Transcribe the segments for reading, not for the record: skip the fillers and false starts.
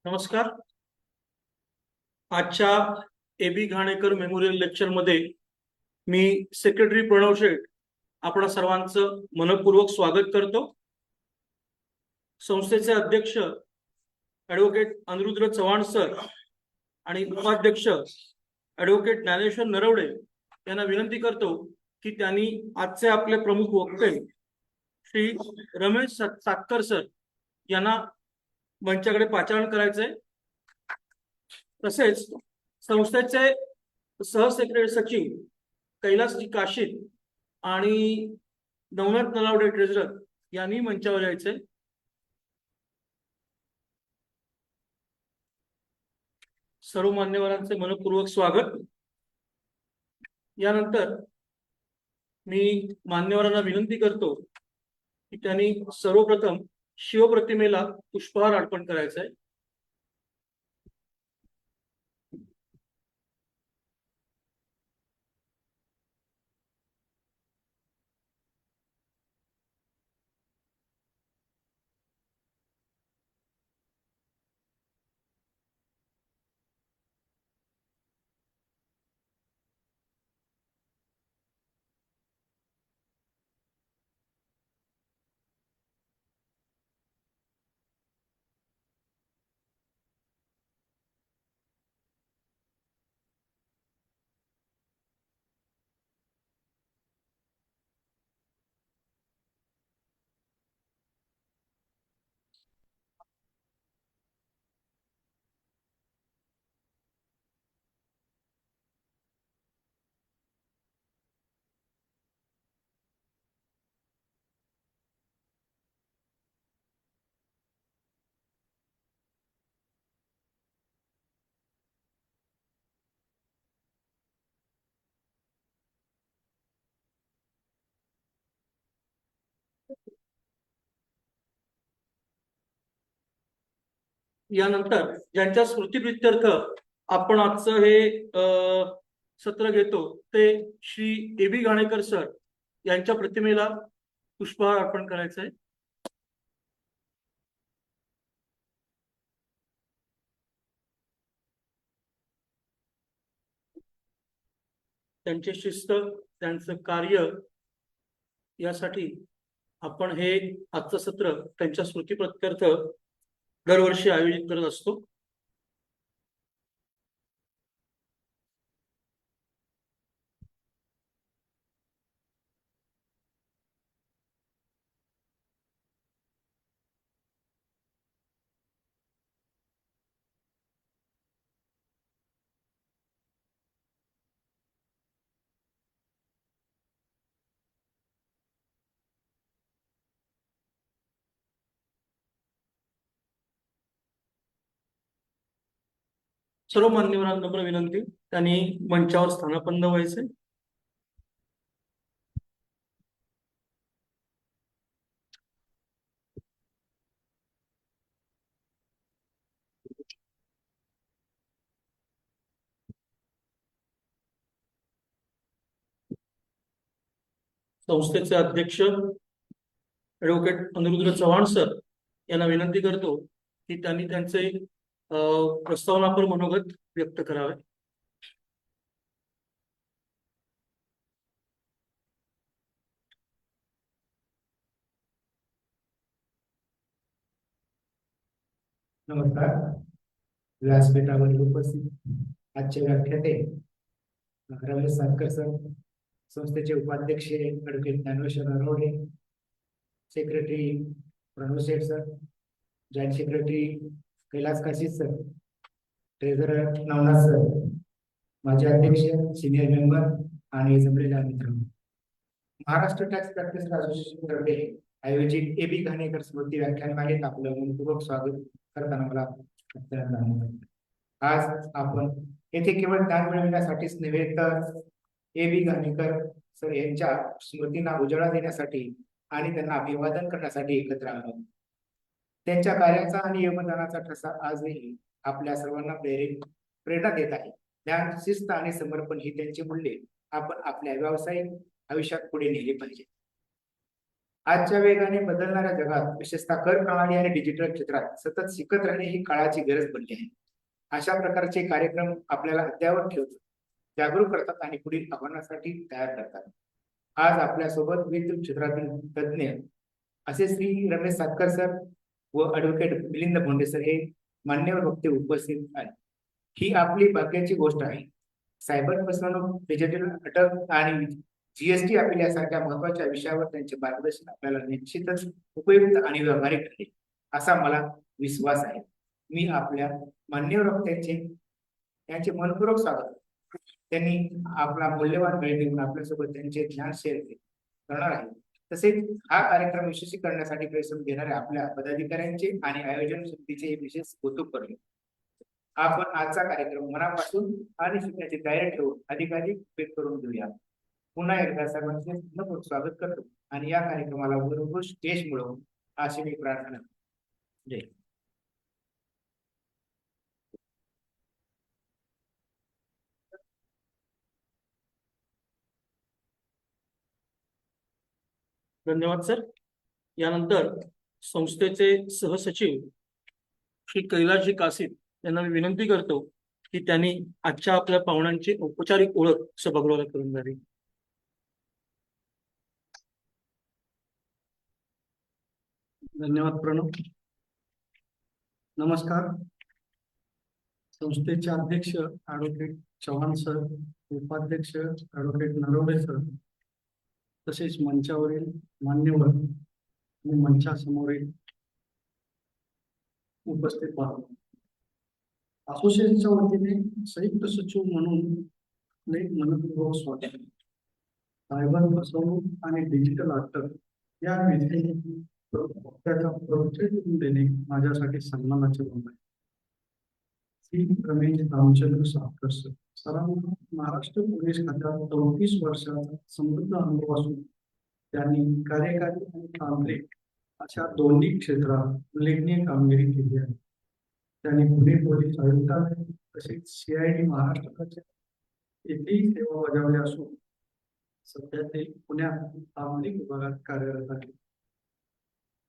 नमस्कार. आजच्या AB Ghanekar memorial lecture मध्ये मी सेक्रेटरी प्रणव शेठ आपणा सर्वांचं मनपूर्वक स्वागत करतो. संस्थेचे अध्यक्ष ॲडव्होकेट अनिरुद्ध चव्हाण सर आणि उपाध्यक्ष ॲडव्होकेट ज्ञानेश्वर नरवडे यांना विनंती करतो की त्यांनी आजचे आपले प्रमुख वक्ते श्री रमेश सातकर सर यांना मंचाकडे पाचारण करायचंय. तसेच संस्थेचे सहसेक्रेटरी सचिव कैलासजी काशीद आणि नवनाथ नलावडे ट्रेझरर यांनी मंचावर यायचे. सर्व मान्यवरांचे मनपूर्वक स्वागत. यानंतर मी मान्यवरांना विनंती करतो की त्यांनी सर्वप्रथम शिवप्रतिमेला पुष्पहार अर्पण करायचा आहे. यानंतर ज्यांच्या स्मृतिप्रित्यर्थ आपण आजचं हे सत्र घेतो ते श्री एबी घाणेकर सर यांच्या प्रतिमेला पुष्पहार अर्पण करायचं आहे. त्यांचे शिस्त, त्यांचं कार्य यासाठी आपण हे आजचं सत्र त्यांच्या स्मृतिप्रित्यर्थ दरवर्षी आयोजित करत असतो. सर्व मान्यवरांना नम्र विनंती, त्यांनी मंचावर स्थानापन्न व्हायचे. संस्थेचे अध्यक्ष ॲडव्होकेट अनिरुद्ध चव्हाण सर यांना विनंती करतो की त्यांनी त्यांचे प्रस्तावनापर मनोगत व्यक्त करावे. नमस्कार. व्यासपीठावर उपस्थित आजचे व्याख्याते रमेश सातकर सर, संस्थेचे उपाध्यक्ष advocate Dnyaneshwar Narwade, secretary Pranav Sheth sir, joint secretary Kailas Kashid sir, treasurer Navnath sir, माझे अध्यक्ष सिनियर मेंबर आणि जमलेल्या मित्रांनो, महाराष्ट्र टॅक्स प्रॅक्टिस असोसिएशन तर्फे आयोजित एबी घाणेकर स्मृती व्याख्यानमालेत आपलं मनपूर्वक स्वागत करताना मला अत्यंत आनंद होतो. आज आपण येथे केवळ ज्ञान मिळविण्यासाठीच नव्हे तर एबी घाणेकर सर यांच्या स्मृतींना उजाळा देण्यासाठी आणि त्यांना अभिवादन करण्यासाठी एकत्र आलो. त्यांच्या कार्याचा आणि योगदानाचा ठसा आजही आपल्या सर्वांना प्रेरणा देत आहे. ज्ञान, शिस्त आणि समर्पण ही त्यांची मूल्ये आपण आपल्या व्यावसायिक आयुष्यात पुढे नेली पाहिजे. आजच्या वेगाने बदलणाऱ्या जगात विशेषतः कर प्रणाली आणि डिजिटल क्षेत्रात सतत शिकत राहणे ही काळाची गरज बनली आहे. अशा प्रकारचे कार्यक्रम आपल्याला अद्ययावत ठेवतात, जागरूक करतात आणि पुढील आव्हानासाठी तयार करतात. आज आपल्यासोबत विविध क्षेत्रातील तज्ज्ञ असे श्री रमेश सातकर सर व ॲडव्होकेट मिलिंद भोंडे सर हे मान्यवर वक्ते उपस्थित आहेत. ही आपली भाग्याची गोष्ट आहे. सायबर फसवणूक, डिजिटल अटक आणि जीएसटी अपील यासारख्या महत्वाच्या विषयावर त्यांचे मार्गदर्शन आपल्याला निश्चितच उपयुक्त आणि व्यावहारिक ठरेल असा मला विश्वास आहे. मी आपल्या मान्यवर वक्त्यांचे यांचे मनपूर्वक स्वागत करतो. त्यांनी आपला मूल्यवान वेळ देऊन आपल्यासोबत त्यांचे ज्ञान शेअर करणार आहे. तसेच हा कार्यक्रम यशस्वी करण्यासाठी परिश्रम घेणाऱ्या आपल्या पदाधिकाऱ्यांचे आणि आयोजन समितीचे विशेष कौतुक करतो. आपण आजचा कार्यक्रम मनापासून आणि शिकण्याची तयारी ठेवून अधिकाधिक उपयोग करून घेऊया. पुन्हा एकदा सर्वांचे मनपूर्वक स्वागत करतो आणि या कार्यक्रमाला उत्कृष्ट यश मिळवून अशी मी प्रार्थना करतो. जय हिंद. धन्यवाद सर. यानंतर संस्थेचे सहसचिव श्री कैलासजी कासित यांना मी विनंती करतो की त्यांनी आजच्या आपल्या पाहुण्यांची औपचारिक ओळख सभागृहाला करून द्यावी. धन्यवाद प्रणव. नमस्कार. संस्थेचे अध्यक्ष ॲडव्होकेट चव्हाण सर, उपाध्यक्ष ॲडव्होकेट नरवडे सर, तसेच मंचावरील मान्यवर आणि मंचासमोरील उपस्थित पाहतो. असोसिएशनच्या वतीने संयुक्त सचिव म्हणून मनपूर्वक स्वागत. सायबर फसवणूक आणि डिजिटल अटक या विषयी त्याचा परिचय देणे माझ्यासाठी सन्मानाचे होत आहे. श्री रमेश रामचंद्र सावकर सर, सरांना महाराष्ट्र पोलीस खात्यात 34 वर्षाचा समृद्ध अनुभव असून त्यांनी कार्यकारी आणि तांत्रिक अशा दोन्ही क्षेत्रात उल्लेखनीय कामगिरी केली आहे. त्यांनी पुणे पोलीस आयुक्तालय तसेच CID महाराष्ट्राच्या येथेही सेवा बजावल्या असून सध्या ते पुण्यात तांत्रिक विभागात कार्यरत आहेत.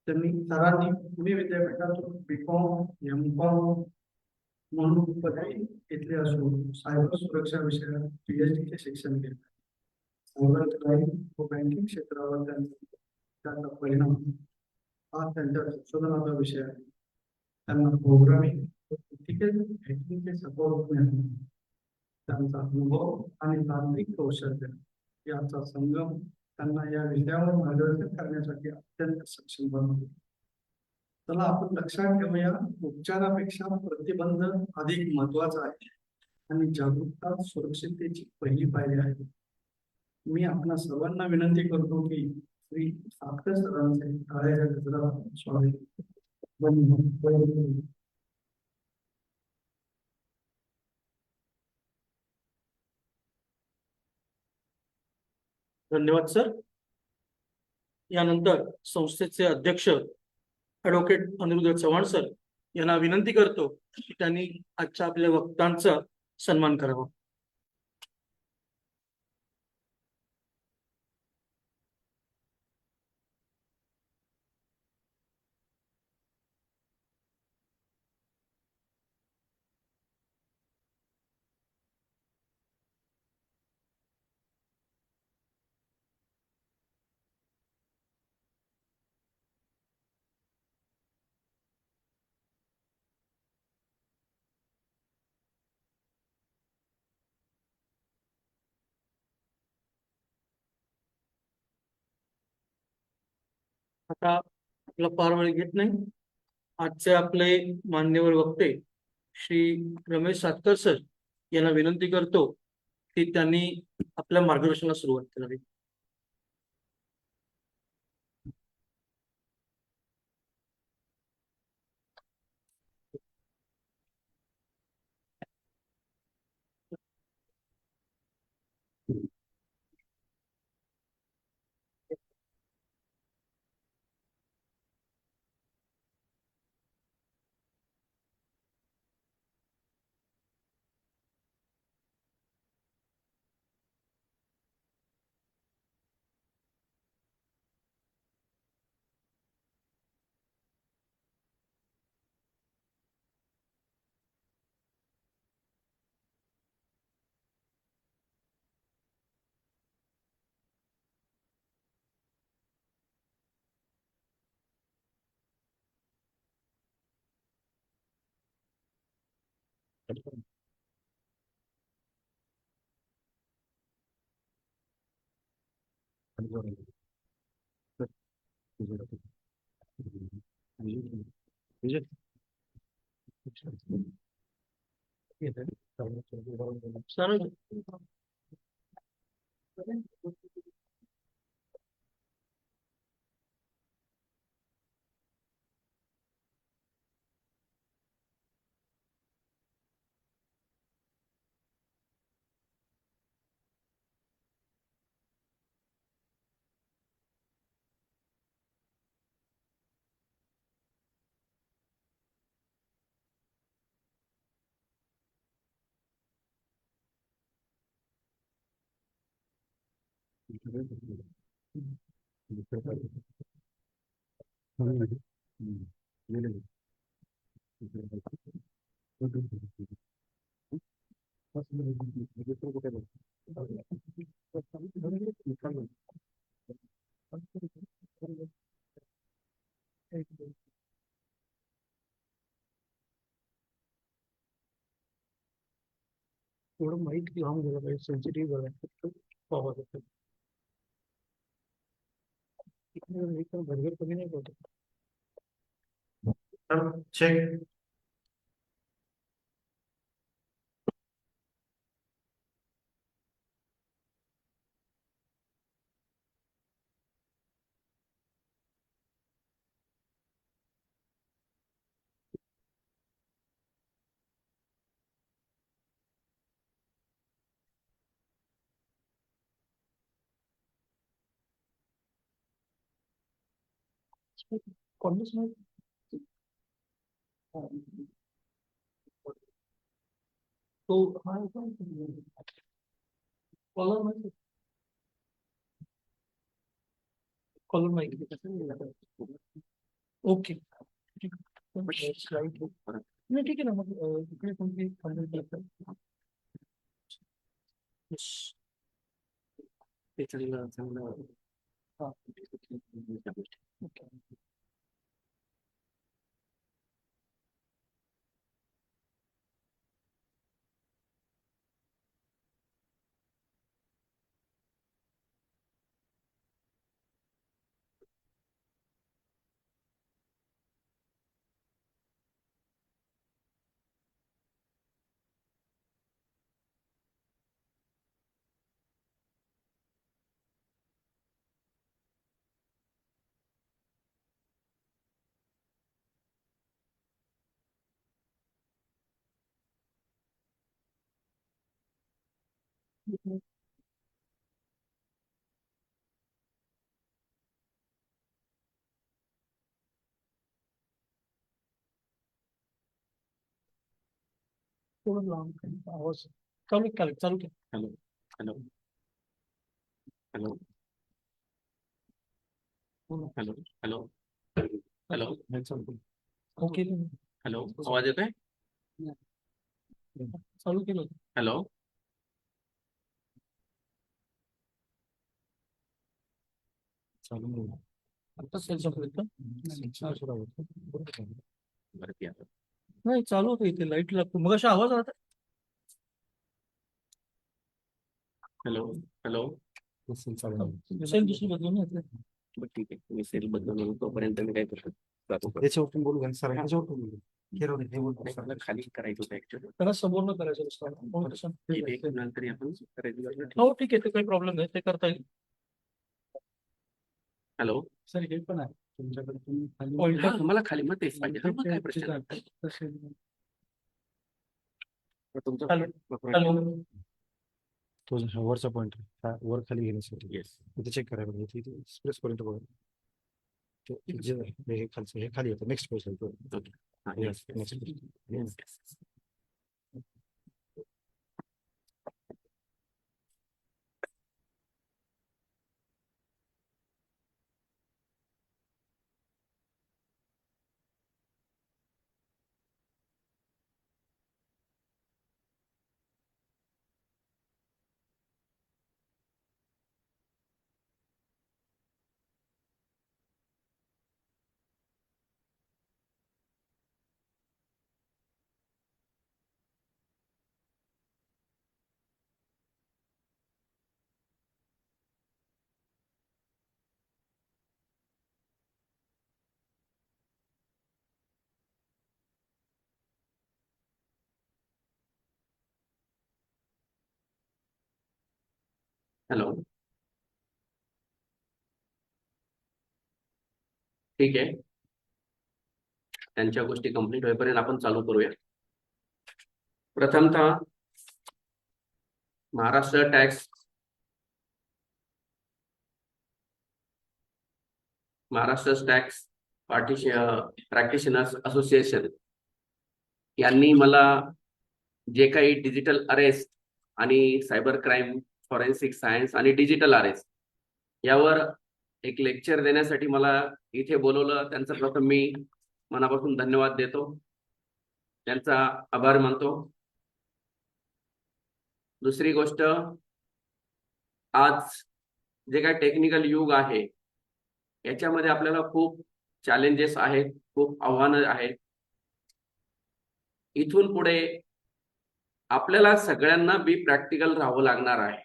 सरांनी पुणे विद्यापीठातून B.Com, M.Com म्हणून पदवी घेतली असून सायबर सुरक्षा विषयात PhD चे शिक्षण घेतले. सायबर क्राईम व बँकिंग क्षेत्रावर त्याचा परिणाम हा त्यांच्या संशोधनाचा विषय आहे. त्यांना प्रोग्रामिंग व इथिकल हॅकिंगचे सपोर्ट मिळाले. त्यांचा अनुभव आणि तांत्रिक कौशल्य याचा संगम त्यांना या विषयावर मार्गदर्शन करण्यासाठी अत्यंत सक्षम बनवतो. चला आपण लक्षात ठेवूया, उपचारापेक्षा प्रतिबंध अधिक महत्वाचा आहे आणि जागरूकता सुरक्षिततेची पहिली पायरी आहे. मी आपल्या सर्वांना विनंती करतो की श्री सातकर सरांचे टाळ्याच्या गजरात स्वागत. धन्यवाद सर. यानंतर संस्थेचे अध्यक्ष ॲडव्होकेट अनिरुद्ध चव्हाण सर यांना विनंती करतो की त्यांनी आजच्या आपल्या वक्त्यांचा सन्मान करावा. आता आपला फार वेळ घेत नाही. आजचे आपले मान्यवर वक्ते श्री रमेश सातकर सर यांना विनंती करतो की त्यांनी आपल्या मार्गदर्शनाला सुरुवात करावी. चालेल. थोडं माहित घेऊन गेलं पाहिजे सेन्सिटिव्ह बघा भरभर कमी नाही होत. चेक. कोणच नाही. तो कॉलर माहिती कॉलर माहिती ओके ठीक नाही ठीक आहे ना मग इकडे कोणती ते चांगलं चांगलं हा ओके. थोडं लांब आवाज चालू चालू hello hello hello hello hello hello okay hello आवाज येतोय चालू केलं हॅलो चालू आता सेल संपलेत का नाही चालू होतं इथे लाईट लागतो मग अशा आवाज आता हॅलो हॅलो सेल दुसरी बदलून घेतलं बरं ठीक आहे तुम्ही सेल बदलून तोपर्यंत मी काय करू शकतो त्याच्यावरतून बोलू सर त्याच्यावरतून बोलू. मला खाली करायचं होतं ऍक्च्युअली त्याला समोर न करायचं असतं नंतर आपण रेग्युलर हो ठीक आहे ते काही प्रॉब्लेम नाही ते करता येईल हॅलो सर हे पण आहे तुमच्याकडे तुम्ही खाली पॉइंटर मला खाली मग तेच पाहिजे मग काय प्रश्न नाही. हॅलो तो वरचा पॉइंट वर खाली घेण्यासाठी येस इथे चेक करायला पाहिजे इथे एक्सप्रेस पर्यंत बघा हे खालचं हे खाली येतं नेक्स्ट पेज येस हॅलो, ठीक आहे. त्यांच्या गोष्टी कंप्लीट होईपर्यंत आपण चालू करूया. प्रथमतः महाराष्ट्र टॅक्स प्रॅक्टिशनर्स असोसिएशन यांनी मला जे काही डिजिटल अरेस्ट आणि सायबर क्राईम, फॉरेन्सिक सायन्स आणि डिजिटल अरेस्ट यावर एक लेक्चर देण्यासाठी मला इथे बोलवलं. त्यांचं प्रथम मी मनापासून धन्यवाद देतो, त्यांचा आभार मानतो. दुसरी गोष्ट, आज जे काय टेक्निकल युग आहे याच्यामध्ये आपल्याला खूप चॅलेंजेस आहेत, खूप आव्हानं आहेत. इथून पुढे आपल्याला सगळ्यांना बी प्रॅक्टिकल राहावं लागणार आहे.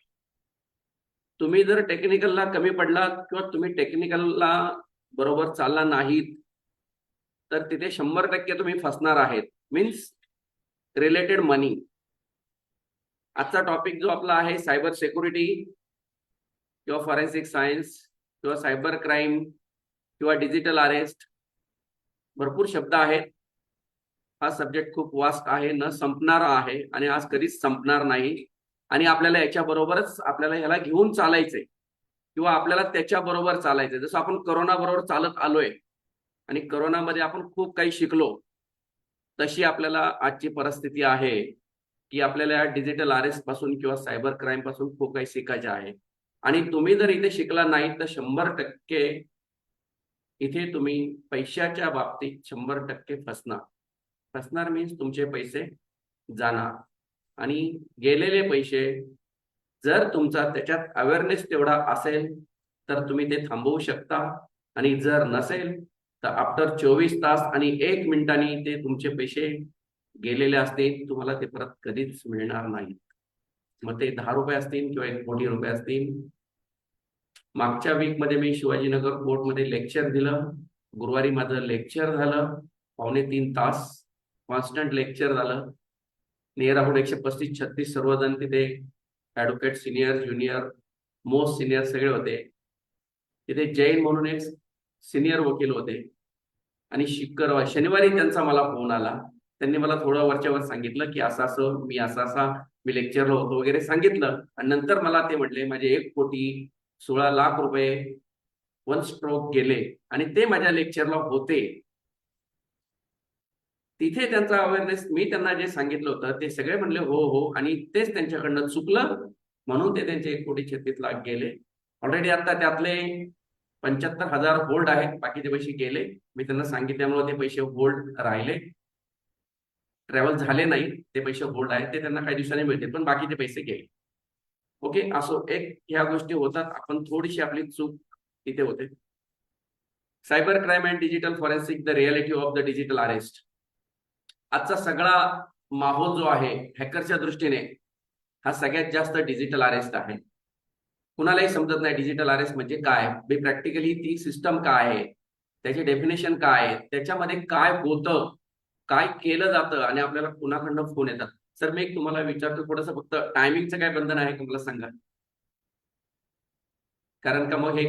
तुम्ही जर टेक्निकलला कमी पडलात किंवा तुम्ही टेक्निकलला बरोबर चालला नाहीत तर तिथे 100% तुम्ही फसणार आहेत. मीन्स रिलेटेड मनी. आजचा टॉपिक जो आपला आहे सायबर सिक्युरिटी किंवा फॉरेन्सिक सायन्स किंवा सायबर क्राईम किंवा डिजिटल अरेस्ट, भरपूर शब्द आहेत. हा सब्जेक्ट खूप वास्ट आहे, न संपणारा आहे आणि आज कधीच संपणार नाही. आणि आपल्याला याच्याबरोबरच आपल्याला ह्याला घेऊन चालायचंय किंवा आपल्याला त्याच्याबरोबर चालायचंय. जसं आपण करोना बरोबर चालत आलोय आणि करोनामध्ये आपण खूप काही शिकलो, तशी आपल्याला आजची परिस्थिती आहे की आपल्याला डिजिटल अरेस्ट पासून किंवा सायबर क्राईम पासून खूप काही शिकायचं आहे. आणि तुम्ही जर इथे शिकला नाही तर 100% इथे तुम्ही पैशाच्या बाबतीत 100% फसणार मीन्स तुमचे पैसे जाणार. आणि गेलेले पैसे जर तुमचा त्याच्यात अवेअरनेस तेवढा असेल तर तुम्ही ते थांबवू शकता, आणि जर नसेल तर आफ्टर 24 तास आणि 1 मिनिटांनी ते तुमचे पैसे गेलेले असतील, तुम्हाला ते परत कधीच मिळणार नाही. मग ते 10 रुपये असतील किंवा 1 कोटी रुपये असतील. मागच्या वीकमध्ये मी शिवाजीनगर कोर्टमध्ये लेक्चर दिलं. गुरुवारी माझं लेक्चर झालं 2.25 तास, कॉन्स्टंट लेक्चर झालं. नियर अबाउट 135-36 सर्वजण तिथे advocate, senior, junior, most senior सगळे होते. तिथे जैन म्हणून एक सिनियर वकील होते. आणि शनिवारी त्यांचा मला फोन आला. त्यांनी मला थोडं वरच्यावर सांगितलं की असं मी लेक्चरला होतो वगैरे सांगितलं. आणि नंतर मला ते म्हटले माझे 1,16 लाख रुपये वन स्ट्रोक गेले आणि ते माझ्या लेक्चरला होते. तिथे त्यांचा अवेअरनेस, मी त्यांना जे सांगितलं होतं ते सगळे म्हणले हो हो, आणि तेच त्यांच्याकडनं चुकलं म्हणून ते त्यांचे 1,36 लाख गेले. ऑलरेडी आता त्यातले 75,000 होल्ड आहेत, बाकीचे पैसे गेले. मी त्यांना सांगितल्यामुळे ते पैसे होल्ड राहिले, ट्रॅव्हल झाले नाही, ते पैसे होल्ड आहेत, ते त्यांना काही दिवसांनी मिळतील, पण बाकीचे पैसे गेले. ओके, असो, एक ह्या गोष्टी होतात. आपण थोडीशी आपली चूक तिथे होते. Cyber crime and digital forensic, the reality of the digital arrest. आजचा सगळा माहोल जो आहे हॅकरच्या दृष्टीने हा सगळ्यात जास्त डिजिटल अरेस्ट आहे. कुणालाही समजत नाही डिजिटल अरेस्ट म्हणजे काय, प्रॅक्टिकली ती सिस्टम काय आहे, त्याचे डेफिनेशन काय आहे, त्याच्यामध्ये काय होतं, काय केलं जातं, आणि आपल्याला कुणाकडनं फोन येतात. सर मी तुम्हाला विचारतो, थोडंसं फक्त टायमिंगचं काय बंधन आहे का मला सांगा, कारण का मग हे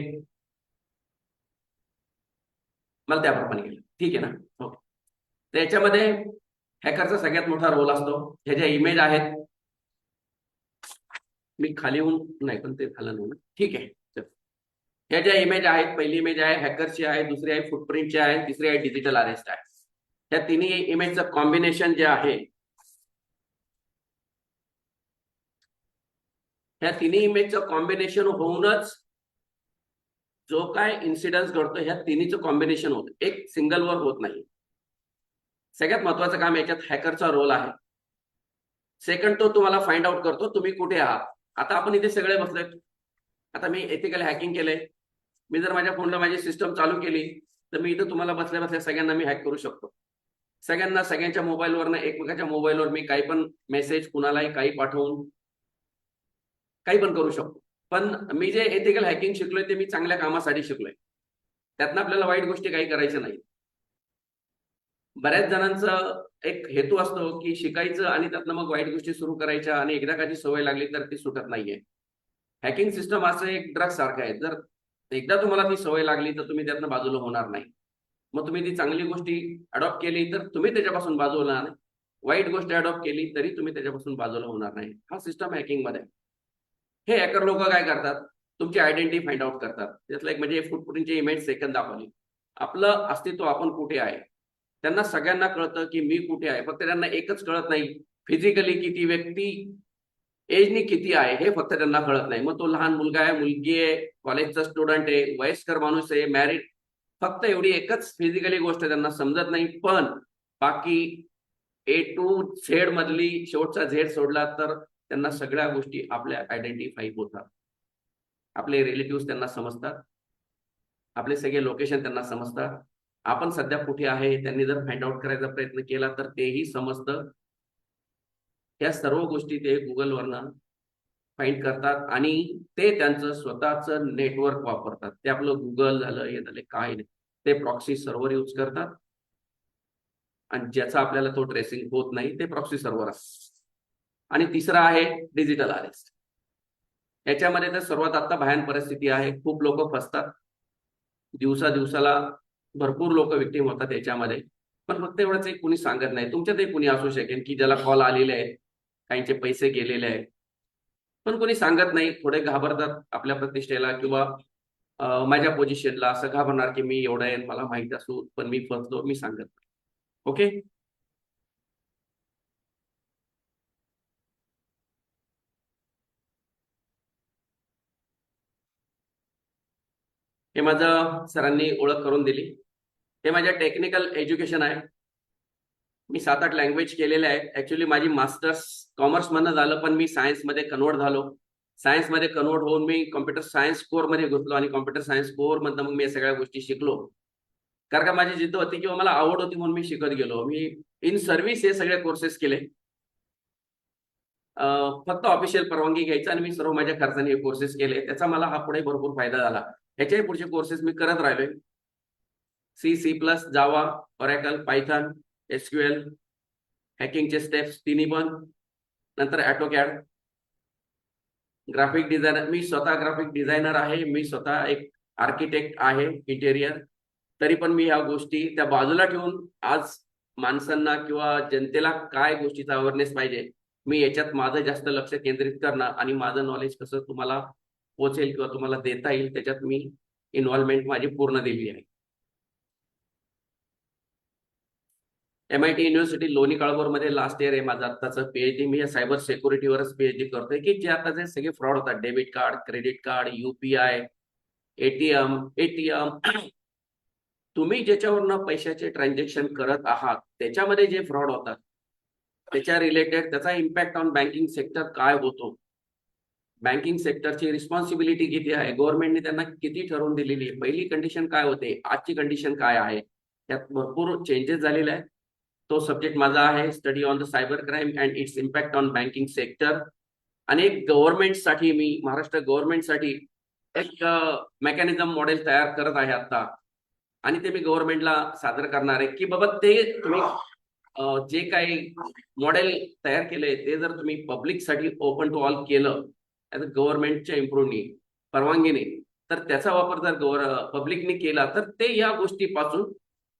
मला त्याप्रमाणे केलं, ठीक आहे ना. ओके, त्याच्यामध्ये हॅकरचा सगळ्यात मोठा रोल असतो. ह्या ज्या इमेज आहेत, मी खाली येऊन नाही पण ते झालं नाही ना, ठीक आहे. ह्या ज्या इमेज आहेत, पहिली इमेज आहे हॅकरची आहे, दुसरी आहे फुटप्रिंटची आहे, तिसरी आहे डिजिटल अरेस्ट आहे. ह्या तिन्ही इमेजचं कॉम्बिनेशन जे आहे, ह्या तिन्ही इमेजचं कॉम्बिनेशन होऊनच जो काय इन्सिडन्स घडतो ह्या तिन्हीचं कॉम्बिनेशन होतं, एक सिंगल वर होत नाही. सगळ्यात महत्वाचं काम याच्यात हॅकरचा रोल आहे. सेकंड, तो तुम्हाला फाइंड आउट करतो तुम्ही कुठे आहात. आता आपण इथे सगळे बसलोय, आता मी एथिकल हॅकिंग केलंय, मी जर माझ्या फोनला माझी सिस्टम चालू केली तर मी इथं तुम्हाला बसल्या बसल्या सगळ्यांना मी हॅक करू शकतो. सगळ्यांच्या मोबाईलवरनं, एकमेकाच्या मोबाईलवर मी काही पण मेसेज कुणालाही काही पाठवून काही पण करू शकतो. पण मी जे एथिकल हॅकिंग शिकलोय ते मी चांगल्या कामासाठी शिकलोय, त्यातनं आपल्याला वाईट गोष्टी काही करायच्या नाही. बऱ्याच जणांचा एक हेतू असतो की शिकायचं आणि त्यातनं मग वाईट गोष्टी सुरू करायच्या, आणि एकदा कधी सवय लागली तर ती सुटत नाहीये. हॅकिंग सिस्टम असं एक ड्रग सारखं आहे. जर एकदा तुम्हाला ती सवय लागली तर तुम्ही त्यातनं बाजूला होणार नाही. मग तुम्ही ती चांगली गोष्टी अडॉप्ट केली तर तुम्ही त्याच्यापासून बाजूला होणार नाही. वाईट गोष्ट अडॉप्ट केली तरी तुम्ही त्याच्यापासून बाजूला होणार नाही. हा सिस्टम हॅकिंग मध्ये आहे. हे हॅकर लोक काय करतात, तुमची आयडेंटिटी फाइंड आउट करतात. त्यातलं एक म्हणजे फुटप्रिंटची इमेज सेकंद दाखवली. आपलं अस्तित्व आपण कुठे आहे त्यांना सगळ्यांना कळतं की मी कुठे आहे. फक्त त्यांना एकच कळत नाही, फिजिकली की ती व्यक्ती एजनी किती आहे हे फक्त त्यांना कळत नाही. मग तो लहान मुलगा आहे, मुलगी आहे, कॉलेजचा स्टुडंट आहे, वयस्कर माणूस आहे, मॅरिड, फक्त एवढी एकच फिजिकली गोष्ट त्यांना समजत नाही. पण बाकी A to Z मधली शेवटचा झेड सोडला तर त्यांना सगळ्या गोष्टी आपल्या आयडेंटिफाई होतात. आपले रिलेटिव्ह त्यांना समजतात, आपले सगळे लोकेशन त्यांना समजतात, आपण सध्या कुठे आहे त्यांनी जर फाइंड आउट करायचा प्रयत्न केला तर तेही समजतं. या सर्व गोष्टी ते गुगलवरनं फाइंड करतात आणि ते त्यांचं स्वतःचं नेटवर्क वापरतात. ते आपलं गुगल झालं, हे झालं, काय नाही, ते प्रॉक्सी सर्व्हर यूज करतात आणि ज्याचा आपल्याला तो ट्रेसिंग होत नाही ते प्रॉक्सी सर्व्हर असतं. आणि तिसरा आहे डिजिटल अरेस्ट. याच्यामध्ये तर सर्वात आता भयान परिस्थिती आहे. खूप लोक फसतात, दिवसाला भरपूर लोक विक्टीम होतात याच्यामध्ये. पण फक्त एवढंच एक कुणी सांगत नाही. तुमच्यात एक कुणी असू शकेल की ज्याला कॉल आलेले आहेत, काहींचे पैसे गेलेले आहेत, पण कोणी सांगत नाही. थोडे घाबरतात आपल्या प्रतिष्ठेला किंवा माझ्या पोझिशनला, असं घाबरणार की मी एवढं आहे मला माहित असू पण मी फसलो, मी सांगत नाही. ओके, हे माझं सरांनी ओळख करून दिली. हे माझ्या टेक्निकल एज्युकेशन आहे. मी 7-8 लँग्वेज केलेले आहेत. ऍक्च्युली माझी मास्टर्स कॉमर्स मधनं झालं, पण मी सायन्समध्ये कन्वर्ट झालो. सायन्समध्ये कन्वर्ट होऊन मी कॉम्प्युटर सायन्स कोअरमध्ये घुसलो आणि कॉम्प्युटर सायन्स कोअर मधनं मग मी या सगळ्या गोष्टी शिकलो. कारण का माझी जिद्द होती किंवा मला आवड होती म्हणून मी शिकत गेलो. मी इन सर्व्हिस हे सगळे कोर्सेस केले. फक्त ऑफिशियल परवानगी घ्यायचं आणि मी सर्व माझ्या खर्चाने हे कोर्सेस केले. त्याचा मला हा पुढे भरपूर फायदा झाला. ह्याच्याही पुढचे कोर्सेस मी करत राहिलोय. C++, जावा, ऑरॅकल, पायथन, SQL, हॅकिंगचे स्टेप्स तिन्ही पण, नंतर ऑटोकॅड, ग्राफिक डिझायनर. मी स्वतः ग्राफिक डिझायनर आहे. मी स्वतः एक आर्किटेक्ट आहे इंटेरियर. तरी पण मी ह्या गोष्टी त्या बाजूला ठेवून आज माणसांना किंवा जनतेला काय गोष्टीचा अवेअरनेस पाहिजे, मी याच्यात माझं जास्त लक्ष केंद्रित करणं आणि माझं नॉलेज कसं तुम्हाला पोहोचेल किंवा तुम्हाला देता येईल त्याच्यात मी इन्व्हॉल्वमेंट माझी पूर्ण दिली आहे. MIT युनिव्हर्सिटी लोणी काळभोरमध्ये लास्ट इयर आहे माझं आत्ताचं PhD. मी या सायबर सिक्युरिटीवरच PhD करतोय की जे आता जे सगळे फ्रॉड होतात, debit card, credit card, UPI, ATM, तुम्ही ज्याच्यावरनं पैशाचे ट्रान्झॅक्शन करत आहात त्याच्यामध्ये जे फ्रॉड होतात त्याच्या रिलेटेड त्याचा इम्पॅक्ट ऑन बँकिंग सेक्टर काय होतो, बँकिंग सेक्टरची रिस्पॉन्सिबिलिटी किती आहे, गव्हर्नमेंटने त्यांना किती ठरवून दिलेली आहे, पहिली कंडिशन काय होते, आजची कंडिशन काय आहे, त्यात भरपूर चेंजेस झालेले आहेत. तो सब्जेक्ट माझा आहे, study on the cyber crime and it's impact on banking sector. आणि एक गव्हर्नमेंटसाठी, मी महाराष्ट्र गव्हर्नमेंटसाठी एक मेकॅनिझम मॉडेल तयार करत आहे आता. आणि ते मी गव्हर्नमेंटला सादर करणार आहे की बाबा ते तुम्ही जे काही मॉडेल तयार केलंय ते जर तुम्ही पब्लिकसाठी ओपन टू ऑल केलं ऍज अ गव्हर्नमेंटच्या इम्प्रूव्हनी परवानगीने, तर त्याचा वापर जर पब्लिकने केला तर ते या गोष्टीपासून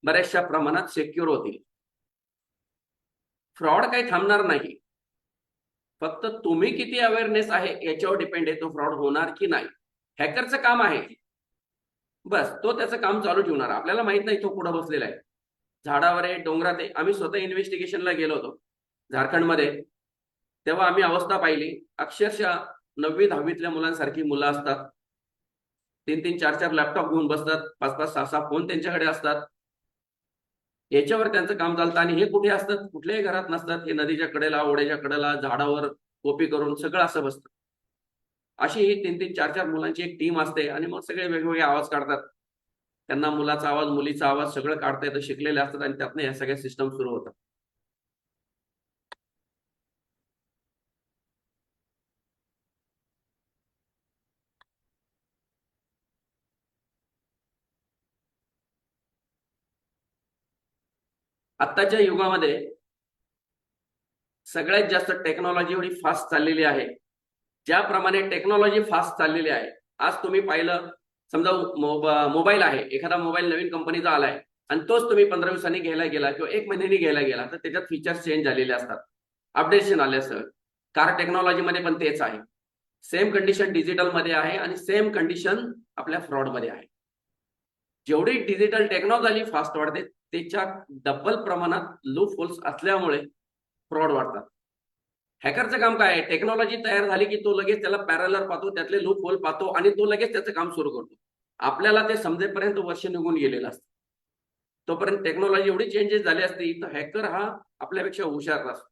बऱ्याचशा प्रमाणात सेक्युअर होतील. फ्रॉड काही थांबणार नाही. फक्त तुम्ही किती अवेअरनेस आहे याच्यावर डिपेंड आहे तो फ्रॉड होणार की नाही. हॅकरचं काम आहे बस, तो त्याचं काम चालू ठेवणार. आपल्याला माहित नाही तो कुठं बसलेला आहे, झाडावर आहे, डोंगरात आहे. आम्ही स्वतः इन्व्हेस्टिगेशनला गेलो होतो झारखंडमध्ये, तेव्हा आम्ही अवस्था पाहिली. अक्षरशः 9वी-10वीतल्या मुलांसारखी मुलं असतात, 3-3, 4-4 लॅपटॉप घेऊन बसतात, 5-5, 6-6 फोन त्यांच्याकडे असतात. याच्यावर त्यांचं काम चालतं. आणि हे कुठे असतात, कुठल्याही घरात नसतात. हे नदीच्या कडेला, ओढ्याच्या कडेला, झाडावर कॉपी करून सगळं असं बसतं. अशी ही 3-3, 4-4 मुलांची एक टीम असते आणि मग सगळे वेगवेगळे आवाज काढतात. त्यांना मुलाचा आवाज, मुलीचा आवाज सगळं काढता येतं, शिकलेले असतात आणि त्यातनं या सगळ्या सिस्टम सुरू होतात. आत्ताच्या युगामध्ये सगळ्यात जास्त टेक्नॉलॉजी एवढी फास्ट चाललेली आहे. ज्याप्रमाणे टेक्नॉलॉजी फास्ट चाललेली आहे, आज तुम्ही पाहिलं, समजा मोबाईल आहे, एखादा मोबाईल नवीन कंपनीचा आलाय आणि तोच तुम्ही 15 दिवसांनी घ्यायला गेला किंवा 1 महिन्याने घ्यायला गेला तर त्याच्यात फीचर्स चेंज झालेले असतात, अपडेशन आले असतात. कार टेक्नॉलॉजीमध्ये पण तेच आहे. सेम कंडिशन डिजिटल मध्ये आहे आणि सेम कंडिशन आपल्या फ्रॉड मध्ये आहे. जेवढी डिजिटल टेक्नॉलॉजी फास्ट वाढते त्याच्या डबल प्रमाणात लूप होल्स असल्यामुळे फ्रॉड वाढतात. हॅकरचं काम काय आहे? टेक्नॉलॉजी तयार झाली की तो लगेच त्याला पॅरलर पाहतो, त्यातले लूप होल पाहतो आणि तो लगेच त्याचं काम सुरू करतो. आपल्याला ते समजेपर्यंत वर्ष निघून गेलेलं असतं. तोपर्यंत टेक्नॉलॉजी एवढी चेंजेस झाली असती तर हॅकर हा आपल्यापेक्षा हुशार असतो.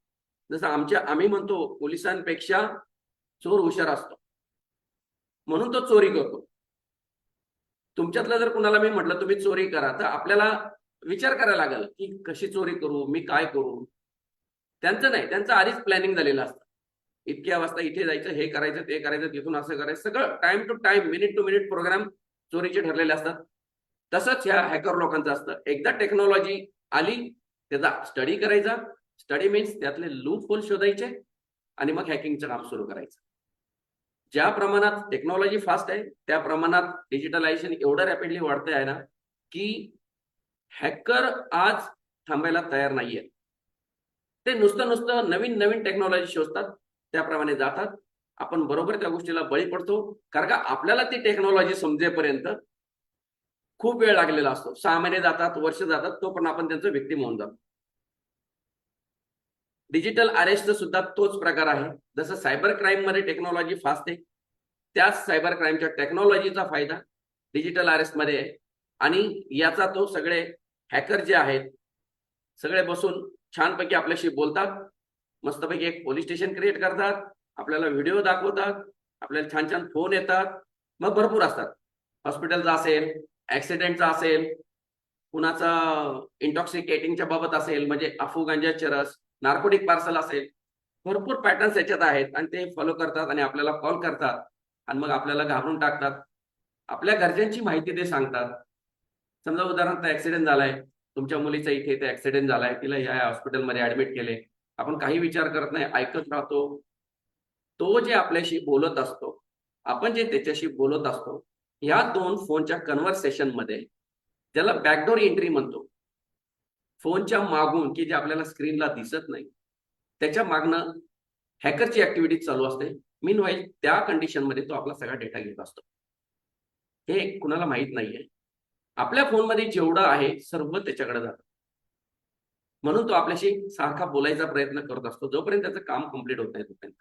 जसं आम्ही म्हणतो पोलिसांपेक्षा चोर हुशार असतो म्हणून तो चोरी करतो. तुमच्यातलं जर कुणाला मी म्हटलं तुम्ही चोरी करा तर आपल्याला विचार करायला लागेल की कशी चोरी करू, मी काय करू. त्यांचं नाही, त्यांचं आधीच प्लॅनिंग झालेलं असतं. इतक्या वाजता इथे जायचं, हे करायचं, ते करायचं, तिथून असं करायचं, सगळं time to time, minute to minute program चोरीचे ठरलेले असतात. तसंच ह्या हॅकर लोकांचं असतं. एकदा टेक्नॉलॉजी आली त्याचा स्टडी करायचा, स्टडी मीन्स त्यातले लूप होल शोधायचे आणि मग हॅकिंगचं काम सुरू करायचं. ज्या प्रमाणात टेक्नॉलॉजी फास्ट आहे त्या प्रमाणात डिजिटलायझेशन एवढं रॅपिडली वाढते आहे ना की हॅकर आज थांबायला तयार नाहीये. ते नुसतं नवीन नवीन टेक्नॉलॉजी शोधतात, त्याप्रमाणे जातात. आपण बरोबर त्या गोष्टीला बळी पडतो, कारण का आपल्याला ती टेक्नॉलॉजी समजेपर्यंत खूप वेळ लागलेला असतो. 6 महिने जातात, वर्ष जातात, तो पण आपण त्यांचं विक्टिम होऊन जातो. डिजिटल अरेस्ट सुद्धा तोच प्रकार आहे. जसं सायबर क्राईम मध्ये टेक्नॉलॉजी फास्ट आहे, त्याच सायबर क्राईमच्या टेक्नॉलॉजीचा फायदा डिजिटल अरेस्ट मध्ये आहे. आणि याचा तो सगळे हॅकर जे आहेत सगळे बसून छानपैकी आपल्याशी बोलतात, मस्तपैकी एक पोलीस स्टेशन क्रिएट करतात, आपल्याला व्हिडिओ दाखवतात, आपल्याला छान छान फोन येतात. मग भरपूर असतात. हॉस्पिटलचा असेल, ऍक्सिडेंटचा असेल, कुणाचा इंटॉक्सिकेटिंगच्या बाबत असेल, म्हणजे अफू गांजा चरस, नार्कोटिक पार्सल असेल, भरपूर पॅटर्न्स याच्यात आहेत आणि ते फॉलो करतात आणि आपल्याला कॉल करतात आणि मग आपल्याला घाबरून टाकतात. आपल्या घरच्यांची माहिती ते सांगतात. समजा उदाहरणार्थ ऍक्सिडेंट झालाय, तुमच्या मुलीचा इथे ऍक्सिडेंट झालाय, तिला या हॉस्पिटलमध्ये ऍडमिट केले. आपण काही विचार करत नाही, ऐकत राहतो. तो जे आपल्याशी बोलत असतो, आपण जे त्याच्याशी बोलत असतो, या 2 फोनच्या कन्व्हर्सेशन मध्ये त्याला बॅकडोर एंट्री म्हणतो. फोनच्या मागून की जे आपल्याला स्क्रीनला दिसत नाही त्याच्या मागणं हॅकरची ऍक्टिव्हिटी चालू असते. मीनवाईल त्या कंडिशन मध्ये तो आपला सगळा डेटा घेत असतो. हे कुणाला माहित नाहीये. आपल्या फोनमध्ये जेवढं आहे सर्व त्याच्याकडे जातं, म्हणून तो आपल्याशी सारखा बोलायचा प्रयत्न करत असतो जोपर्यंत त्याचं काम कम्प्लीट होत नाही तोपर्यंत.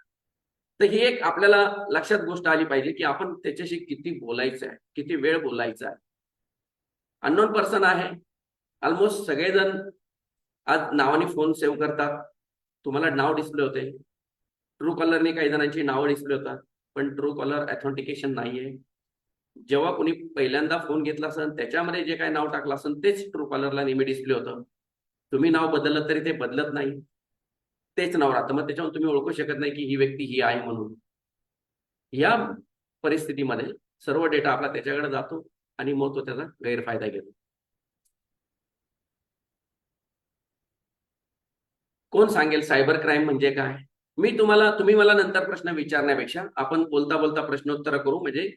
तर ही एक आपल्याला लक्षात गोष्ट आली पाहिजे की आपण त्याच्याशी किती बोलायचं आहे, किती वेळ बोलायचा आहे. अननोन पर्सन आहे, ऑलमोस्ट सगळेजण आज नावाने फोन सेव्ह करतात. तुम्हाला नाव डिस्प्ले होते. ट्रू कॉलरने काही जणांची नावं डिस्प्ले होतात, पण ट्रू कॉलर ऑथेंटिकेशन नाहीये. जेव्हा कोणी पहिल्यांदा फोन घेतला असेल त्याच्यामध्ये जे काही नाव टाकलं असेल तेच ट्रू कॉलरला नेहमी डिस्प्ले होतं. तुम्ही नाव बदललं तरी ते बदलत नाही, तेच नाव राहतं. मग त्याच्यावर तुम्ही ओळखू शकत नाही की ही व्यक्ती ही आहे म्हणून. या परिस्थितीमध्ये सर्व डेटा आपला त्याच्याकडे जातो आणि मग तो त्याचा गैरफायदा घेतो. कोण सांगेल सायबर क्राईम म्हणजे काय? तुम्ही मला नंतर प्रश्न विचारण्यापेक्षा आपण बोलता बोलता प्रश्नोत्तर करू, म्हणजे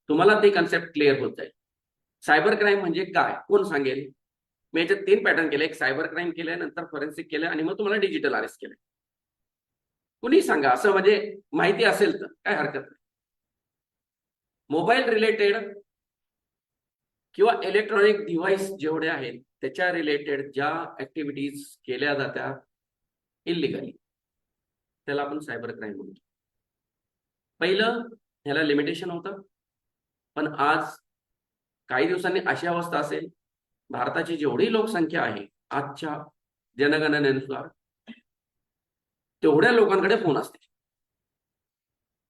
तुम्हाला ते कन्सेप्ट क्लिअर होत जाईल. सायबर क्राईम म्हणजे काय, कोण सांगेल? मी याच्यात 3 पॅटर्न केले. एक सायबर क्राईम केलंय, नंतर फॉरेन्सिक केलंय आणि मग तुम्हाला डिजिटल अरेस्ट केलंय. कुणी सांगा, असं म्हणजे माहिती असेल तर काय हरकत नाही. मोबाईल रिलेटेड किंवा इलेक्ट्रॉनिक डिव्हाइस जेवढे आहेत त्याच्या रिलेटेड ज्या ऍक्टिव्हिटीज केल्या जातात इलिगली, त्याला आपण सायबर क्राईम म्हणतो. पहिलं ह्याला लिमिटेशन होतं, पण आज काही दिवसांनी अशी अवस्था असेल, भारताची जेवढी लोकसंख्या आहे आजच्या जनगणनेनुसार तेवढ्या लोकांकडे फोन असते,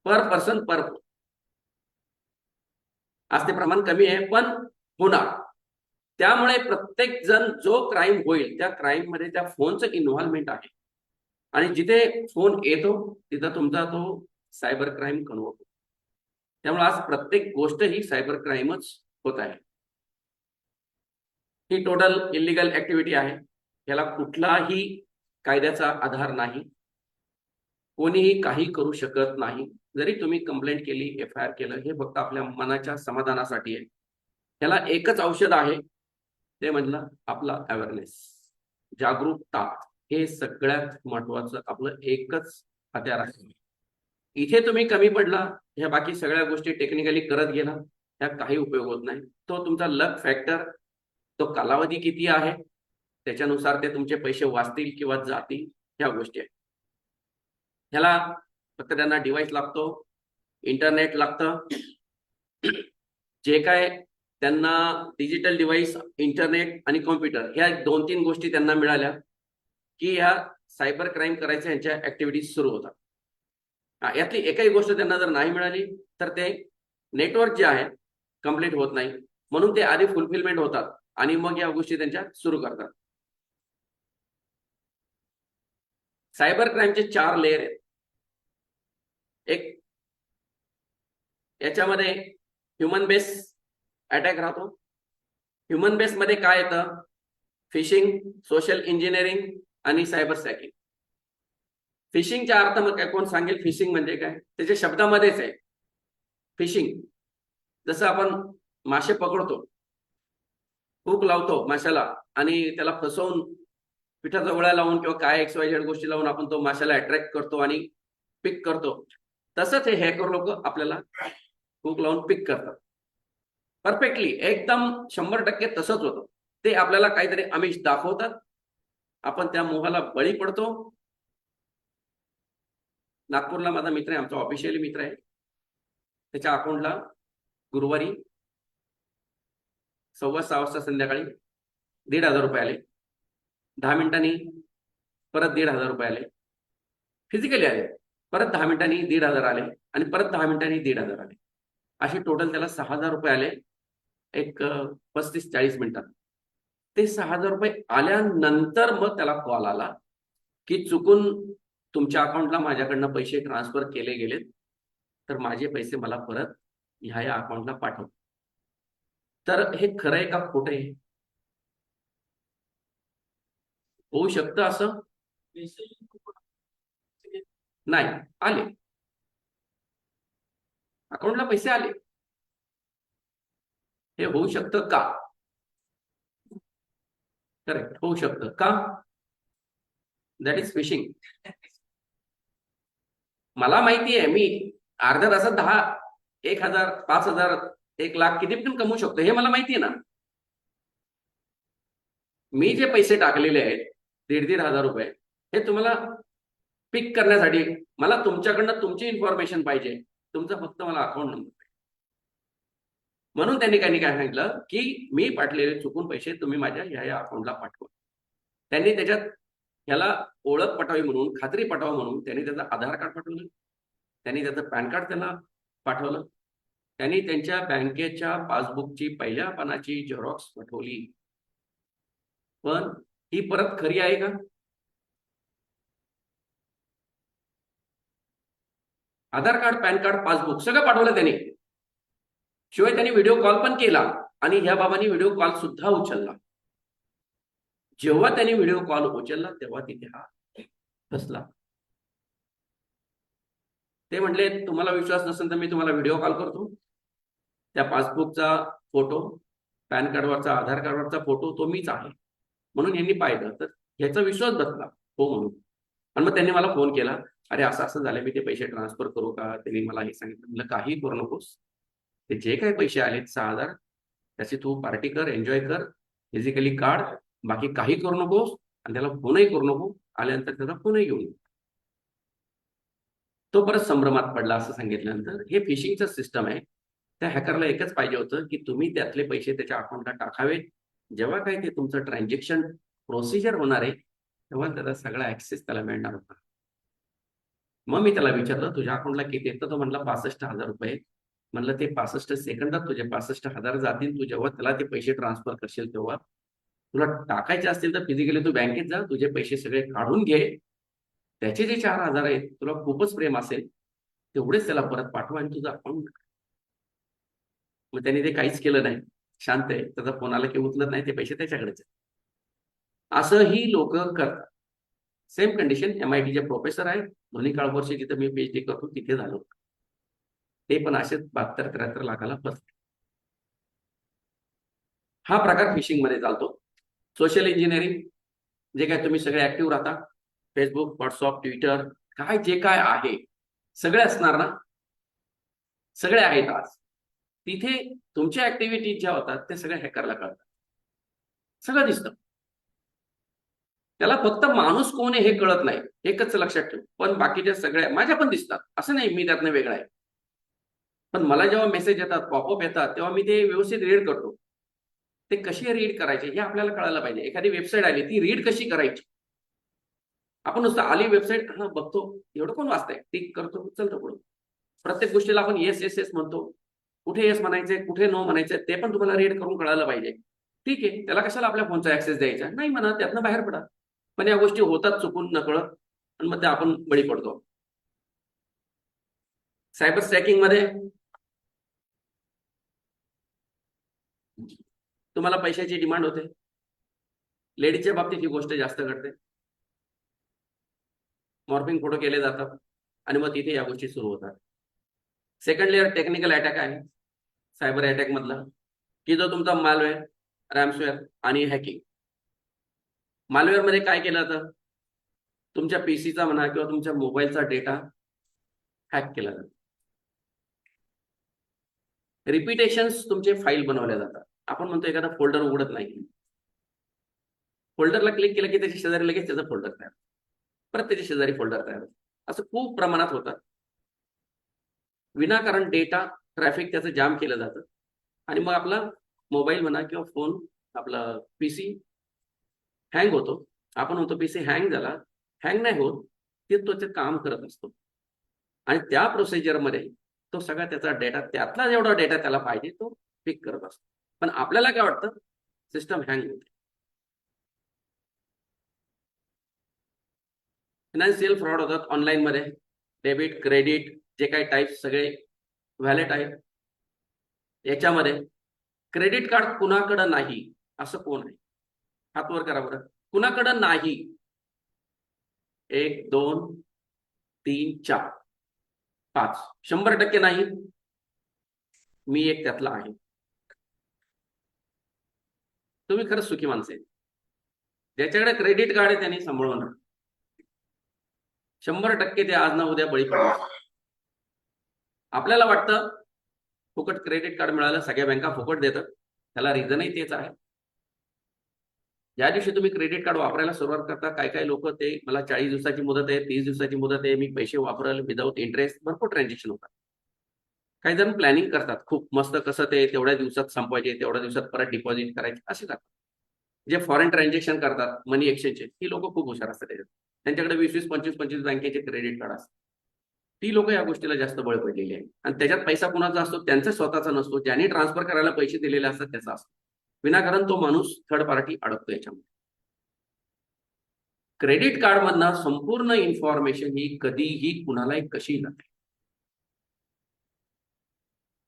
पर पर्सन पर फोन. आज ते प्रमाण कमी आहे पण होणार. त्यामुळे प्रत्येक जण जो क्राईम होईल त्या क्राईम मध्ये त्या फोनचं इन्व्हॉल्वमेंट आहे आणि जिथे फोन येतो तिथं तुमचा तो सायबर क्राईम कन्वर्ट होतो. त्यामुळे आज प्रत्येक गोष्ट ही सायबर क्राईमच होत आहे. ही टोटल इलिगल ऍक्टिव्हिटी आहे. याला कुठलाही कायद्याचा आधार नाही, कोणीही काही करू शकत नाही. जरी तुम्ही कंप्लेंट केली, FIR केलं, हे फक्त आपल्या मनाच्या समाधानासाठी आहे. त्याला एकच औषध आहे, ते म्हणलं आपला अवेअरनेस, जागरूकता. हे सगळ्यात महत्वाचं आपलं एकच हत्यार आहे. इथे तुम्ही कमी पडला, ह्या बाकी सगळ्या गोष्टी टेक्निकली करत गेला, त्यात काही उपयोग होत नाही. तो तुमचा लक फॅक्टर, तो कालावधी किती आहे त्याच्यानुसार ते तुमचे पैसे वाचतील किंवा जातील, ह्या गोष्टी आहेत. ह्याला फक्त त्यांना डिव्हाइस लागतो, इंटरनेट लागतं. जे काय त्यांना डिजिटल डिव्हाइस, इंटरनेट आणि कॉम्प्युटर, ह्या 2-3 गोष्टी त्यांना मिळाल्या की ह्या सायबर क्राईम करायच्या यांच्या ऍक्टिव्हिटीज सुरू होतात. यातली एकही गोष्ट त्यांना जर नाही मिळाली तर ते नेटवर्क जे आहे कम्प्लीट होत नाही, म्हणून ते आधी फुलफिलमेंट होतात आणि मग या गोष्टी त्यांच्या सुरू करतात. सायबर क्राईमचे 4 लेयर आहेत. एक, याच्यामध्ये ह्युमन बेस अटॅक राहतो. ह्युमन बेस मध्ये काय येतं? फिशिंग, सोशल इंजिनिअरिंग आणि सायबर सॅकिंग. फिशिंगचा अर्थ मग काय, कोण सांगेल फिशिंग म्हणजे काय? त्याच्या शब्दामध्येच आहे फिशिंग. जसं आपण मासे पकडतो, हुक लावतो माशाला आणि त्याला फसवून पिठाचा गोळा लावून किंवा काय XYZ गोष्टी लावून आपण तो माशाला अट्रॅक्ट करतो आणि पिक करतो. तसंच हे हॅकर लोक आपल्याला हुक लावून पिक करतात. परफेक्टली एकदम 100% तसंच होतं. ते आपल्याला काहीतरी आमिष दाखवतात, आपण त्या मोहाला बळी पडतो. नागपूरला माझा मित्र आहे, आमचा ऑफिशियली मित्र आहे. त्याच्या अकाउंटला गुरुवारी 6:15 वाजता संध्याकाळी 1,500 रुपये आले. 10 मिनिटांनी परत 1,500 रुपये आले, फिजिकली आले. परत 10 मिनिटांनी 1,500 आले आणि परत 10 मिनिटांनी 1,500 आले. असे टोटल त्याला 6,000 रुपये आले एक 35-40 मिनिटात. ते 6,000 रुपये आल्यानंतर मग त्याला कॉल आला की चुकून तुमच्या अकाउंटला माझ्याकडनं पैसे ट्रान्सफर केले गेलेत, तर माझे पैसे मला परत ह्या अकाउंटला पाठव. तर हे खरं आहे का खोटं आहे? होऊ शकतं असं? नाही, आले अकाउंटला पैसे आले. हे होऊ शकतं का? करेक्ट, होऊ शकतं का? That is fishing. मला माहिती आहे, मी अर्ध्या तासात 10, 1,000, 5,000, 1,00,000 किती पण कमवू शकतो, हे मला माहिती आहे ना. मी जे पैसे टाकलेले आहेत 1,500 रुपये, हे तुम्हाला पिक करण्यासाठी मला तुमच्याकडनं तुमची इन्फॉर्मेशन पाहिजे. तुमचा फक्त मला अकाउंट नंबर पाहिजे. म्हणून त्यांनी काय सांगितलं की मी पाठवलेले चुकून पैसे तुम्ही माझ्या ह्या अकाउंटला पाठवा. त्यांनी त्याच्यात ह्याला ओळख पटावी म्हणून, खात्री पटावं म्हणून त्यांनी त्याचं आधार कार्ड पाठवलं, त्यांनी त्याचं पॅन कार्ड त्याला पाठवलं, त्यांनी त्यांच्या बँकेच्या पासबुकची पहिल्या पानाची झेरॉक्स पाठवली. पण ही परत खरी आहे का? आधार कार्ड, पॅन कार्ड, पासबुक सगळं पाठवलं त्यांनी. शिवाय त्यांनी व्हिडिओ कॉल पण केला आणि ह्या बाबांनी व्हिडिओ कॉल सुद्धा उचलला. जेव्हा त्यांनी व्हिडिओ कॉल उचलला तेव्हा तिथे हा फसला. ते म्हटले तुम्हाला विश्वास नसेल तर मी तुम्हाला व्हिडिओ कॉल करतो, त्या पासबुकचा फोटो, पॅन कार्डवरचा, आधार कार्डवरचा फोटो तो मीच आहे म्हणून यांनी पाहिलं. तर ह्याचा विश्वास बसला हो म्हणून. आणि मग त्यांनी मला फोन केला, अरे असं असं झालं, मी ते पैसे ट्रान्सफर करू का? त्यांनी मला हे सांगितलं. म्हटलं काही करू नकोस, ते जे काही पैसे आलेत 6,000 त्याची तू पार्टी कर, एन्जॉय कर, फिजिकली काढ, बाकी काही करू नकोस आणि त्याला फोनही करू नको. आल्यानंतर त्याचा फोनही घेऊन ये. तो परत संभ्रमात पडला. असं सांगितल्यानंतर हे फिशिंगचं सिस्टम आहे. त्या हॅकरला एकच पाहिजे होतं की तुम्ही त्यातले पैसे त्याच्या अकाउंटला टाकावेत. जेव्हा काही ते तुमचं ट्रान्झॅक्शन प्रोसिजर होणार आहे तेव्हा त्याचा सगळा ऍक्सेस त्याला मिळणार होता. मग मी त्याला विचारलं तुझ्या अकाउंटला किती येतं? तो म्हणला 65,000 रुपये. म्हणलं ते 65 सेकंदात तुझे 65,000 जातील. तू जेव्हा त्याला ते पैसे ट्रान्सफर करशील तेव्हा तुला टाकायचे असतील तर फिजिकली तू बँकेत जा, तुझे पैसे सगळे काढून घे. त्याचे जे 4,000 आहेत तुला खूपच प्रेम असेल तेवढेच त्याला परत पाठवा आणि तुझं अकाउंट. मग त्यांनी ते काहीच केलं नाही, शांत आहे. त्याचा फोन आला की उचलत नाही, ते पैसे त्याच्याकडेच. असंही लोक करतात. सेम कंडिशन MIT चे प्रोफेसर आहेत, दोन्ही काळवर्षी जिथे मी PhD करतो तिथे झालो, ते पण असेच 72-73 लाखाला फसले. हा प्रकार फिशिंग मध्ये चालतो. सोशल इंजिनिअरिंग, जे काय तुम्ही सगळे ऍक्टिव्ह राहता, फेसबुक, व्हॉट्सअप, ट्विटर, काय जे काय आहे सगळे असणार ना, सगळे आहेत आज. तिथे तुमच्या ऍक्टिव्हिटीज ज्या होतात ते सगळे हॅकरला कळतात, सगळं दिसतं. त्याला फक्त माणूस कोण आहे हे कळत नाही, एकच लक्षात ठेव. पण बाकीच्या सगळ्या माझ्या पण दिसतात, असं नाही मी त्यातनं वेगळा आहे. पण मला जेव्हा मेसेज येतात, पॉपअप येतात, तेव्हा मी ते व्यवस्थित रीड करतो. ते कशी रीड करायचे हे आपल्याला कळायला पाहिजे. एखादी वेबसाईट आली, ती रीड कशी करायची. आपण नुसतं आली वेबसाईट, हा बघतो, एवढं कोण वाचतंय, टिक करतो, चलतो पुढे. प्रत्येक गोष्टीला आपण येस येस येस म्हणतो. कुठे येस म्हणायचंय, कुठे नो म्हणायचंय, ते पण तुम्हाला रीड करून कळायला पाहिजे. ठीक आहे, त्याला कशाला आपल्या फोनचा ऍक्सेस द्यायचा नाही म्हणा, त्यातनं बाहेर पडा. पण या गोष्टी होतात चुकून नकळत, आणि मग ते आपण बळी पडतो. सायबर स्टॅकिंग मध्ये तुम्हाला पैशाची डिमांड होते. लेडीजच्या बाबतीत ही गोष्ट जास्त घडते. मॉर्फिंग फोटो केले जातात आणि मग तिथे या गोष्टी सुरू होतात. सेकंड लेअर टेक्निकल अटॅक आहे सायबर अटॅक मधला, की जो तुमचा मालवेअर, रॅमस्वेअर आणि हॅकिंग. मालवेअर मध्ये काय केलं जातं, तुमच्या पीसीचा म्हणा किंवा तुमच्या मोबाईलचा डेटा हॅक केला जातो. रिपिटेशन्स तुमचे फाईल बनवल्या जातात. आपण म्हणतो एखादा फोल्डर उघडत नाही, फोल्डरला क्लिक केलं की त्याच्या शेजारी लगेच त्याचा फोल्डर तयार, परत त्याच्या शेजारी फोल्डर तयार, असं खूप प्रमाणात होतात. विनाकारण डेटा ट्रॅफिक त्याचं जाम केलं जातं आणि मग आपला मोबाईल म्हणा किंवा फोन, आपला पीसी हँग होतो. आपण म्हणतो पीसी हँग झाला, हँग नाही होत, ते त्याचं काम करत असतो. आणि त्या प्रोसिजरमध्ये तो सगळा त्याचा डेटा, त्यातला जेवढा डेटा त्याला पाहिजे तो पिक करत असतो. पण आपल्याला काय वाटतं, सिस्टम हँग होते. फायनान्शियल फ्रॉड होतात ऑनलाईन मध्ये. डेबिट, क्रेडिट, जे काही टाईप सगळे व्हॅलेट आहेत, याच्यामध्ये क्रेडिट कार्ड कुणाकडं नाही असं कोण आहे, हात वर करा बरं. कुणाकडं नाही? 1 2 3 4 5, 100% नाही. मी एक त्यातला आहे. तुम्ही खरंच सुखी माणसे. ज्याच्याकडे क्रेडिट कार्ड आहे त्यांनी सांभाळून राहा. 100% ते आज ना उद्या बळी पडणार. आपल्याला वाटतं फुकट क्रेडिट कार्ड मिळालं, सगळ्या बँका फुकट देतात, त्याला रिझनही तेच आहे. ज्या दिवशी तुम्ही क्रेडिट कार्ड वापरायला सुरुवात करता, काय काय लोक ते मला 40 दिवसाची मुदत आहे, 30 दिवसाची मुदत आहे, मी पैसे वापरेल विदाऊट इंटरेस्ट, भरपूर ट्रान्झॅक्शन होतात. काही जण प्लॅनिंग करतात खूप मस्त, कसं ते तेवढ्या दिवसात संपवायचे, तेवढ्या दिवसात परत डिपॉझिट करायचे, असे करतात. जे फॉरेन ट्रान्झॅक्शन करतात मनी एक्सचेंजचे, ती लोक खूप हुशार असतात. त्यांच्याकडे 20-20, 25-25 बँकेचे क्रेडिट कार्ड असतात. ती लोक या गोष्टीला जास्त बळ पडलेली आहे. आणि त्याच्यात पैसा कुणाचा असतो, त्यांचा स्वतःचा नसतो, ज्यांनी ट्रान्सफर करायला पैसे दिलेले असतात त्याचा असतो. विनाकारण तो माणूस थर्ड पार्टी अडकतो याच्यामध्ये. क्रेडिट कार्ड मधनं संपूर्ण इन्फॉर्मेशन ही कधीही कुणालाही कशी जाते.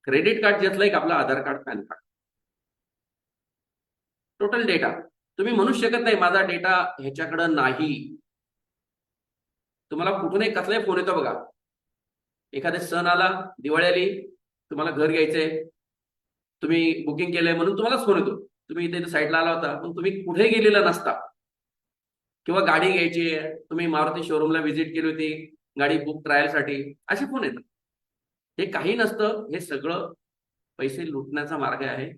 क्रेडिट कार्ड घेतलं एक आपलं Aadhaar card, PAN card, total data. तुम्ही म्हणू शकत नाही माझा डेटा ह्याच्याकडे नाही. तुम्हाला कुठूनही कसलाही फोन येतो बघा, एखादा सण आला, दिवाळी आली, तुम्हाला घर घ्यायचंय, तुम्ही बुकिंग केलंय म्हणून तुम्हालाच फोन येतो. तुम्ही इथे साईडला आला होता पण तुम्ही कुठे गेलेला नसता, किंवा गाडी घ्यायची आहे, तुम्ही मारुती शोरूमला व्हिजिट केली होती गाडी बुक ट्रायलसाठी, असे फोन येतात. हे काही नसतं, हे सगळं पैसे लुटण्याचा मार्ग आहे.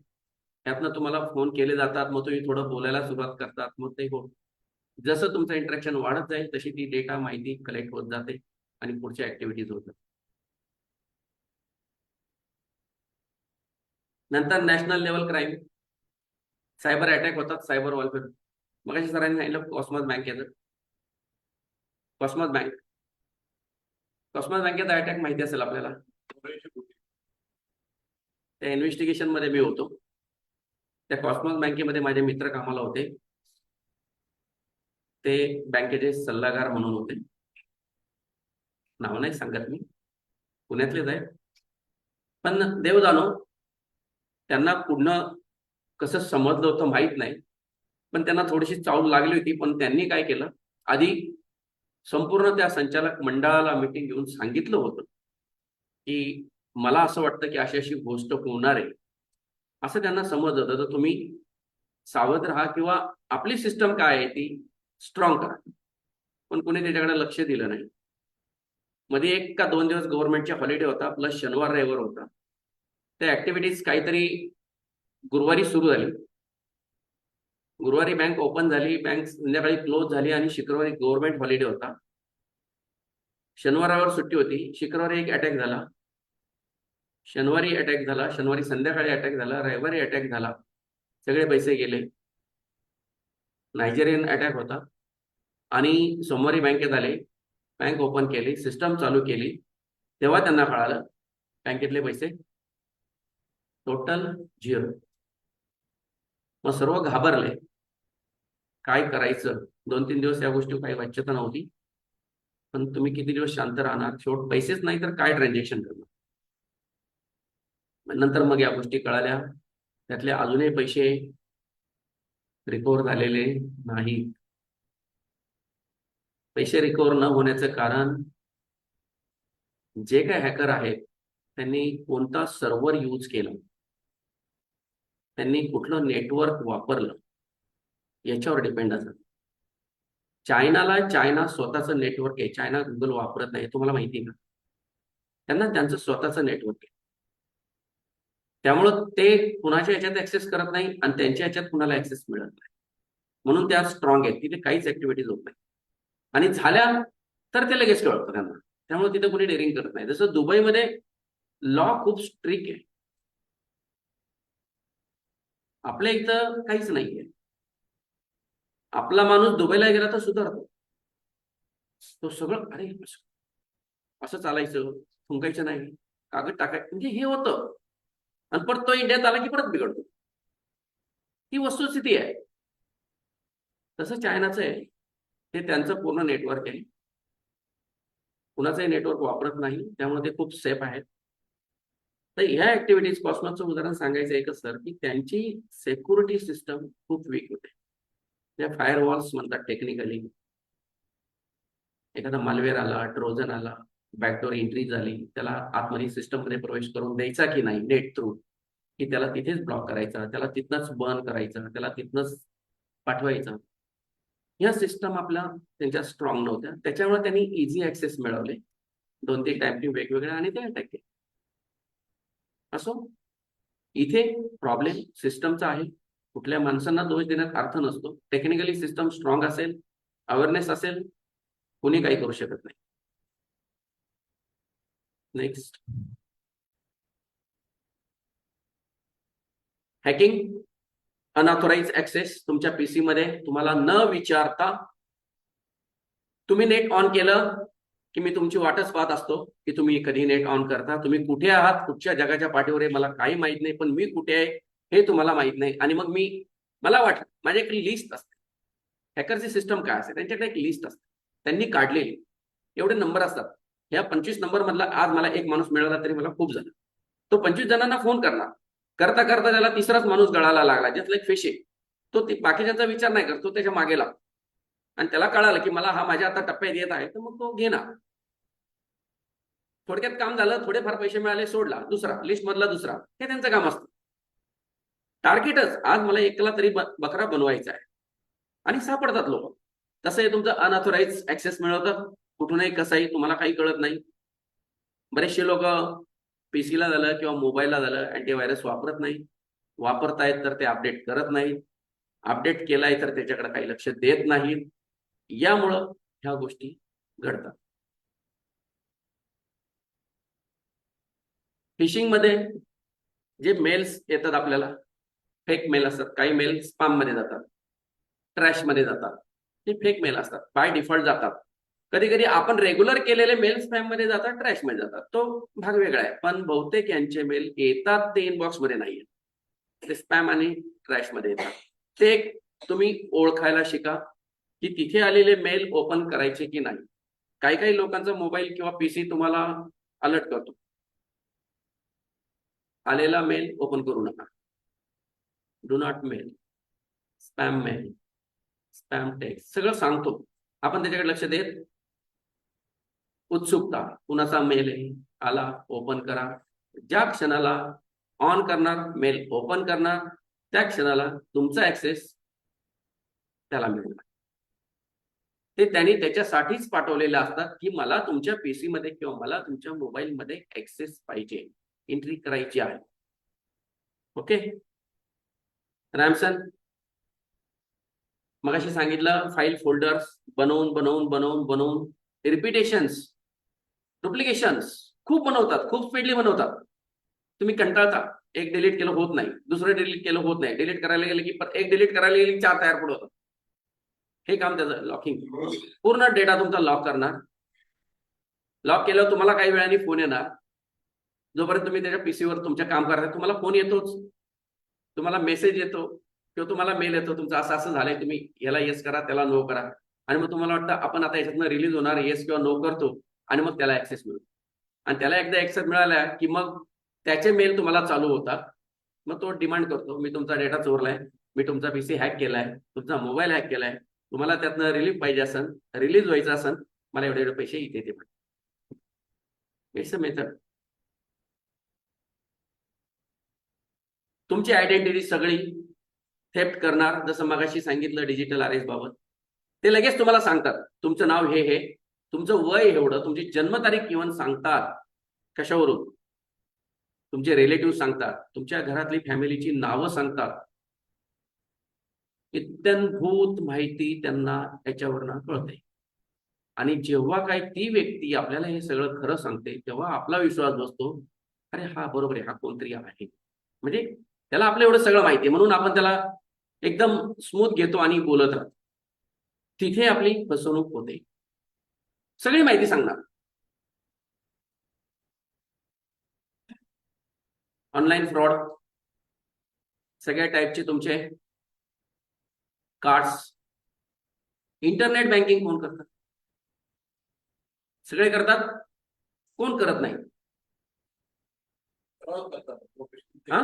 त्यातनं तुम्हाला फोन केले जातात, मग तुम्ही थोडं बोलायला सुरुवात करतात, मग ते हो, जसं तुमचं इंटरॅक्शन वाढत जाईल तशी ती डेटा माहिती कलेक्ट होत जाते आणि पुढच्या ऍक्टिव्हिटीज होतात. नंतर national level crime, cyber attack होतात, सायबर वॉरफेअर. मगाशी सरांनी सांगितलं कॉस्मॉस बँकेचं, कॉस्मॉस बँकेचा अटॅक माहिती असेल आपल्याला. त्या इन्व्हेस्टिगेशन मध्ये मी होतो. त्या कॉस्मॉस बँकेमध्ये माझे मित्र कामाला होते. ते बँकेचे सल्लागार म्हणून होते. नाव नाही सांगत मी, पुण्यातलेच आहे. पण देव जाणो, त्यांना पुढनं कसं समजलं होतं माहित नाही, पण त्यांना थोडीशी चावल लागली होती. पण त्यांनी काय केलं, आधी संपूर्ण त्या संचालक मंडळाला मीटिंग घेऊन सांगितलं होतं की मला असं वाटतं की अशी अशी गोष्ट होणार आहे, असं त्यांना समजत होतं. तर तुम्ही सावध राहा किंवा आपली सिस्टम काय आहे ती स्ट्रॉंग करा. पण कुणी त्याच्याकडे लक्ष दिलं नाही. मध्ये 1 का 2 दिवस गव्हर्नमेंटच्या हॉलिडे होता, प्लस शनिवार रविवार होता. त्या ऍक्टिव्हिटीज काहीतरी गुरुवारी सुरू झाली. गुरुवारी बँक ओपन झाली, बँक संध्याकाळी क्लोज झाली आणि शुक्रवारी गव्हर्नमेंट हॉलिडे होता. शनिवारावर सुट्टी होती. शुक्रवारी एक अटॅक झाला, शनिवारी अटॅक झाला, शनिवारी संध्याकाळी अटॅक झाला, रविवारी अटॅक झाला. सगळे पैसे गेले. नायजेरियन अटॅक होता आणि सोमवारी बँकेत आले, बँक ओपन केली, सिस्टम चालू केली. तेव्हा त्यांना कळालं बँकेतले पैसे टोटल 0. मग सर्व घाबरले, काय करायचं. 2-3 दिवस या गोष्टी काही वाच्यता नव्हती. पण तुम्ही किती दिवस शांत राहणार, शेवट पैसेच नाही तर काय ट्रान्झॅक्शन करणार. नंतर मग या गोष्टी कळाल्या. त्यातले अजूनही पैसे रिकव्हर झालेले नाहीत. पैसे रिकव्हर न होण्याचं कारण जे काही हॅकर आहेत त्यांनी कोणता सर्व्हर यूज केला, त्यांनी कुठलं नेटवर्क वापरलं याच्यावर डिपेंड असतं. चायना स्वतःचं नेटवर्क आहे. चायना गुगल वापरत नाही, तुम्हाला माहिती आहे का? त्यांना त्यांचं स्वतःचं नेटवर्क आहे. त्यामुळं ते कुणाच्या ह्याच्यात ऍक्सेस करत नाही आणि त्यांच्या ह्याच्यात कुणाला ऍक्सेस मिळत नाही. म्हणून त्या स्ट्रॉंग आहेत. तिथे काहीच ऍक्टिव्हिटीज होत नाही आणि झाल्या तर ते लगेच कळतं त्यांना. त्यामुळे तिथे कोणी डेअरिंग करत नाही. जसं दुबईमध्ये लॉ खूप स्ट्रिक्ट आहे, आपल्या इथं काहीच नाहीये. आपला माणूस दुबईला गेला तर सुधारतो. तो सगळं अरे असं चालायचं, थुंकायचं नाही, कागद टाकायचं, म्हणजे हे होतं. आणि परत तो इंडियात आला की परत बिघडतो. ही वस्तुस्थिती आहे. तसं चायनाचं आहे. ते त्यांचं पूर्ण नेटवर्क आहे, कुणाचंही नेटवर्क वापरत नाही. त्यामुळे ते खूप सेफ आहेत. तर ह्या ऍक्टिव्हिटीज पासूनच उदाहरण सांगायचं एकच सर, की त्यांची सेक्युरिटी सिस्टम खूप वीक होते. त्या फायरवॉल्स म्हणतात टेक्निकली. एखादा मालवेअर आला, ट्रोजन आला, बॅकडोर एंट्री झाली, त्याला आतमध्ये सिस्टम मध्ये प्रवेश करून द्यायचा की नाही नेट थ्रू, की त्याला तिथेच ब्लॉक करायचा, त्याला तिथनंच बर्न करायचा, त्याला तिथनंच पाठवायचा. या सिस्टम आपल्या त्यांच्या स्ट्रॉंग नव्हत्या. त्याच्यामुळे त्यांनी इझी ऍक्सेस मिळवले 2-3 टाईपनी वेगवेगळ्या आणि ते अटॅक केले. असो, इथे प्रॉब्लेम सिस्टमचा आहे. कुठल्या माणसांना दोष देण्यात अर्थ नसतो. टेक्निकली सिस्टम स्ट्रॉंग असेल, अवेअरनेस असेल, कोणी काही करू शकत नाही. Next, hacking, unauthorized access. तुमच्या पीसी मध्ये तुम्हाला न विचारता तुम्ही नेट ऑन केलं की मी तुमची वाटच पाहत असतो की तुम्ही कधी नेट ऑन करता. तुम्ही कुठे आहात, कुठच्या जगाच्या पाठीवर आहे मला काही माहित नाही, पण मी कुठे आहे हे तुम्हाला माहित नाही. आणि मग मला वाटतं माझी एक लिस्ट असते. हॅकरची सिस्टम काय असते, त्यांच्याकडे एक लिस्ट असते त्यांनी काढलेली. एवढे नंबर असतात. ह्या 25 नंबर मधला आज मला एक माणूस मिळाला तरी मला खूप झालं. तो 25 जणांना फोन करणार. करता करता त्याला तिसराच माणूस गळाला लागला, ज्यातला एक फेशे. तो बाकीच्यांचा विचार नाही करतो, त्याच्या मागे लागतो. आणि त्याला कळालं की मला हा माझ्या आता टप्प्यात येत आहे, तर मग तो घेणार. थोडक्यात काम झालं, थोडेफार पैसे मिळाले, सोडला. दुसरा लिस्ट मधला दुसरा, हे त्यांचं काम असतं. टार्गेटच आज मला एकला तरी बकरा बनवायचा आहे आणि सापडतात लोक. तसं हे तुमचं अनऑथोराइज ऍक्सेस मिळवतात कुठूनही, कसंही, तुम्हाला काही कळत नाही. बरेचसे लोक पीसीला झालं किंवा मोबाईलला झालं अँटीव्हायरस वापरत नाही. वापरतायत तर ते अपडेट करत नाहीत. अपडेट केलाय तर त्याच्याकडे काही लक्ष देत नाहीत. यामुळं ह्या गोष्टी घडतात. फिशिंग मध्ये जे मेल्स येतात आपल्याला, फेक मेल असतात. काही मेल स्पॅम मध्ये जातात, ट्रॅश मध्ये जातात. ते फेक मेल असतात, बाय डिफॉल्ट जातात. कधी कधी आपण रेग्युलर केलेले मेल स्पॅम मध्ये जातात, ट्रॅश मध्ये जातात. तो भाग वेगळा आहे. पण बहुतेक यांचे मेल येतात ते इनबॉक्स मध्ये नाहीये, ते स्पॅम आणि ट्रॅश मध्ये येतात. ते तुम्ही ओळखायला शिका की तिथे आलेले मेल ओपन करायचे की नाही. काही काही लोकांचा मोबाईल किंवा पीसी तुम्हाला अलर्ट करतो, आलेला मेल ओपन करू नका, do not mail, spam mail, spam text, सगळं सांगतो. आपण त्याच्याकडे लक्ष देत उत्सुकता, कुणाचा मेल आहे, आला, ओपन करा. ज्या क्षणाला ऑन करणार, मेल ओपन करणार, त्या क्षणाला तुमचा ऍक्सेस त्याला मिळणार. ते त्यांनी त्याच्यासाठीच पाठवलेले असतात की मला तुमच्या पीसी मध्ये किंवा मला तुमच्या मोबाईल मध्ये ऍक्सेस पाहिजे, एंट्री करायची आहे. ओके रॅमसन, मगाशी सांगितलं फाईल फोल्डर्स बनवून रिपिटेशन्स, डुप्लिकेशन्स खूप बनवतात, खूप स्पीडली बनवतात. तुम्ही कंटाळता, एक डिलीट केलं होत नाही, दुसरं डिलीट केलं होत नाही, डिलीट करायला गेलं की एक डिलीट करायला गेलं की 4 तयार पुढे होतात. हे काम त्याचं लॉकिंग, पूर्ण डेटा तुमचा लॉक करणार. लॉक केल्यावर तुम्हाला काही वेळाने फोन येणार. जोपर्यंत तुम्ही त्याच्या पीसीवर तुमच्या काम करता तुम्हाला फोन येतोच, तुम्हाला मेसेज येतो किंवा तुम्हाला मेल येतो, तुमचं असं असं झालंय, तुम्ही याला येस करा, त्याला नो करा. आणि मग तुम्हाला वाटतं आपण आता याच्यातनं रिलीज होणार, येस किंवा नो करतो, आणि मग त्याला ऍक्सेस मिळतो. आणि त्याला एकदा ऍक्सेस मिळाला की मग त्याचे मेल तुम्हाला चालू होतात. मग तो डिमांड करतो, मी तुमचा डेटा चोरलाय, मी तुमचा पीसी हॅक केलाय, तुमचा मोबाईल हॅक केलाय, तुम्हाला त्यातनं रिलीफ पाहिजे असेल, रिलीज व्हायचं असेल, मला एवढे पैसे इथे ते इट्स अ मेथड. तुमची आयडेंटिटी सगळी थेफ्ट करणार. जसं मगाशी सांगितलं डिजिटल अरेस्ट बाबत, ते लगेच तुम्हाला सांगतात तुमचं नाव हे, तुमचं वय एवढं, तुमची जन्मतारीख इव्हन सांगतात. कशावरून? तुमचे रिलेटिव्ह सांगतात, तुमच्या घरातली फॅमिलीची नावं सांगतात. इत्थंभूत माहिती त्यांना याच्यावरनं कळते. आणि जेव्हा काही ती व्यक्ती आपल्याला हे सगळं खरं सांगते तेव्हा आपला विश्वास बसतो, अरे हा बरोबर आहे, हा कोणतरी आहे, म्हणजे त्याला आपलं एवढं सगळं माहिती आहे, म्हणून आपण त्याला एकदम स्मूथ घेतो आणि बोलत राहतो. तिथे आपली फसवणूक होते. सगळी माहिती सांगणार. ऑनलाईन फ्रॉड, सगळ्या टाईपचे तुमचे कार्ड्स. इंटरनेट बँकिंग कोण करतात? सगळे करतात, कोण करत नाही? हा,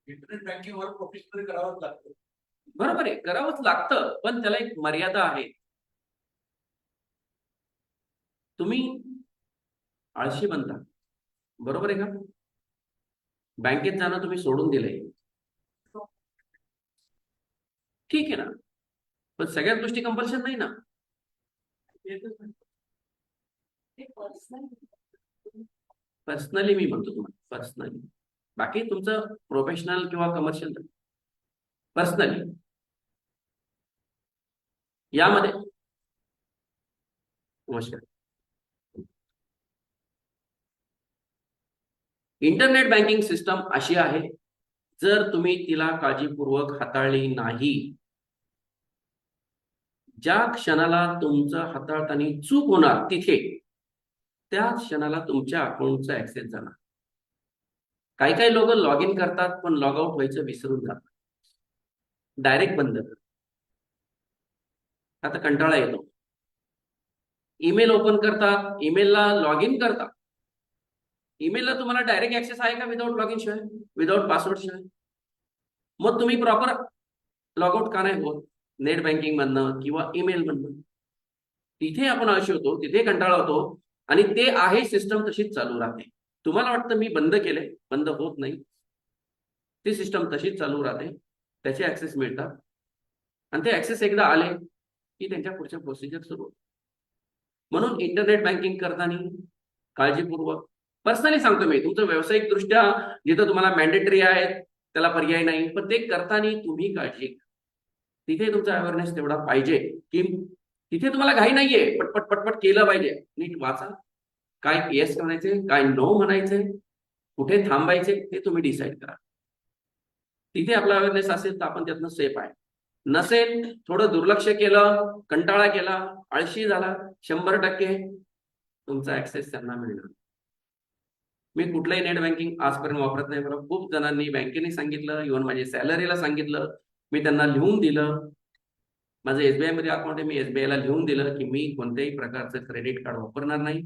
इंटरनेट बँकिंग वर प्रोफेशनल करावंच लागतं. बरोबर आहे, करावंच लागतं, पण त्याला एक मर्यादा आहे. तुम्ही आळशी बनता, बरोबर आहे का? बँकेत जाणं तुम्ही सोडून दिलंय, ठीक आहे ना, पण सगळ्याच गोष्टी कंपल्शन नाही ना. पर्सनली मी म्हणतो तुम्हाला, पर्सनली. बाकी तुमचं प्रोफेशनल किंवा कमर्शियल, पर्सनली यामध्ये. नमस्कार. इंटरनेट बँकिंग सिस्टम अशी आहे, जर तुम्ही तिला काळजीपूर्वक हाताळली नाही, ज्या क्षणाला तुमचं हाताळताना चूक होणार तिथे त्या क्षणाला तुमच्या अकाउंटचा ऍक्सेस जाणार. काही काही लोक लॉग इन करतात पण लॉग आउट व्हायचं विसरून जातात, डायरेक्ट बंद करतात. आता कंटाळा येतो. ईमेल ओपन करतात, ईमेलला लॉग इन करतात. ईमेलला तुम्हाला डायरेक्ट ऍक्सेस आहे का विदाउट लॉग इन शिवाय, विदाउट पासवर्ड शिवाय? मग तुम्ही प्रॉपर लॉग आउट का नाही होत? नेट बँकिंग मधनं किंवा ईमेल मधनं. तिथे आपण आळशी होतो, तिथे कंटाळा होतो, आणि ते आहे सिस्टम तशीच चालू राहते. तुम्हाला वाटतं मी बंद केले, बंद होत नाही. ती सिस्टम तशीच चालू राहते, त्याचे ऍक्सेस मिळतात, आणि ते ऍक्सेस एकदा आले की त्यांच्या पुढच्या प्रोसिजर सुरू होतात. म्हणून इंटरनेट बँकिंग करताना काळजीपूर्वक, पर्सनली सांगतो मी, तुमचं व्यावसायिक दृष्ट्या जिथं तुम्हाला मॅन्डेटरी आहे त्याला पर्याय नाही, पण ते करताना तुम्ही काळजी घ्या. तिथे तुमचा अवेअरनेस तेवढा पाहिजे की तिथे तुम्हाला घाई नाहीये, पटपट पटपट केलं पाहिजे. नीट वाचा, काय येस म्हणायचे, काय नो म्हणायचे, कुठे थांबायचे, ते तुम्ही डिसाईड करा. तिथे आपला अवेअरनेस असेल तर आपण त्यातनं सेफ आहे. नसेल, थोडं दुर्लक्ष केलं, कंटाळा केला, आळशी झाला, 100% तुमचा ऍक्सेस त्यांना मिळणार. मी कुठलंही नेट बँकिंग आजपर्यंत वापरत नाही. मला खूप जणांनी बँकेने सांगितलं, इव्हन माझ्या सॅलरीला सांगितलं, मी त्यांना लिहून दिलं. माझं एसबीआय मध्ये अकाउंट आहे, मी एसबीआय ला लिहून दिलं की मी कोणत्याही प्रकारचं क्रेडिट कार्ड वापरणार नाही,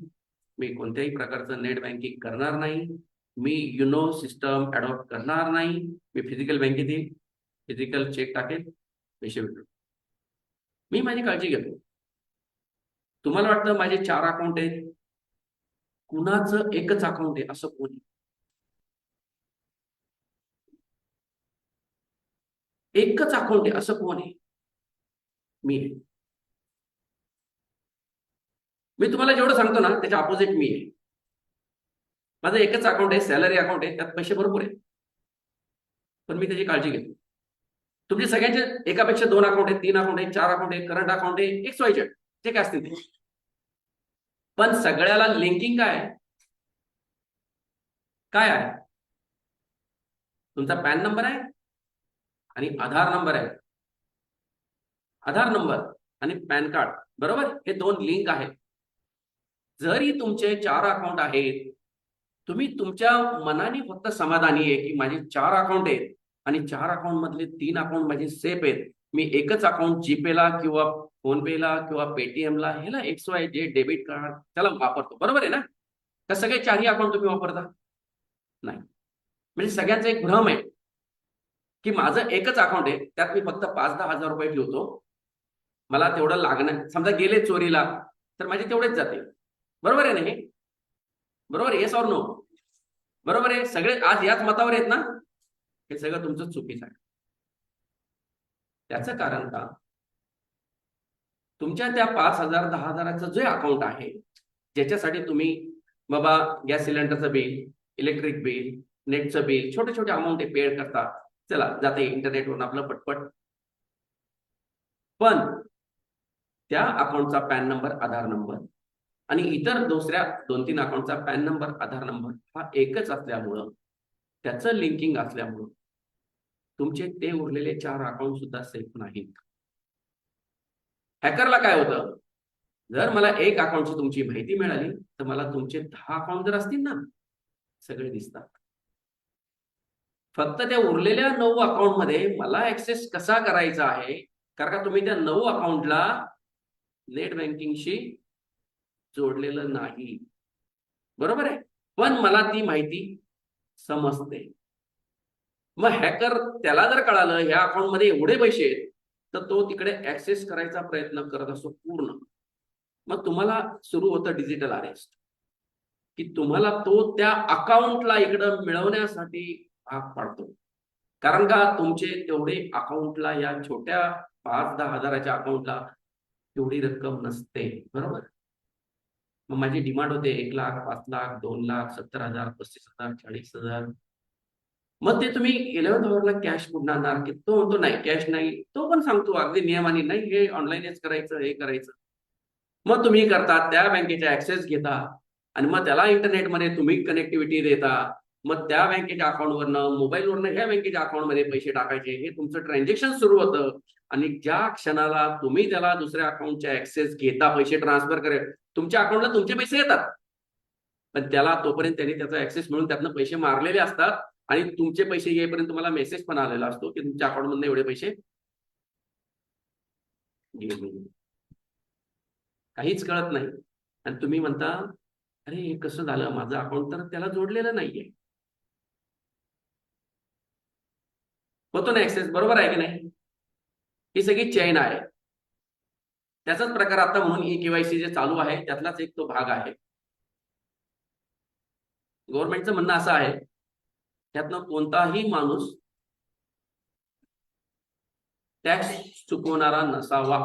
मी कोणत्याही प्रकारचं नेट बँकिंग करणार नाही, मी युनो सिस्टम अडॉप्ट करणार नाही, मी फिजिकल बँकेत येईल, फिजिकल चेक टाकेल, पैसे भेटू. मी माझी काळजी घेतो. तुम्हाला वाटतं माझे 4 अकाउंट आहेत, कुणाचं एकच अकाउंट आहे असं कोणी? एकच अकाउंट आहे असं कोण आहे? मी आहे. मी तुम्हाला जेवढं सांगतो ना त्याच्या अपोजिट मी आहे. माझं एकच अकाउंट आहे, सॅलरी अकाउंट आहे, त्यात पैसे भरपूर आहेत, पण मी त्याची काळजी घेतो. तुमचे सगळ्यांचे एकापेक्षा 2 अकाउंट आहेत, 3 अकाउंट आहेत, 4 अकाउंट आहे, करंट अकाउंट आहे, XYZ जे काय असतील ते, पण सगळ्याला लिंकिंग काय आहे? काय आहे? तुमचा पॅन नंबर आहे आणि आधार नंबर आहे. आधार नंबर आणि पॅन कार्ड, बरोबर, हे 2 लिंक आहेत. जरी तुमचे 4 अकाउंट आहेत, तुम्ही तुमच्या मनाने फक्त समाधानी आहे की माझे 4 अकाउंट आहेत आणि 4 अकाउंट मधले 3 अकाउंट माझे सेफ आहेत, मी एकच अकाउंट जीपेला किंवा फोनपेला किंवा पेटीएमला ह्याला XYZ डेबिट कार्ड त्याला वापरतो, बरोबर आहे ना? तर सगळे 4ही अकाउंट तुम्ही वापरता नाही. म्हणजे सगळ्यांचा एक भ्रम आहे की माझं एकच अकाउंट आहे, त्यात मी फक्त 5-10 हजार रुपये ठेवतो, मला तेवढं लागणं, समजा गेले चोरीला तर माझे तेवढेच जाते, बरोबर आहे ना? हे बरोबर, येस ऑर नो? बरोबर आहे. सगळे आज याच मतावर आहेत ना? हे सगळं तुमचं चुकीचं आहे. त्याचं कारण का? तुमच्या त्या 5,000 10,000चं जे अकाउंट आहे, ज्याच्यासाठी तुम्ही बाबा गॅस सिलेंडरचं बिल, इलेक्ट्रिक बिल, नेटचं बिल, छोटे छोटे अमाऊंट पे करता, चला जाते इंटरनेटवरून आपलं पटपट, पण त्या अकाउंटचा पॅन नंबर, आधार नंबर आणि इतर दुसऱ्या 2-3 अकाउंटचा पॅन नंबर, आधार नंबर हा एकच असल्यामुळं, त्याचं लिंकिंग असल्यामुळं तुमचे ते उरलेले 4 अकाउंट सुद्धा सेफ नाहीत. हॅकरला काय होतं, जर मला एक अकाउंटची तुमची माहिती मिळाली तर मला तुमचे 10 अकाउंट जर असतील ना, सगळे दिसतात. फक्त त्या उरलेल्या 9 अकाउंट मध्ये मला ऍक्सेस कसा करायचा आहे, कारण का तुम्ही त्या 9 अकाउंटला नेट बँकिंगशी जोडलेलं नाही, बरोबर आहे, पण मला ती माहिती समजते. मग हॅकर त्याला जर कळालं ह्या अकाउंट मध्ये एवढे पैसे आहेत, तर तो तिकडे ऍक्सेस करायचा प्रयत्न करत असतो पूर्ण. मग तुम्हाला सुरू होतं डिजिटल अरेस्ट, की तुम्हाला तो त्या अकाउंटला इकडं मिळवण्यासाठी भाग पाडतो. कारण का तुमचे तेवढे अकाउंटला, या छोट्या 5-10 हजाराच्या अकाउंटला तेवढी रक्कम नसते, बरोबर. मग माझी डिमांड होते 1 लाख, 5 लाख, 2 लाख, 70,000, 35,000, 40,000. मग ते तुम्ही 11th आवरला कॅश कुठून आणणार, की तो म्हणतो नाही कॅश नाही, तो पण सांगतो अगदी नियमाने नाही, हे ऑनलाईनच करायचं, हे करायचं. मग तुम्ही करता, त्या बँकेचा ऍक्सेस घेता आणि मग त्याला इंटरनेटमध्ये तुम्ही कनेक्टिव्हिटी देता, मग त्या बँकेच्या अकाउंटवरनं, मोबाईलवरनं ह्या बँकेच्या अकाउंटमध्ये पैसे टाकायचे, हे तुमचं ट्रान्झॅक्शन सुरू होतं. आणि ज्या क्षणाला तुम्ही त्याला दुसऱ्या अकाउंटचा ऍक्सेस घेता, पैसे ट्रान्सफर करेल, तुमच्या अकाउंटला तुमचे पैसे येतात, पण त्याला तोपर्यंत त्यांनी त्याचा ऍक्सेस मिळून त्यातनं पैसे मारलेले असतात आणि तुमचे पैसे येईपर्यंत तुम्हाला मेसेज पण आलेला असतो की तुमच्या अकाउंट मधून एवढे पैसे गेले. काहीच कळत नाही आणि तुम्ही म्हणता अरे हे कसं झालं, माझं अकाउंट तर त्याला जोडलेलं नाहीये. होतो ना ऍक्सेस, बरोबर आहे की नाही? ही सगळी चैन आहे. त्याचाच प्रकार आता म्हणून E-KYC जे चालू आहे त्यातलाच एक तो भाग आहे. गव्हर्नमेंटचं म्हणणं असं आहे, त्यातनं कोणताही माणूस टॅक्स चुकवणारा नसावा.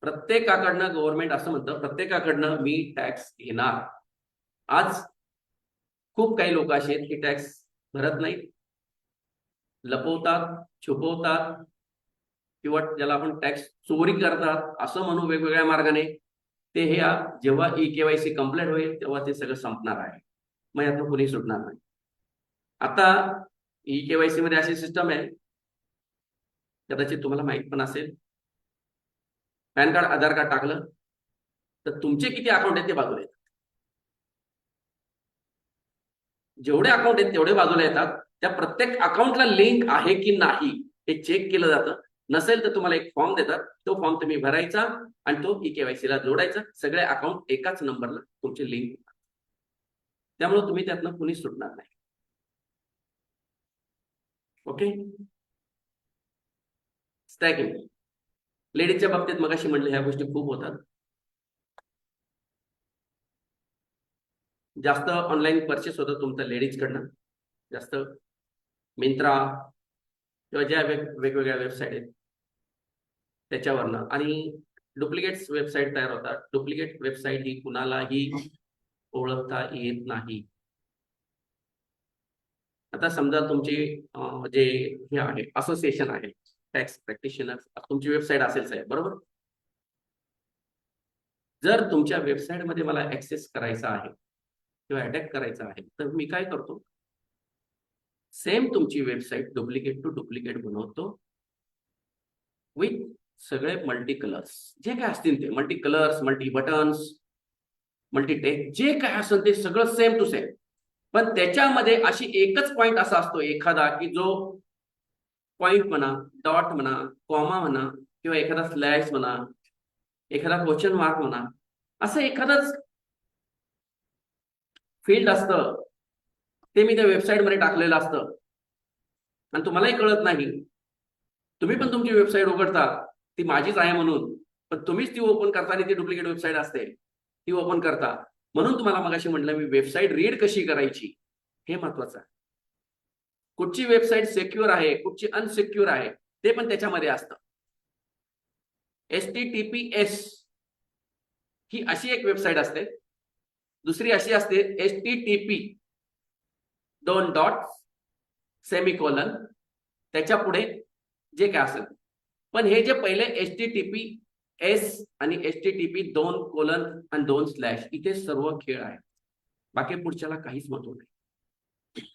प्रत्येकाकडनं गव्हर्नमेंट असं म्हणतं, प्रत्येकाकडनं मी टॅक्स घेणार. आज खूप काही लोक असे आहेत की टॅक्स भरत नाहीत, लपवतात, छुपवतात किंवा ज्याला आपण टॅक्स चोरी करतात असं म्हणू वेगवेगळ्या मार्गाने. ते हे जेव्हा E-KYC कंप्लीट होईल तेव्हा ते सगळं संपणार आहे, मग यातनं कुणी सुटणार नाही. आता E-KYC मध्ये अशी सिस्टम आहे, कदाचित तुम्हाला माहित पण असेल, पॅन कार्ड, आधार कार्ड टाकलं तर तुमचे किती अकाउंट आहेत ते बाजूला येतात. जेवढे अकाउंट आहेत तेवढे बाजूला येतात. त्या प्रत्येक अकाउंटला लिंक आहे की नाही हे चेक केलं जातं. नसेल तर तुम्हाला एक फॉर्म देतात, तो फॉर्म तुम्ही भरायचा आणि तो E-KYC ला जोडायचा. सगळे अकाउंट एकाच नंबरला तुमचे लिंक, त्यामुळे तुम्ही त्यातनं कुणी सुटणार नाही. ओके. स्टॅकिंग लेडीजच्या बाबतीत मगाशी म्हटलं ह्या गोष्टी खूप होतात. जास्त ऑनलाईन परचेस होतं तुमचं लेडीज कडनं, जास्त मिंत्रा किंवा ज्या वेगवेगळ्या वेबसाईट आहेत त्याच्यावरनं, आणि डुप्लिकेट वेबसाईट तयार होतात. डुप्लिकेट वेबसाईट ही कुणालाही ओळखता येत नाही. आता समजा तुमची जे हे आहे असोसिएशन आहे टॅक्स प्रॅक्टिशनर, तुमची वेबसाईट असेल साहेब, बरोबर. जर तुमच्या वेबसाईटमध्ये मला ऍक्सेस करायचा आहे किंवा अटॅक करायचा आहे, तर मी काय करतो, सेम तुमची वेबसाईट डुप्लिकेट टू डुप्लिकेट बनवतो विथ सगळे मल्टी कलर्स, जे काय असतील ते multi colours, multi buttons, multi text, जे काय असेल ते सगळं सेम टू सेम. पण त्याच्यामध्ये अशी एकच पॉइंट असा असतो एखादा, की जो पॉइंट म्हणा, डॉट म्हणा, कॉमा म्हणा, किंवा एखादा स्लॅश म्हणा, एखादा क्वेश्चन मार्क म्हणा, असं एखादंच फील्ड असतं, ते मी त्या वेबसाईटमध्ये टाकलेलं असतं आणि तुम्हालाही कळत नाही. तुम्ही पण तुमची वेबसाईट उघडता, ती माझीच आहे म्हणून, पण तुम्हीच ती ओपन करता आणि ती डुप्लिकेट वेबसाईट असते, ती ओपन करता. म्हणून तुम्हाला मगाशी म्हटलं मी, वेबसाईट रीड कशी करायची हे महत्वाचं आहे. कुठची वेबसाईट सिक्युअर आहे, कुठची अनसिक्युअर आहे, ते पण त्याच्यामध्ये असतं. HTTPS ही अशी एक वेबसाईट असते, दुसरी अशी असते HTTP दोन डॉट सेमिकोलन, त्याच्या पुढे जे काय असेल. पण हे जे पहिले HTTPS आणि HTTP दोन कोलन आणि दोन स्लॅश, इथे सर्व खेळ आहे, बाकी पुढच्याला काहीच महत्व नाही.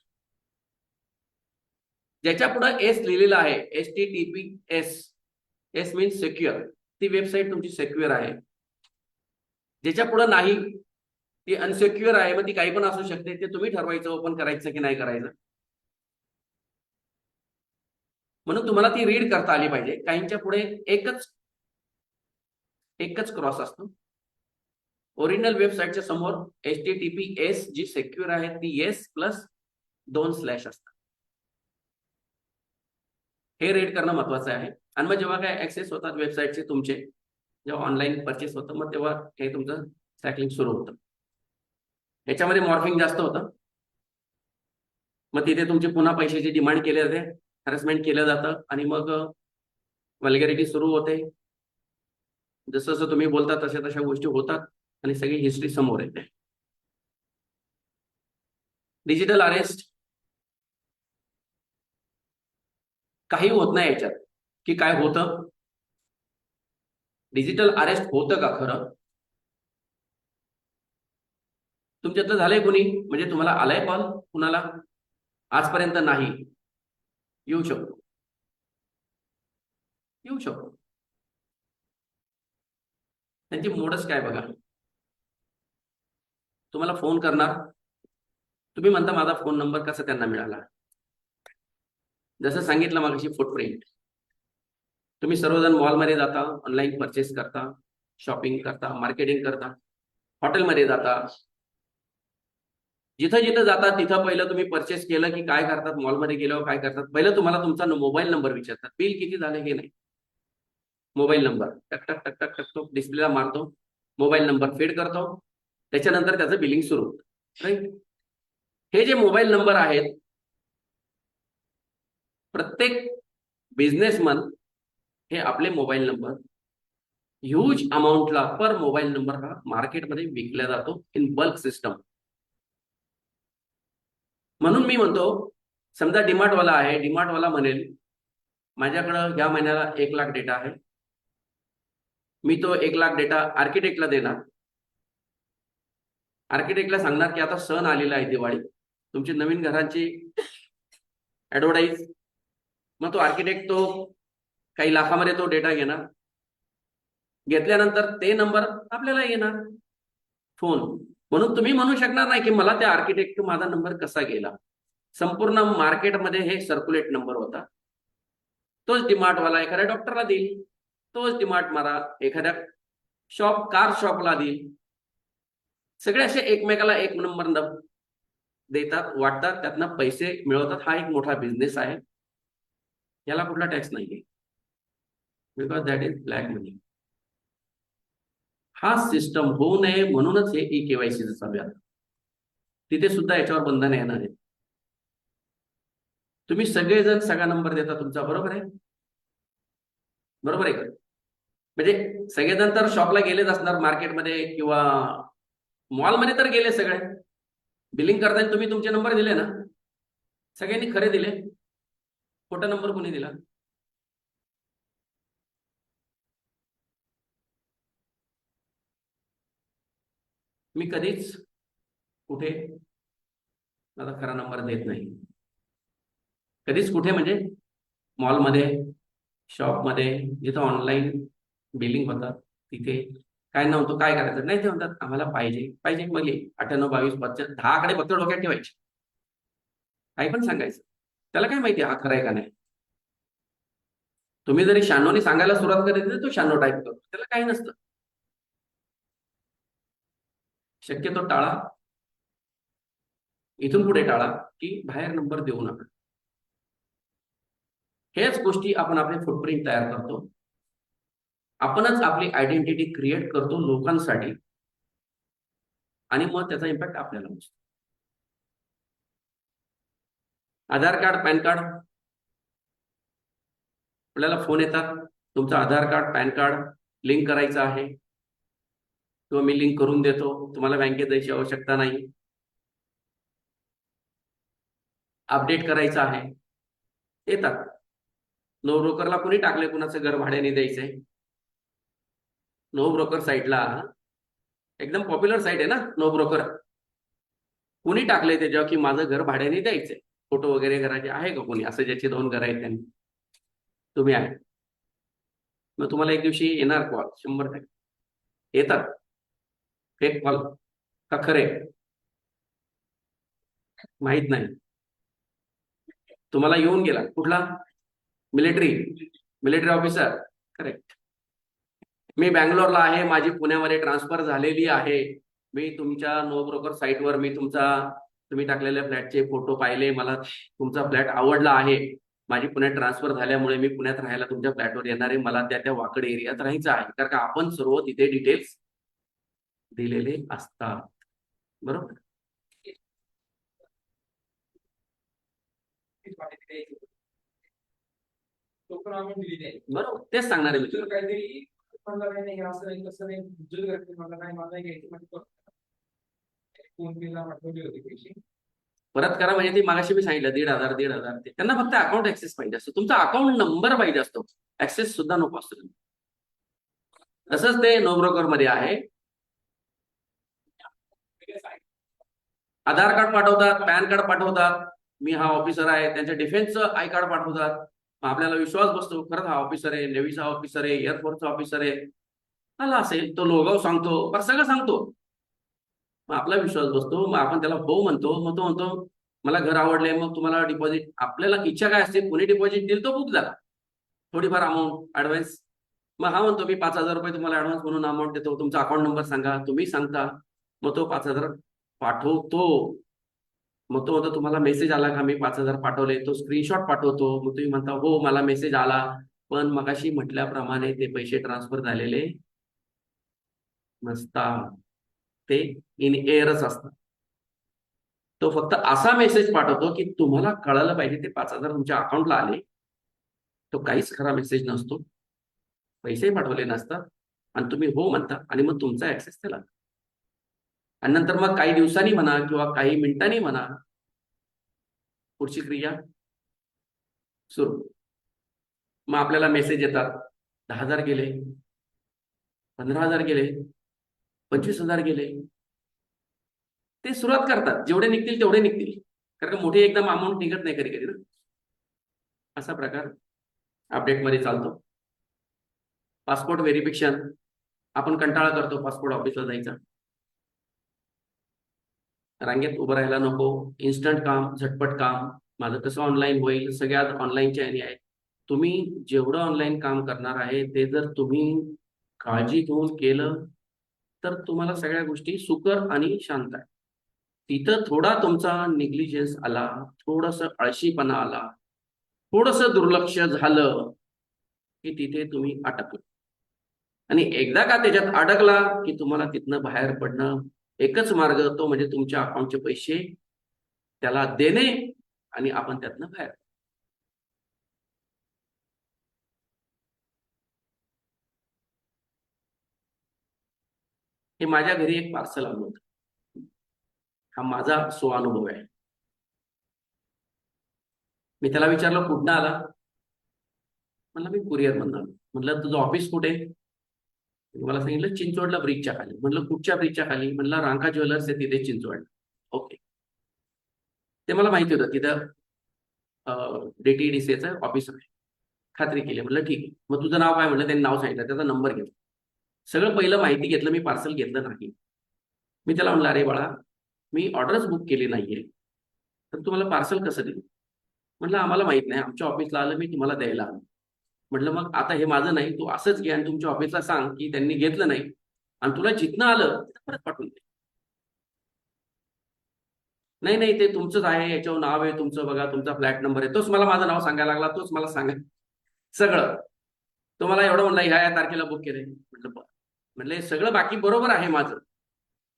ज्याच्या पुढे एस लिहिलेला आहे HTTPS, एस मीन्स सिक्युअर, ती वेबसाईट तुमची सिक्युअर आहे. ज्याच्या पुढे नाही, ती अनसिक्युअर आहे, मग ती काही पण असू शकते, ते तुम्ही ठरवायचं ओपन करायचं की नाही करायचं. म्हणून तुम्हाला ती रीड करता आली पाहिजे. काहींच्या पुढे एकच क्रॉस असतो. ओरिजिनल वेबसाईटच्या समोर HTTPS जी सिक्युअर आहे ती एस प्लस दोन स्लॅश असतात. हे रीड करणं महत्वाचं आहे. आणि मग जेव्हा काय ऍक्सेस होतात वेबसाईटचे तुमचे, जेव्हा ऑनलाईन परचेस होतं, मग तेव्हा हे तुमचं सायकलिंग सुरू होतं. ह्याच्यामध्ये मॉर्फिंग जास्त होतं, मग तिथे तुमचे पुन्हा पैशाची डिमांड केली जाते, हॅरेसमेंट केलं जातं, आणि मग वल्गॅरिटी सुरू होते. जसं जसं तुम्ही बोलता तशा तशा गोष्टी होतात आणि सगळी हिस्ट्री समोर येते. डिजिटल अरेस्ट काही होत नाही याच्यात, की काय होतं, डिजिटल अरेस्ट होतं का खरं? तुमच्यातलं झालंय कोणी, म्हणजे तुम्हाला आलाय कॉल कुणाला? आजपर्यंत नाही. येऊ शकतो, येऊ शकतो. त्यांची मोडच काय बघा, तुम्हाला फोन करणार, तुम्ही म्हणता माझा फोन नंबर कसा त्यांना मिळाला? जसं सांगितलं मगाशी, फुटप्रिंट. तुम्ही सर्वजण मॉलमध्ये जाता, ऑनलाईन परचेस करता, शॉपिंग करता, मार्केटिंग करता, हॉटेलमध्ये जाता, जिथं जिथं जातात तिथं पहिलं तुम्ही परचेस केलं की काय करतात, मॉलमध्ये गेल्यावर काय करतात, पहिलं तुम्हाला तुमचा मोबाईल नंबर विचारतात. बिल किती झालं हे नाही, मोबाईल नंबर टक टक टक टक टक तो डिस्प्लेला मारतो, मोबाईल नंबर फीड करतो, त्याच्यानंतर त्याचं बिलिंग सुरू होतं. राईट. हे जे मोबाईल नंबर आहेत, प्रत्येक बिझनेसमन हे आपले मोबाईल नंबर ह्यूज अमाऊंटला पर मोबाईल नंबर हा मार्केटमध्ये विकला जातो इन बल्क सिस्टम. म्हणून मी म्हणतो, समजा डीमार्टवाला आहे, डीमार्टवाला म्हणेल माझ्याकडं या महिन्याला 1 लाख डेटा आहे, मी तो 1 लाख डेटा आर्किटेक्टला देणार. आर्किटेक्टला सांगणार की आता सण आलेला आहे, दिवाळी, तुमची नवीन घरांची ऍडव्हर्टाईज. मग तो आर्किटेक्ट तो काही लाखामध्ये तो डेटा घेणार, घेतल्यानंतर ते नंबर आपल्याला येणार फोन. म्हणून तुम्ही म्हणू शकणार नाही की मला त्या आर्किटेक्ट माझा नंबर कसा गेला. संपूर्ण मार्केटमध्ये हे सर्क्युलेट नंबर होता. तोच डीमार्टवाला एखाद्या डॉक्टरला देईल, तोच डीमार्ट मला एखाद्या कार शॉपला देईल. सगळे असे एकमेकाला एक नंबर देतात, वाटतात, त्यातनं पैसे मिळवतात. हा एक मोठा बिझनेस आहे, याला कुठला टॅक्स नाहीये, बिकॉज दॅट इज ब्लॅक मनी. हा सिस्टम होऊ नये म्हणूनच हे ई-केवायसी चालू आहे. तिथे सुद्धा याच्यावर बंधन येणार आहे. तुम्ही सगळेजण सगळा नंबर देता तुमचा, बरोबर आहे? बरोबर आहे का? म्हणजे सगळेजण तर शॉपला गेलेच असणार, मार्केटमध्ये किंवा मॉलमध्ये तर गेले सगळे. बिलिंग करताना तुम्ही तुमचे नंबर दिले ना, सगळ्यांनी खरे दिले, खोटा नंबर कोणी दिला? मी कधीच कुठे माझा खरा नंबर देत नाही. कधीच कुठे म्हणजे मॉलमध्ये, शॉपमध्ये, जिथं ऑनलाईन बिलिंग होतात तिथे काय नव्हतं, काय करायचं नाही ते म्हणतात आम्हाला पाहिजे पाहिजे, मग 98, 22, 25, 10 आकडे फक्त डोक्यात ठेवायचे, काही पण सांगायचं. त्याला काय माहिती हा खरा आहे का नाही. तुम्ही जरी 96 सांगायला सुरुवात करायची तर तो 96 टाईप करतो, त्याला काही नसतं. शक्यतो टाळा, इथून पुढे टाळा की बाहेर नंबर देऊ नका. हेच गोष्टी आपण आपले फुटप्रिंट तयार करतो, आपणच आपली आयडेंटिटी क्रिएट करतो लोकांसाठी, आणि मग त्याचा इम्पॅक्ट आपल्याला होतो. आधार कार्ड, पॅन कार्ड, आपल्याला फोन येतात तुमचं आधार कार्ड, पॅन कार्ड लिंक करायचं आहे, किंवा मी लिंक करून देतो, तुम्हाला बँकेत जायची आवश्यकता नाही, अपडेट करायचं आहे. येतात. नो ब्रोकरला कुणी टाकले कुणाचं घर भाड्याने द्यायचंय? नो ब्रोकर साईटला एकदम पॉप्युलर साईट आहे ना नो ब्रोकर. कुणी टाकलंय त्याच्यावर की माझं घर भाड्याने द्यायचंय, फोटो वगैरे करायचे आहे का कोणी असं, ज्याची 2 घरं आहेत त्यांनी? तुम्ही आहे. मग तुम्हाला एक दिवशी येणार कॉल, 100% येतात. फेक कॉल का खरे माहित नाही. तुम्हाला येऊन गेला कुठला? Military officer. करेक्ट. मी बँगलोरला आहे, माझी पुण्यामध्ये ट्रान्सफर झालेली आहे, मी तुमच्या नो ब्रोकर साईटवर मी तुम्ही टाकलेल्या फ्लॅटचे फोटो पाहिले, मला तुमचा फ्लॅट आवडला आहे, माझी पुण्यात ट्रान्सफर झाल्यामुळे मी पुण्यात राहायला तुमच्या फ्लॅटवर येणार आहे, मला त्या वाकड एरियात राहायचं आहे. कारण का आपण सर्व तिथे डिटेल्स दिलेले असतात, बरोबर? बरोबर, तेच सांगणार आहे मी तुला. काहीतरी नाही असं नाही तसं नाही, मला नाही मला घ्यायचं म्हणजे फोन पेला पाठवले होते पैसे. परत करा म्हणजे ती मागाशी मी सांगितलं 1,500 ते त्यांना फक्त अकाउंट ऍक्सेस पाहिजे असतो, तुमचा अकाउंट नंबर पाहिजे असतो, ऍक्सेस सुद्धा नको असतो. तसंच ते नो ब्रोकर मध्ये आहे. आधार कार्ड पाठवतात, पॅन कार्ड पाठवतात, मी हा ऑफिसर आहे, त्यांच्या डिफेन्सचं आय कार्ड पाठवतात, मग आपल्याला विश्वास बसतो खरंच हा ऑफिसर आहे, नेव्हीचा ऑफिसर आहे, एअरफोर्सचा ऑफिसर आहे, आला असेल तो लोगो सांगतो, पण सगळं सांगतो, मग आपला विश्वास बसतो, मग आपण त्याला हो म्हणतो, मग तो म्हणतो मला घर आवडले, मग तुम्हाला डिपॉझिट, आपल्याला इच्छा काय असते, कोणी डिपॉझिट दिल तो बुक झाला, थोडीफार अमाऊंट ऍडव्हान्स, मग हा म्हणतो मी 5,000 रुपये तुम्हाला ऍडव्हान्स म्हणून अमाऊंट देतो, तुमचा अकाउंट नंबर सांगा, तुम्ही सांगता, मग तो 5,000 पाठवतो, मग तो म्हणतो तुम्हाला मेसेज आला का, मी 5,000 पाठवले, तो स्क्रीनशॉट पाठवतो, मग तुम्ही म्हणता हो मला मेसेज आला, पण मगाशी म्हटल्याप्रमाणे ते पैसे ट्रान्सफर झालेले नसतात, ते इन एअरच असतात. तो फक्त असा मेसेज पाठवतो की तुम्हाला कळायला पाहिजे ते 5,000 तुमच्या अकाउंटला आले, तो काहीच खरा मेसेज नसतो, पैसे पाठवले नसतात, आणि तुम्ही हो म्हणता, आणि मग तुमचा ऍक्सेस त्याला, आणि नंतर मग काही दिवसांनी म्हणा किंवा काही मिनिटांनी म्हणा पुढची क्रिया सुरू. मग आपल्याला मेसेज येतात 10,000 गेले, 15,000 गेले, 25,000 गेले, ते सुरुवात करतात, जेवढे निघतील तेवढे निघतील, कारण मोठी एकदम अमाऊंट निघत नाही कधी कधी ना. असा प्रकार अपडेटमध्ये चालतो. पासपोर्ट व्हेरिफिकेशन, आपण कंटाळा करतो पासपोर्ट ऑफिसला जायचा, रांगेत उभं राहायला नको, इन्स्टंट काम, झटपट काम, माझं कसं ऑनलाईन होईल, सगळ्यात ऑनलाईनच्या ह्याने आहे. तुम्ही जेवढं ऑनलाईन काम करणार आहे ते जर तुम्ही काळजी घेऊन केलं तर तुम्हाला सगळ्या गोष्टी सुकर आणि शांत आहे. तिथं थोडा तुमचा निग्लिजन्स आला, थोडस आळशीपणा आला, थोडस दुर्लक्ष झालं की तिथे तुम्ही अटकला, आणि एकदा का त्याच्यात अडकला की तुम्हाला तिथनं बाहेर पडणं एकच मार्ग, तो म्हणजे तुमच्या अकाउंटचे पैसे त्याला देणे आणि आपण त्यातनं बाहेर. हे माझ्या घरी एक पार्सल आलं होतं. हा माझा स्वानुभव आहे. मी त्याला विचारलं कुठनं आला. म्हणलं मी कुरिअर मधून आलो. म्हटलं तुझं ऑफिस कुठे. मला सांगितलं चिंचवडला ब्रिजच्या खाली. म्हटलं कुठच्या ब्रिजच्या खाली. म्हणलं रांका ज्वेलर्स आहे तिथे चिंचवड. ओके. ते मला माहिती होतं तिथं DTDCचं ऑफिस आहे. खात्री केली. म्हटलं ठीक आहे. मग तुझं नाव काय. म्हटलं त्यांनी नाव सांगितलं, त्याचा नंबर घेतला, सगळं पहिलं माहिती घेतलं. मी पार्सल घेतलं नाही. मी त्याला म्हणलं अरे बाळा, मी ऑर्डरच बुक केली नाहीये, तर तुम्हाला पार्सल कसं दिलं. म्हटलं आम्हाला माहित नाही, आमच्या ऑफिसला आलं, मी तुम्हाला द्यायला आलो. म्हटलं मग आता हे माझं नाही, तू असंच घे आणि तुमच्या ऑफिसला सांग की त्यांनी घेतलं नाही आणि तुला जिथनं आलं तिथं परत पाठवून दे. नाही नाही ते तुमचंच आहे, याच्यावर नाव आहे तुमचं, बघा तुमचा फ्लॅट नंबर आहे. तोच मला माझं नाव सांगायला लागला, तोच मला सांगाय सगळं. तो मला एवढं म्हणला ह्या तारखेला बुक केलंय. म्हटलं बरं. म्हटलं सगळं बाकी बरोबर आहे माझं,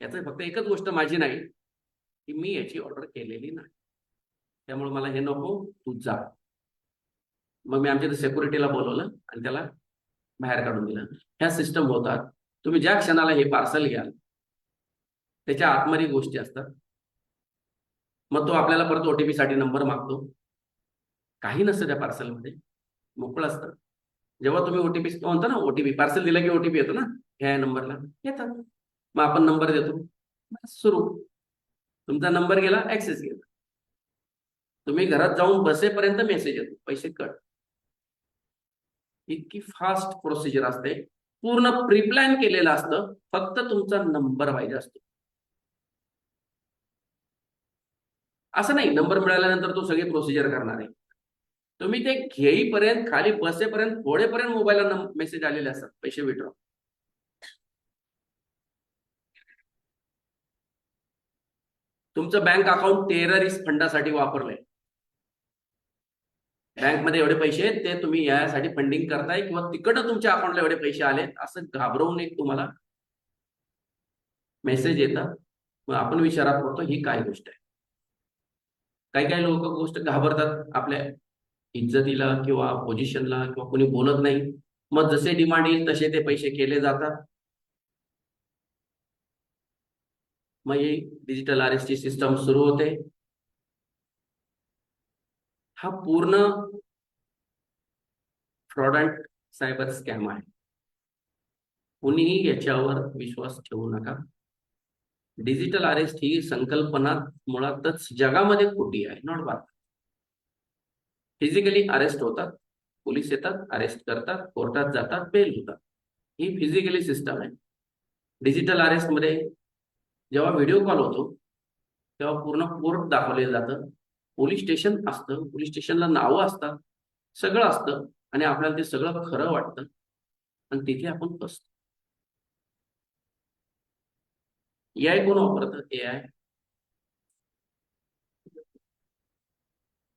याचं फक्त एकच गोष्ट माझी नाही की मी याची ऑर्डर केलेली नाही, त्यामुळे मला हे नको, तू जा. मग मी आमच्या सेक्युरिटीला बोलवलं आणि त्याला बाहेर काढून दिलं. ह्या सिस्टम होतात. तुम्ही ज्या क्षणाला हे पार्सल घ्याल त्याच्या आतमध्ये गोष्टी असतात. मग तो आपल्याला परत OTP साठी नंबर मागतो. काही नसतं त्या पार्सलमध्ये, मोकळं असतं. जेव्हा तुम्ही OTP म्हणता ना, OTP पार्सल दिलं की OTP येतो ना, ह्या नंबरला येतात. मग आपण नंबर देतो, सुरू. तुमचा नंबर गेला, ऍक्सेस गेला. तुम्ही घरात जाऊन बसेपर्यंत मेसेज येतो, पैसे कट. इतकी फास्ट प्रोसिजर असते. पूर्ण प्रीप्लॅन केलेलं असतं, फक्त तुमचा नंबर पाहिजे असतो. असं नाही नंबर मिळाल्यानंतर तो सगळी प्रोसिजर करणार आहे. तुम्ही ते घेईपर्यंत, खाली बसेपर्यंत, थोडेपर्यंत मोबाईलला मेसेज आलेले असतात, पैसे विड्रॉ. तुमचं बँक अकाउंट टेररिस्ट फंडासाठी वापरलंय. बँकमध्ये एवढे पैसे आहेत, ते तुम्ही यासाठी फंडिंग करताय किंवा तिकडनं तुमच्या अकाउंटला एवढे पैसे आले, असं घाबरवून एक तुम्हाला मेसेज येतात. मग आपण विचारात पडतो ही काय गोष्ट आहे. काही काही लोक गोष्ट घाबरतात आपल्या इज्जतीला किंवा पोझिशनला, किंवा कोणी बोलत नाही. मग जसे डिमांड येईल तसे ते पैसे केले जातात. मग ही डिजिटल अरेस्टची सिस्टम सुरू होते. हा पूर्ण फ्रॉडंट सायबर स्कॅम आहे. कुणीही याच्यावर विश्वास ठेवू नका. डिजिटल अरेस्ट ही संकल्पना मुळातच जगामध्ये खोटी आहे, नॉट भारत. फिजिकली अरेस्ट होतात, पोलीस येतात, अरेस्ट करतात, कोर्टात जातात, बेल होतात. ही फिजिकली सिस्टम आहे. डिजिटल अरेस्ट मध्ये जेव्हा व्हिडिओ कॉल होतो तेव्हा पूर्ण कोर्ट दाखवले जातं, पोलीस स्टेशन असतं, पोलीस स्टेशनला नावं असतात, सगळं असतं आणि आपल्याला ते सगळं खरं वाटतं आणि तिथे आपण बसतो. AI कोण वापरतं. AI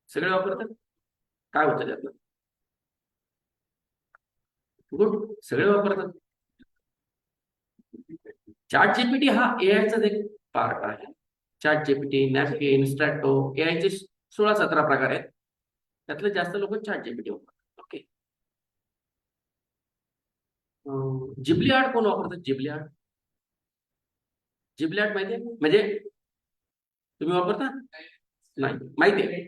सगळे वापरतात. काय होतं त्यातलं. गुड, सगळे वापरतात. ChatGPT हा AIचाच एक पार्ट आहे. ChatGPT, नॅपकिन, स्ट्रॅटो, AIचे 16-17 प्रकार आहेत. त्यातले जास्त लोक ChatGPT वापरतात. ओके. जिबली आर्ट कोण वापरतात. जिबली आर्ट, जिबली आर्ट माहिती आहे, म्हणजे तुम्ही वापरता नाही, माहिती आहे.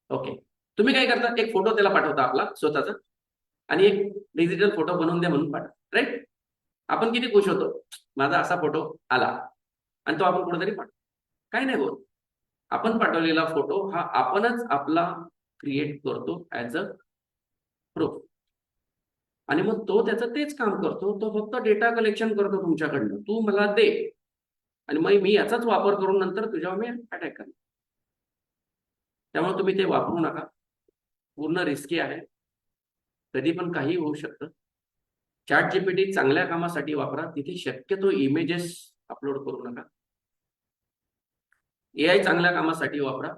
ओके. तुम्ही काय करता, एक फोटो त्याला पाठवता आपला स्वतःचा आणि एक डिजिटल फोटो बनवून द्या म्हणून पाठवा, राईट. आपण किती खुश होतो, माझा असा फोटो आला आणि तो आपण कुठेतरी पाठवतो. काही नाही होत. आपण पाठवलेला फोटो हा आपणच आपला क्रिएट करतो ऍज अ प्रूफ आणि मग तो त्याचं तेच काम करतो. तो फक्त डेटा कलेक्शन करतो तुमच्याकडनं, तू मला दे आणि मग मी याचाच वापर करून नंतर तुझ्यावर मी अटॅक करतो. त्यामुळे तुम्ही ते वापरू नका. पूर्ण रिस्की आहे, कधी पण काही होऊ शकतं. ChatGPT चांगल्या कामासाठी वापरा, तिथे शक्यतो इमेजेस अपलोड करू नका. AI चांगल्या कामासाठी वापरा,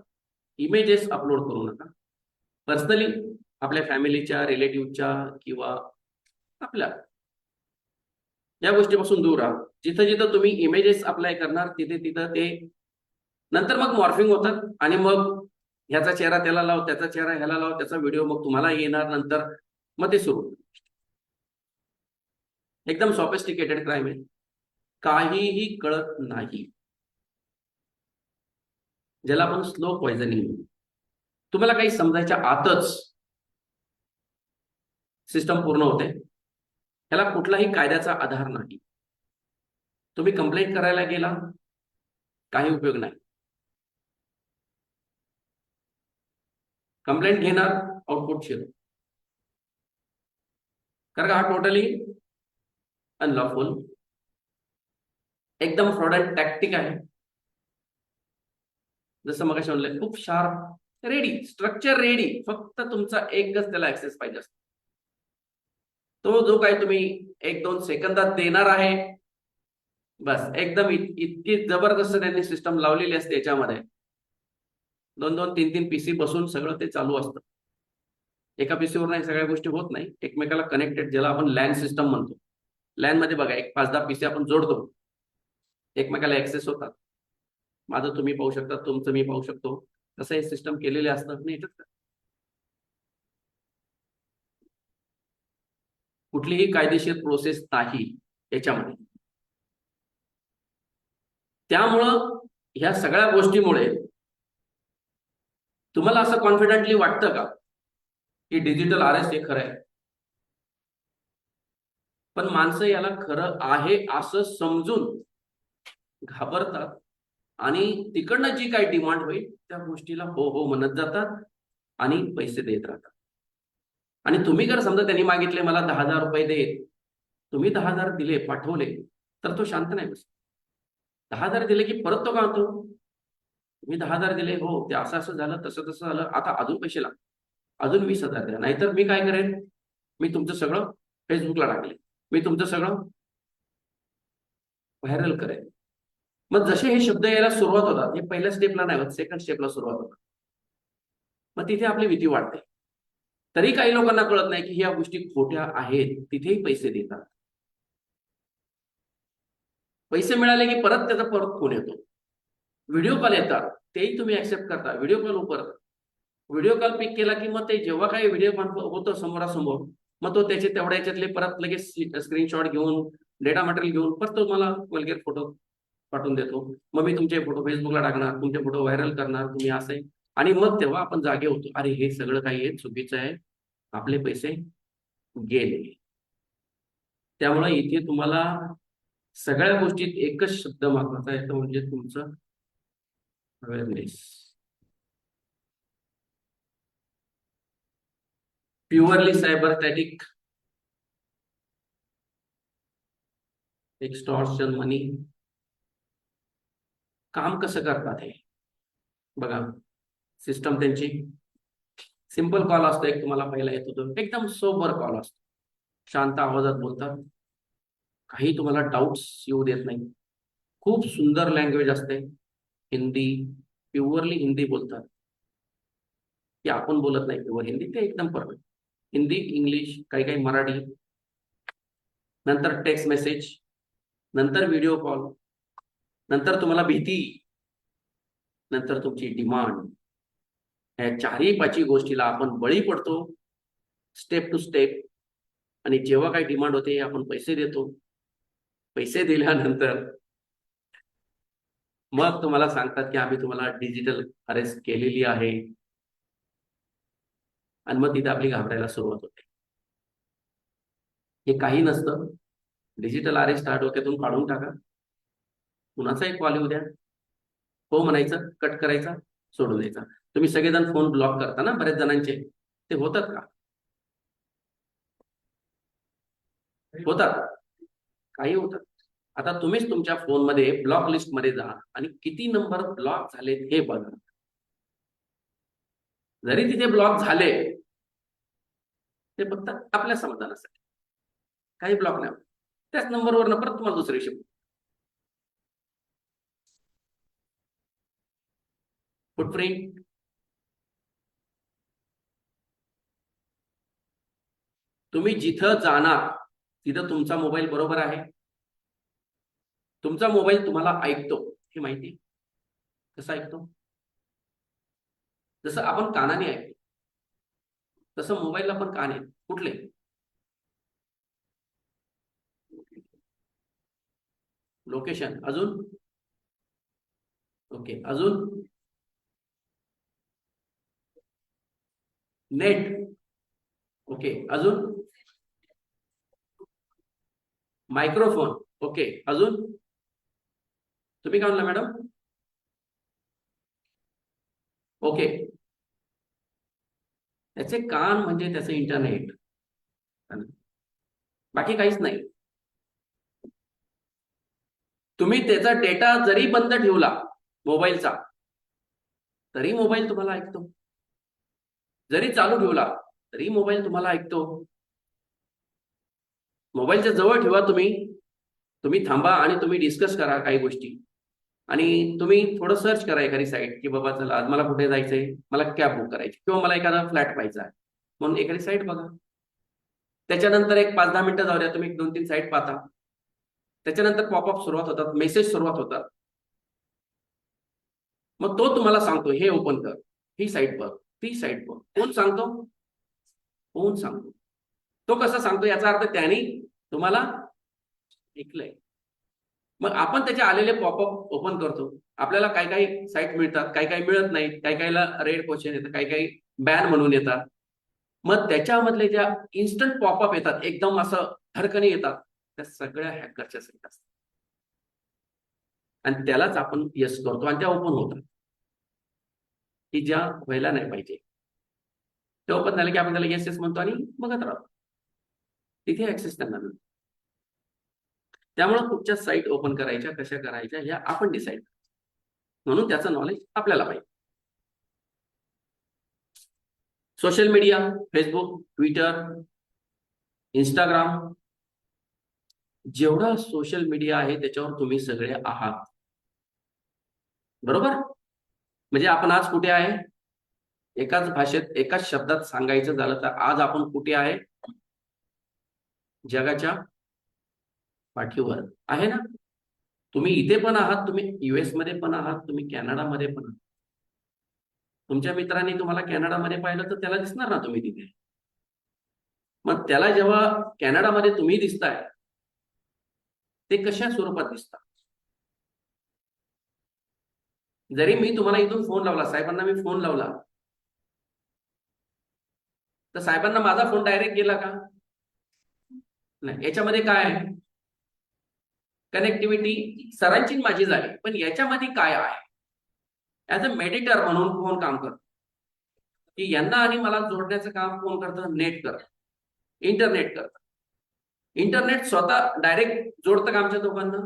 इमेजेस अपलोड करू नका. पर्सनली आपल्या फॅमिलीच्या, रिलेटिव्हच्या किंवा आपल्या या गोष्टीपासून दूर राहा. जिथं जिथं तुम्ही इमेजेस अप्लाय करणार तिथे तिथं ते नंतर मग मॉर्फिंग होतात आणि मग ह्याचा चेहरा त्याला लाव, त्याचा चेहरा ह्याला लाव, त्याचा व्हिडिओ मग तुम्हाला येणार नंतर, मग ते सुरू. एकदम सॉफिस्टिकेटेड क्राईम आहे, काहीही कळत नाही, ज्याला आपण स्लो पॉइझनिंग. तुम्हाला काही समजायच्या आतच सिस्टम पूर्ण होते. त्याला कुठलाही कायद्याचा आधार नाही. तुम्ही कंप्लेंट करायला गेला, काही उपयोग नाही. कंप्लेंट घेणार, आउटपुट शिरो. कारण का हा टोटली अनलॉफुल, एकदम फ्रॉडंट टॅक्टिक आहे. जसं मग म्हणलं, खूप शार्प, रेडी, स्ट्रक्चर रेडी, फक्त तुमचा एकच त्याला ऍक्सेस पाहिजे असतो. तो जो काही तुम्ही 1-2 सेकंदात देणार आहे, बस एकदम इतकी जबरदस्त त्यांनी सिस्टम लावलेली असते याच्यामध्ये. 2-2, 3-3 पीसी बसून सगळं ते चालू असतं. एका पीसीवर नाही, सगळ्या गोष्टी होत नाही, एकमेकाला कनेक्टेड, ज्याला आपण लॅन सिस्टम म्हणतो. लॅन मध्ये बघा, एक 5-10 पीसी आपण जोडतो, एकमेकाला ऍक्सेस होतात. माझं तुम्ही पाहू शकता, तुमचं मी पाहू शकतो. तसं हे सिस्टम केलेले असतात नाही. कुठलीही कायदेशीर प्रोसेस नाही याच्यामध्ये. त्यामुळं ह्या सगळ्या गोष्टीमुळे तुम्हाला असं कॉन्फिडेंटली वाटतं का की डिजिटल अरेस्ट हे खरं आहे? पण माणसं याला खरं आहे असं समजून घाबरतात आणि तिकडनं जी काही डिमांड होईल त्या गोष्टीला हो हो म्हणत जातात आणि पैसे देत राहतात. आणि तुम्ही जर समजा त्यांनी मागितले मला 10,000 रुपये दे, तुम्ही 10,000 दिले, पाठवले, तर तो शांत नाही बसत. 10,000 दिले की परत तो काय होतो, तुम्ही 10,000 दिले, हो ते असं असं झालं, तसं तसं झालं, आता अजून पैसे लागतात, अजून 20,000 द्या, नाहीतर मी काय करेन, मी तुमचं सगळं फेसबुकला टाकले, मी तुमचं सगळं व्हायरल करेन. मग जसे हे शब्द यायला सुरुवात होतात, हे पहिल्या स्टेपला नाही होत, सेकंड स्टेपला सुरुवात होतात. मग तिथे आपली भीती वाढते. तरी काही लोकांना कळत नाही की ह्या गोष्टी खोट्या आहेत, तिथेही पैसे देतात. पैसे मिळाले की परत त्याचा परत फोन येतो, व्हिडिओ कॉल येतात, तेही तुम्ही ऍक्सेप्ट करता. व्हिडिओ कॉल परत व्हिडिओ कॉल पिक केला की मग ते जेव्हा काही व्हिडिओ होतं समोरासमोर, मग तो त्याचे तेवढ्या याच्यातले परत लगेच स्क्रीनशॉट घेऊन, डेटा मटेरियल घेऊन परत तो मला वल्गेर फोटो पाठवून देतो. मग मी तुमचे फोटो फेसबुकला टाकणार, तुमचे फोटो व्हायरल करणार, तुम्ही असे. आणि मग तेव्हा आपण जागे होतो, अरे हे सगळं काही आहे, चुकीचं आहे, आपले पैसे गेले. त्यामुळे इथे तुम्हाला सगळ्या गोष्टीत एकच शब्द महत्वाचा आहे, तो म्हणजे तुमचं अवेअरनेस. प्युअरली सायबरटॅटिक एक्सटॉर्शन मनी काम कसं करतात हे बघा. सिस्टम त्यांची सिंपल कॉल असतो, एक तुम्हाला पहिला येत होतो, एकदम सोबर कॉल असतो, शांत आवाजात बोलतात, काही तुम्हाला डाऊट्स येऊ देत नाही, खूप सुंदर लँग्वेज असते, हिंदी, प्युअरली हिंदी बोलतात, की आपण बोलत नाही प्युअर हिंदी, ते एकदम परफेक्ट हिंदी, इंग्लिश, काही काही मराठी, नंतर टेक्स्ट मेसेज, नंतर व्हिडिओ कॉल, नंतर तुम्हाला भीती, नंतर तुमची डिमांड. या 4-5 गोष्टीला आपण बळी पडतो स्टेप टू स्टेप. आणि जेव्हा काही डिमांड होते आपण पैसे देतो. पैसे दिल्यानंतर मग तुम्हाला सांगतात की आम्ही तुम्हाला डिजिटल अरेस्ट केलेली आहे, आणि मग तिथे आपली घाबरायला सुरुवात होते. हे काही नसतं, डिजिटल अरेस्ट हा डोक्यातून काढून टाका. कुणाचा एक कॉल येऊ द्या, हो म्हणायचं, कट करायचा, सोडून द्यायचा. तुम्ही सगळेजण फोन ब्लॉक करता ना, बरेच जणांचे, ते होतात का? होतात, काही होतात. आता तुम्हीच तुमच्या फोनमध्ये ब्लॉक लिस्ट मध्ये जा आणि किती नंबर ब्लॉक झालेत हे बघा. जरी तिथे ब्लॉक झाले, ते फक्त आपल्या समाधानासाठी, काही ब्लॉक नाही, त्याच नंबरवर परत तुम्हाला दुसरे शिफ्ट. फुटप्रिंट, तुम्ही जिथं जाणार तिथं तुमचा मोबाईल बरोबर आहे, तुमचा मोबाईल तुम्हाला ऐकतो हे माहिती आहे? कसं ऐकतो? जसं आपण कानाने ऐकतो तसं मोबाईलला पण कान आहे. कुठले? लोकेशन. अजून? ओके. अजून? नेट. ओके. अजून? मायक्रोफोन. ओके. अजून? तुम्ही काय म्हणला मॅडम? ओके. त्याचे कान म्हणजे त्याचे इंटरनेट, बाकी काहीच नाही. तुम्ही त्याचा डेटा जरी बंद ठेवला मोबाईलचा तरी मोबाईल तुम्हाला ऐकतो, जरी चालू ठेवला तरी मोबाईल तुम्हाला ऐकतो. मोबाईलच्या जवळ ठेवा तुम्ही थांबा आणि तुम्ही डिस्कस करा काही गोष्टी, आणि तुम्ही थोडं सर्च करा एखादी साईट की बाबा चला आज मला कुठे जायचंय, मला कॅब बुक करायची किंवा मला एखादा फ्लॅट पाहायचा आहे म्हणून एखादी साईट बघा. त्याच्यानंतर एक 5-10 मिनिटं जाऊ द्या, तुम्ही 2-3 साईट पाहता. त्याच्यानंतर पॉपअप सुरुवात होतात, मेसेज सुरुवात होतात. मग तो तुम्हाला सांगतो हे ओपन कर, ही साईट बघ, ती साईट बघ. कोण सांगतो? कोण सांगतो? तो कसा सांगतो याचा अर्थ त्याने तुम्हाला ऐकलंय. मग आपण त्याचे आलेले पॉपअप ओपन करतो. आपल्याला काही काही साईट मिळतात, काही काही मिळत नाहीत, काही काहीला रेड क्वेश्चन येतात, काही काही बॅन म्हणून येतात. मग त्याच्यामधले ज्या इन्स्टंट पॉपअप येतात, एकदम असं धडकने येतात, त्या सगळ्या हॅकरच्या साईट असतात आणि त्यालाच आपण यस करतो आणि त्या ओपन होतात, की ज्या व्हायला नाही पाहिजे. ते ओपन झाले की आपण त्याला येस येस म्हणतो आणि बघत राहतो. तिथे ऍक्सेस त्यांना मिळतो. त्यामुळे कुठच्या साईट ओपन करायच्या, कशा करायच्या ह्या आपण डिसाईड करतो. म्हणून त्याचं नॉलेज आपल्याला पाहिजे. Social media, Facebook, Twitter, Instagram, जेवढा सोशल मीडिया आहे त्याच्यावर तुम्ही सगळे आहात, बरोबर? म्हणजे आपण आज कुठे आहे? एकाच भाषेत एकाच शब्दात सांगायचं झालं तर आज आपण कुठे आहे? जगाच्या पाठीवर आहे ना. तुम्ही इथे पण आहात, तुम्ही US मध्ये पण आहात, तुम्ही कॅनडामध्ये पण आहात. तुमच्या मित्रांनी तुम्हाला कॅनडामध्ये पाहिलं तर त्याला दिसणार ना तुम्ही तिथे. मग त्याला जेव्हा कॅनडामध्ये तुम्ही दिसताय ते कशा स्वरूपात दिसतात? जरी मी तुम्हाला इथून फोन लावला, साहेबांना मी फोन लावला, तर साहेबांना माझा फोन डायरेक्ट गेला का? नाही. याच्यामध्ये काय आहे? कनेक्टिव्हिटी सरांची माझी झाली, पण याच्यामध्ये काय आहे? ऍज अ मेडिटर म्हणून कोण काम करतो? की यांना आणि मला जोडण्याचं काम कोण करतं? नेट करतं, इंटरनेट करतं. इंटरनेट स्वतः डायरेक्ट जोडतं का आमच्या दोघांना?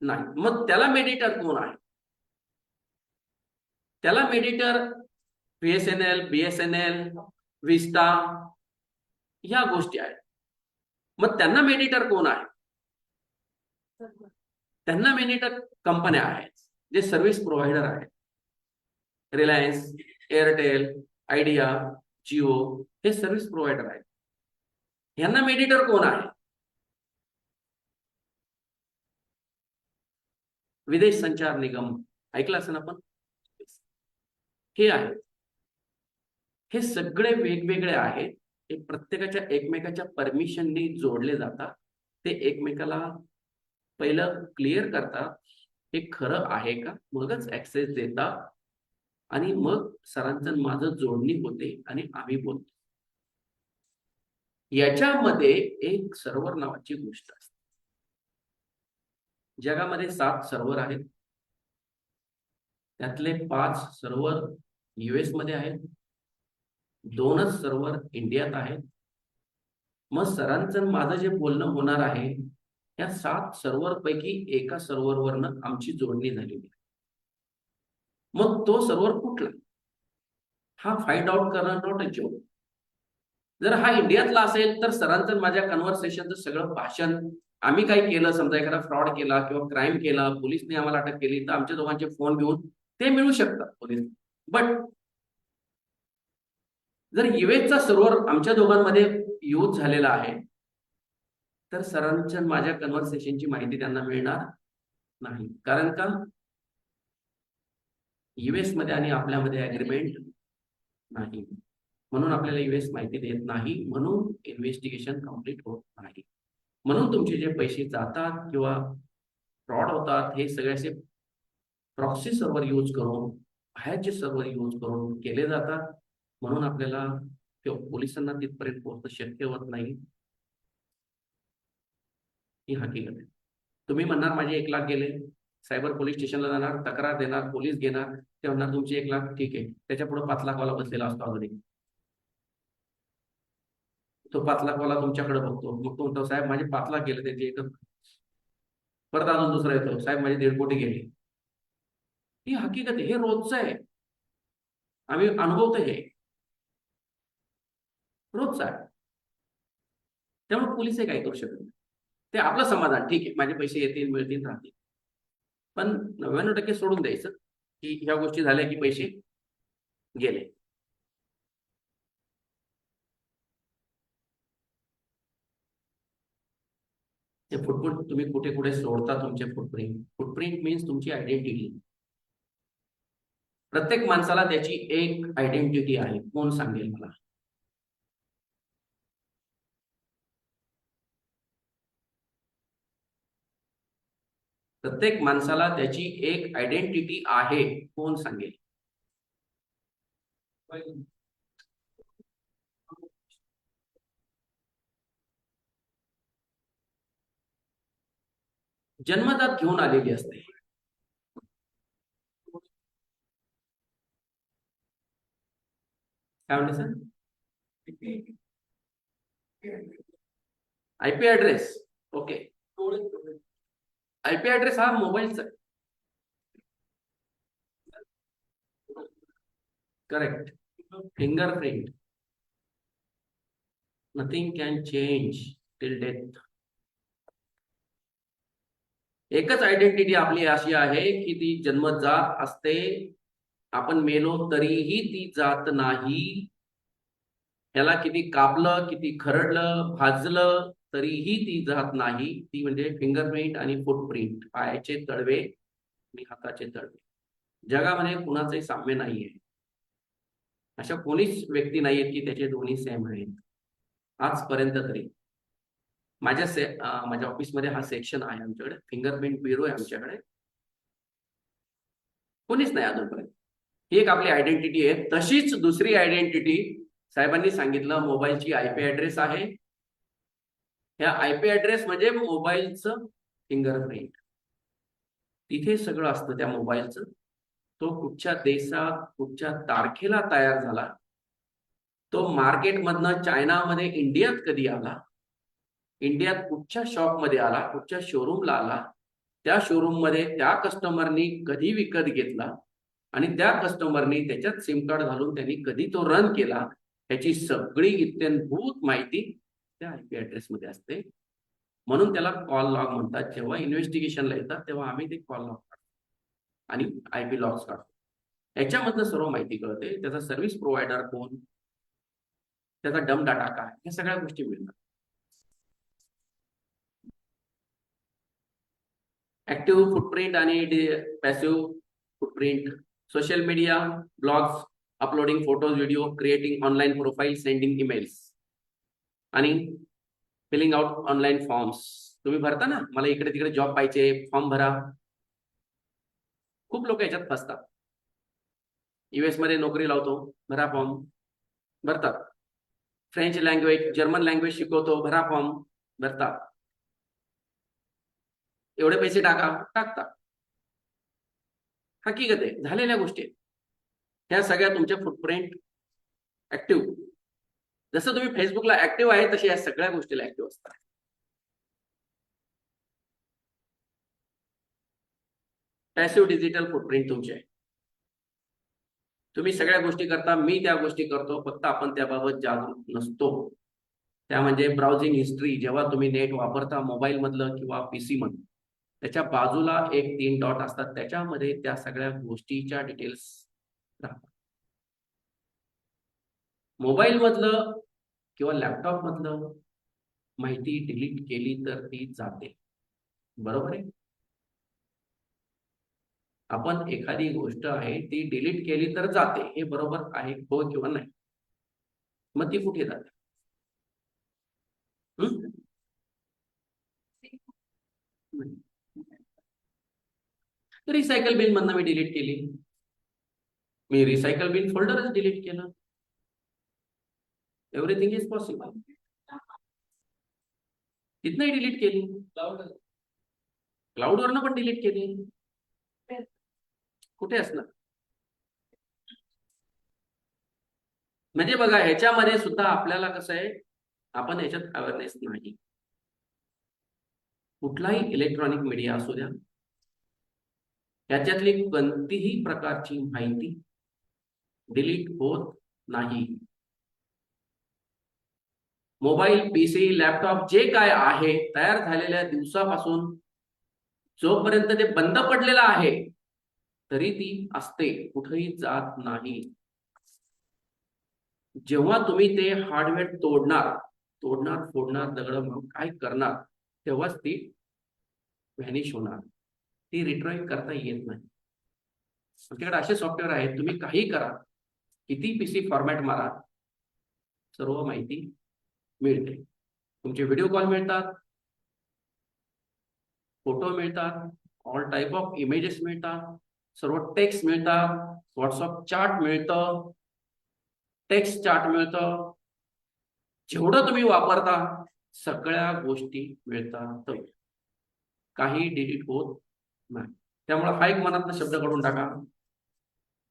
नाही. मग त्याला मेडिटर कोण आहे? त्याला मेडिटर BSNL, BSNL, विस्टा ह्या गोष्टी आहेत. मग त्यांना मेडिटर कोण आहे? त्यांना मेडिटर कंपन्या आहेत जे सर्व्हिस प्रोव्हायडर आहेत. रिलायन्स, एअरटेल, आयडिया, जिओ हे सर्व्हिस प्रोव्हायडर आहेत. यांना मेडिटर कोण आहे? विदेश संचार निगम ऐकलं असेल आपण, हे आहे. हे सगळे वेगवेगळे आहेत. हे प्रत्येकाच्या एकमेकाच्या परमिशननी जोडले जातात. ते एकमेकाला पहिलं क्लिअर करतात हे खरं आहे का, मगच ऍक्सेस देतात आणि मग सरांचं माझं जोडणी होते आणि आम्ही बोलतो. याच्यामध्ये एक सर्व्हर नावाची गोष्ट असते. जगामध्ये 7 सर्व्हर आहेत. त्यातले 5 सर्व्हर US मध्ये आहेत, 2च सर्व्हर इंडियात आहेत. मग सरांचं माझं जे बोलणं होणार आहे या 7 सर्व्हर पैकी एका सर्व्हरवरनं आमची जोडणी झालेली आहे. मग तो सर्व्हर कुठला हा फाइंड आउट करणं नॉट अ जोक. जर हा इंडियातला असेल तर सरांचं माझ्या कन्व्हर्सेशनचं सगळं भाषण, आम्ही काही केलं, समजा एखादा फ्रॉड केला किंवा क्राईम केला, पोलिसने आम्हाला अटक केली, तर आमच्या दोघांचे फोन घेऊन ते मिळू शकतात पोलीस. बट जर US चा सर्व्हर आमच्या दोघांमध्ये यूज झालेला आहे तर सरांच्या माझ्या कन्व्हर्सेशनची माहिती त्यांना मिळणार नाही. कारण का US मध्ये आणि आपल्यामध्ये अग्रीमेंट नाही, म्हणून आपल्याला US माहिती देत नाही, म्हणून इन्व्हेस्टिगेशन कम्प्लीट होत नाही. म्हणून तुमचे जे पैसे जातात किंवा फ्रॉड होतात हे सगळे असे प्रॉक्सी सर्व्हर यूज करून, बाहेरचे सर्व्हर यूज करून केले जातात. म्हणून आपल्याला किंवा पोलिसांना तिथपर्यंत पोहोचणं शक्य होत नाही. ही हकीकत आहे. तुम्ही म्हणणार माझे 1 लाख गेले, सायबर पोलीस स्टेशनला जाणार, तक्रार देणार, पोलीस घेणार, ते म्हणणार तुमचे 1 लाख ठीक आहे, त्याच्या पुढे 5 लाख वाला बसलेला असतो अजूनही. तो 5 लाख वाला तुमच्याकडे बघतो, मग तो म्हणतो साहेब माझे 5 लाख गेले, त्याचे एकच. परत अजून दुसरा येतो, साहेब माझे 1.5 कोटी गेले. ही हकीकत आहे, हे रोजचं आहे, आम्ही अनुभवतो हे रोजचं आहे. त्यामुळे पोलीस काही करू शकत नाही. ते आपलं समाधान, ठीक आहे माझे पैसे येतील, मिळतील, राहतील, पण 99% सोडून द्यायचं की ह्या गोष्टी झाल्या की पैसे गेले. ते फुटप्रिंट तुम्ही कुठे कुठे सोडता, तुमचे फुटप्रिंट मीन्स तुमची आयडेंटिटी. प्रत्येक माणसाला त्याची एक आयडेंटिटी आहे. कोण सांगेल मला? प्रत्येक माणसाला त्याची एक आयडेंटिटी आहे, कोण सांगेल? जन्मजात घेऊन आलेली असते. काय म्हणते sir? IP address. Okay, IP address हा मोबाईलचा आहे. Correct. Fingerprint, nothing can change till death. एकच आयडेंटिटी आपली अशी आहे की ती जन्मजात असते. आपण मेलो तरीही ती जात नाही. याला किती कापलं, किती खरडलं, भाजलं तरीही ती जात नाही. ती म्हणजे फिंगरप्रिंट आणि फुटप्रिंट, पायाचे तळवे आणि हाताचे तळवे. जगामध्ये कुणाचंही साम्य नाहीये. अशा कोणीच व्यक्ती नाहीयेत की त्याचे दोन्ही सेम आहेत आजपर्यंत तरी. माझ्या ऑफिसमध्ये हा सेक्शन आहे, आमच्याकडे फिंगरप्रिंट ब्युरो आहे आमच्याकडे. कोणीच नाही अजूनपर्यंत. ही एक आपली आयडेंटिटी आहे. तशीच दुसरी आयडेंटिटी साहेबांनी सांगितलं, मोबाईलची आयपी ऍड्रेस आहे. ह्या आयपी ऍड्रेस म्हणजे मोबाईलचं फिंगरप्रिंट. तिथे सगळं असतं त्या मोबाईलचं. तो कुठच्या देशात कुठच्या तारखेला तयार झाला, तो मार्केटमधनं चायनामध्ये इंडियात कधी आला, इंडियात कुठच्या शॉपमध्ये आला, कुठच्या शोरूमला आला, त्या शोरूम मध्ये त्या कस्टमरनी कधी विकत घेतला आणि त्या कस्टमरनी त्याच्यात सिम कार्ड घालून त्यांनी कधी तो रन केला, याची सगळी इत्थंभूत माहिती त्या आयपी ऍड्रेस मध्ये असते. म्हणून त्याला कॉल लॉग म्हणतात. जेव्हा इन्व्हेस्टिगेशनला येतात तेव्हा आम्ही ते कॉल लॉग काढतो आणि आयपी लॉग्स काढतो. याच्यामधनं सर्व माहिती कळते. त्याचा सर्व्हिस प्रोव्हायडर कोण, त्याचा डम डाटा काय, या सगळ्या गोष्टी मिळतात. ऍक्टिव्ह फुटप्रिंट आणि passive footprint. Social media, blogs, uploading photos, video, creating online profile, sending emails आणि फिलिंग आउट ऑनलाईन फॉर्म्स. तुम्ही भरता ना, मला इकडे तिकडे जॉब पाहिजे, फॉर्म भरा. खूप लोक याच्यात फसतात. US मध्ये नोकरी लावतो, भरा फॉर्म, भरतात. फ्रेंच लँग्वेज, जर्मन लँग्वेज शिकवतो, भरा फॉर्म, भरतात. एवढे पैसे टाका, टाकतात. हकीकत आहे, झालेल्या गोष्टी. ह्या सगळ्या तुमच्या फुटप्रिंट ऍक्टिव्ह. जसं तुम्ही फेसबुकला ऍक्टिव्ह आहे तसे या सगळ्या गोष्टीला ऍक्टिव्ह असतात. पॅसिव्ह डिजिटल फुटप्रिंट तुमचे आहे. तुम्ही सगळ्या गोष्टी करता, मी त्या गोष्टी करतो, फक्त आपण त्याबाबत जागरूक नसतो. त्या म्हणजे ब्राउझिंग हिस्ट्री. जेव्हा तुम्ही नेट वापरता मोबाईल मधलं किंवा PC मधलं, त्याच्या बाजूला एक 3 डॉट असतात, त्याच्यामध्ये त्या सगळ्या गोष्टीच्या डिटेल्स राहतात. मोबाईल मधलं किंवा लॅपटॉप मधलं माहिती डिलीट केली तर ती जाते, बरोबर आहे. आपण एखादी गोष्ट आहे ती डिलीट केली तर जाते, हे बरोबर आहे हो किंवा नाही? मग ती कुठे जाते? रिसायकल बिन मधनं मी डिलीट केली, मी रिसायकल बिन फोल्डरच डिलीट केलं. Everything is possible. तिथनंही डिलीट केली, क्लाउड वरनं पण डिलीट केली, कुठे असणार? म्हणजे बघा, ह्याच्यामध्ये सुद्धा आपल्याला कसं आहे, आपण ह्याच्यात अवेअरनेस नाही. कुठलाही इलेक्ट्रॉनिक मीडिया असू द्या, याच्यातली कोणतीही प्रकारची माहिती डिलीट होत नाही. मोबाईल, पीसी, लॅपटॉप जे काय आहे तयार झालेल्या दिवसापासून जोपर्यंत ते बंद पडलेलं आहे तरी ती असते, कुठेही जात नाही. जेव्हा तुम्ही ते हार्डवेअर तोडणार, फोडणार, दगड मारून काय करणार, तेव्हाच ती व्हॅनिश होणार. ती रिट्राईव्ह करता येत नाही. तुमच्याकडे असे सॉफ्टवेअर आहेत, तुम्ही काही करा, किती पीसी फॉर्मॅट मारा, सर्व माहिती मिळते. तुमचे व्हिडिओ कॉल मिळतात, फोटो मिळतात, ऑल टाईप ऑफ इमेजेस मिळतात, सर्व टेक्स्ट मिळतात, व्हॉट्सअप चॅट मिळतं, टेक्स्ट चॅट मिळतं. जेवढं तुम्ही वापरता सगळ्या गोष्टी मिळतात, काही डिलीट होत नाही. त्यामुळे हा एक मनातला शब्द काढून टाका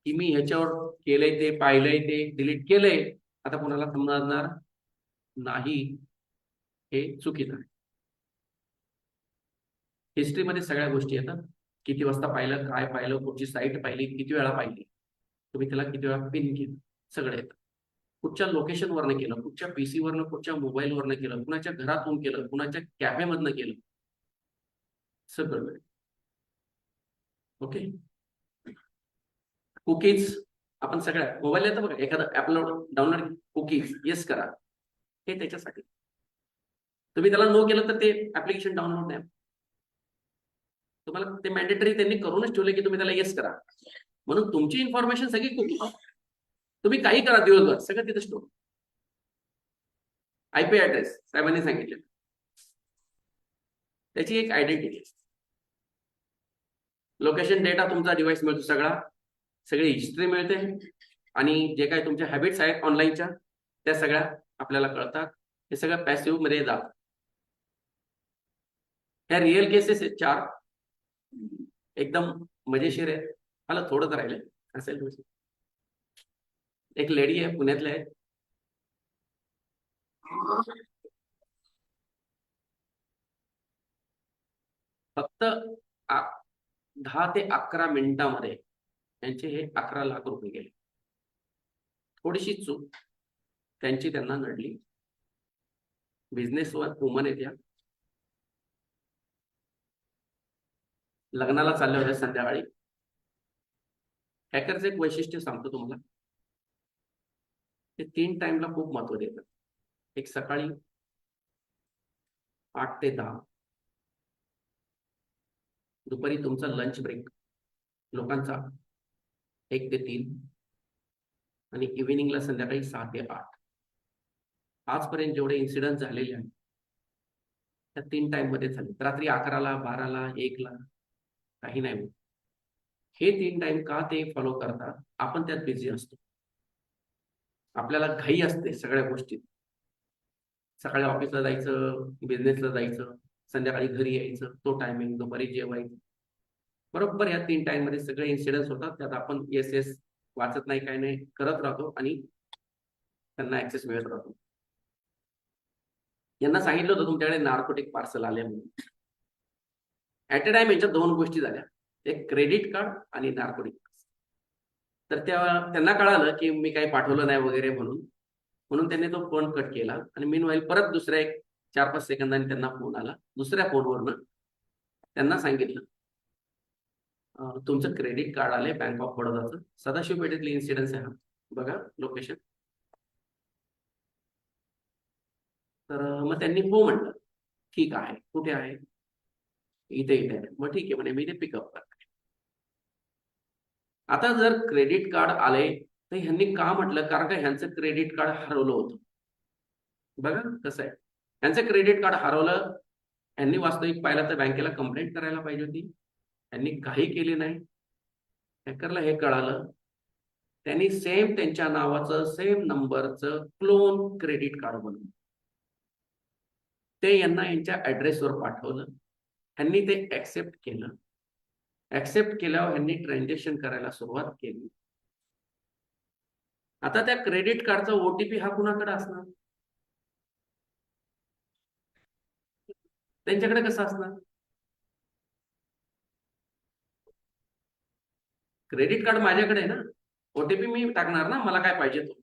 की मी ह्याच्यावर केलंय ते, पाहिलंय ते, डिलीट केलंय, आता कोणाला समजणार नाही, हे चुकीचं आहे. हिस्ट्रीमध्ये सगळ्या गोष्टी येतात, किती वाजता पाहिलं, काय पाहिलं, कुठची साईट पाहिली, किती वेळा पाहिली, तुम्ही त्याला किती वेळा पिन केलं, सगळं येतं. कुठच्या लोकेशन वरनं केलं, कुठच्या पीसी वरनं, कुठच्या मोबाईल वरनं केलं, कुणाच्या घरातून केलं, कुणाच्या कॅफे मधनं केलं, सगळं. ओके. कुकीज आपण सगळ्या मोबाईल येतं बघा, एखादं ऍपलोड डाउनलोड, कुकीज येस करा, हे त्याच्यासाठी. तुम्ही त्याला नो केलं तर ते ऍप्लिकेशन डाउनलोड नाही. तुम्हाला ते मॅन्डेटरी त्यांनी करूनच ठेवले की तुम्ही त्याला येस करा, म्हणून तुमची इन्फॉर्मेशन सगळी कुकी, तुम्ही काही करा दिवसभर, सगळं तिथे स्टोर. आयपी ऍड्रेस साहेबांनी सांगितले, त्याची एक आयडेंटिटी, लोकेशन डेटा तुमचा डिव्हाइस मिळतो, सगळी हिस्ट्री मिळते, आणि जे काही तुमच्या हॅबिट्स आहेत ऑनलाईनच्या त्या सगळ्या आपल्याला कळतात. हे सगळं पॅसिव्ह मध्ये जात. ह्या रिअल केसेस आहेत 4, एकदम मजेशीर आहे. मला थोडंच राहिलंय असेल. एक लेडी आहे, पुण्यातल्या आहे, फक्त 10 ते 11 मिनिटांमध्ये त्यांचे हे 11 लाख रुपये गेले. थोडीशी चूक त्यांची त्यांना नडली. बिझनेस वुमन आहे त्या, लग्नाला चालले होते संध्याकाळी. हॅकरचं एक वैशिष्ट्य सांगतो तुम्हाला, ते 3 टाइमला खूप महत्व देतात. एक सकाळी 8 ते 10, दुपारी तुमचा लंच ब्रेक लोकांचा 1 ते 3, आणि इव्हिनिंगला संध्याकाळी 6 ते 8. आजपर्यंत जेवढे इन्सिडेंट झालेले आहेत त्या 3 टाइम मध्ये झाले. रात्री 11ला, 12ला, 1ला काही नाही होत. हे 3 टाइम का ते फॉलो करतात? आपण त्यात बिझी असतो, आपल्याला घाई असते सगळ्या गोष्टीत. सकाळी ऑफिसला जायचं, बिझनेसला जायचं, संध्याकाळी घरी यायचं, तो टायमिंग, दुपारी जेवायचं. बरोबर या 3 टाइम मध्ये सगळे इन्सिडेंट्स होतात. त्यात आपण येस वाचत नाही, काय नाही करत राहतो, आणि त्यांना ऍक्सेस मिळत राहतो. यांना सांगितलं होतं तुमच्याकडे नार्कोटिक पार्सल आले म्हणून. ऍट अ टाइम यांच्या 2 गोष्टी झाल्या, एक क्रेडिट कार्ड आणि नार्कोटिक. तर त्यांना कळालं की मी काही पाठवलं नाही वगैरे म्हणून त्यांनी तो फोन कट केला. आणि मीनवाईल परत दुसऱ्या 4-5 सेकंदांनी त्यांना फोन आला दुसऱ्या फोनवरनं. त्यांना सांगितलं तुमचं क्रेडिट कार्ड आले बँक ऑफ बडोदाचं, सदाशिव पेठेतली इन्सिडन्स आहे हा, बघा लोकेशन. तर मग त्यांनी हो म्हटलं. ठीक आहे, कुठे आहे? इथे इथे आहे. मग ठीक आहे म्हणे, मी ते पिकअप करते. आता जर क्रेडिट कार्ड आले तर ह्यांनी का म्हटलं? कारण का ह्यांचं क्रेडिट कार्ड हरवलं होतं. बघा कसं आहे, ह्यांचं क्रेडिट कार्ड हरवलं. यांनी वास्तविक पाहिलं तर बँकेला कंप्लेंट करायला पाहिजे होती. त्यांनी काही केली नाही. हॅकरला हे कळालं. त्यांनी सेम त्यांच्या नावाचं सेम नंबरचं क्लोन क्रेडिट कार्ड बनवलं. ते यांना यांच्या ऍड्रेसवर पाठवलं. ह्यांनी ते ऍक्सेप्ट केलं. ऍक्सेप्ट केल्यावर ह्यांनी ट्रान्झॅक्शन करायला सुरुवात केली. आता त्या क्रेडिट कार्डचा ओटीपी हा कुणाकडे असणार? त्यांच्याकडे कसा असणार? क्रेडिट कार्ड माझ्याकडे आहे ना, ओटीपी मी टाकणार ना, मला काय पाहिजे तो.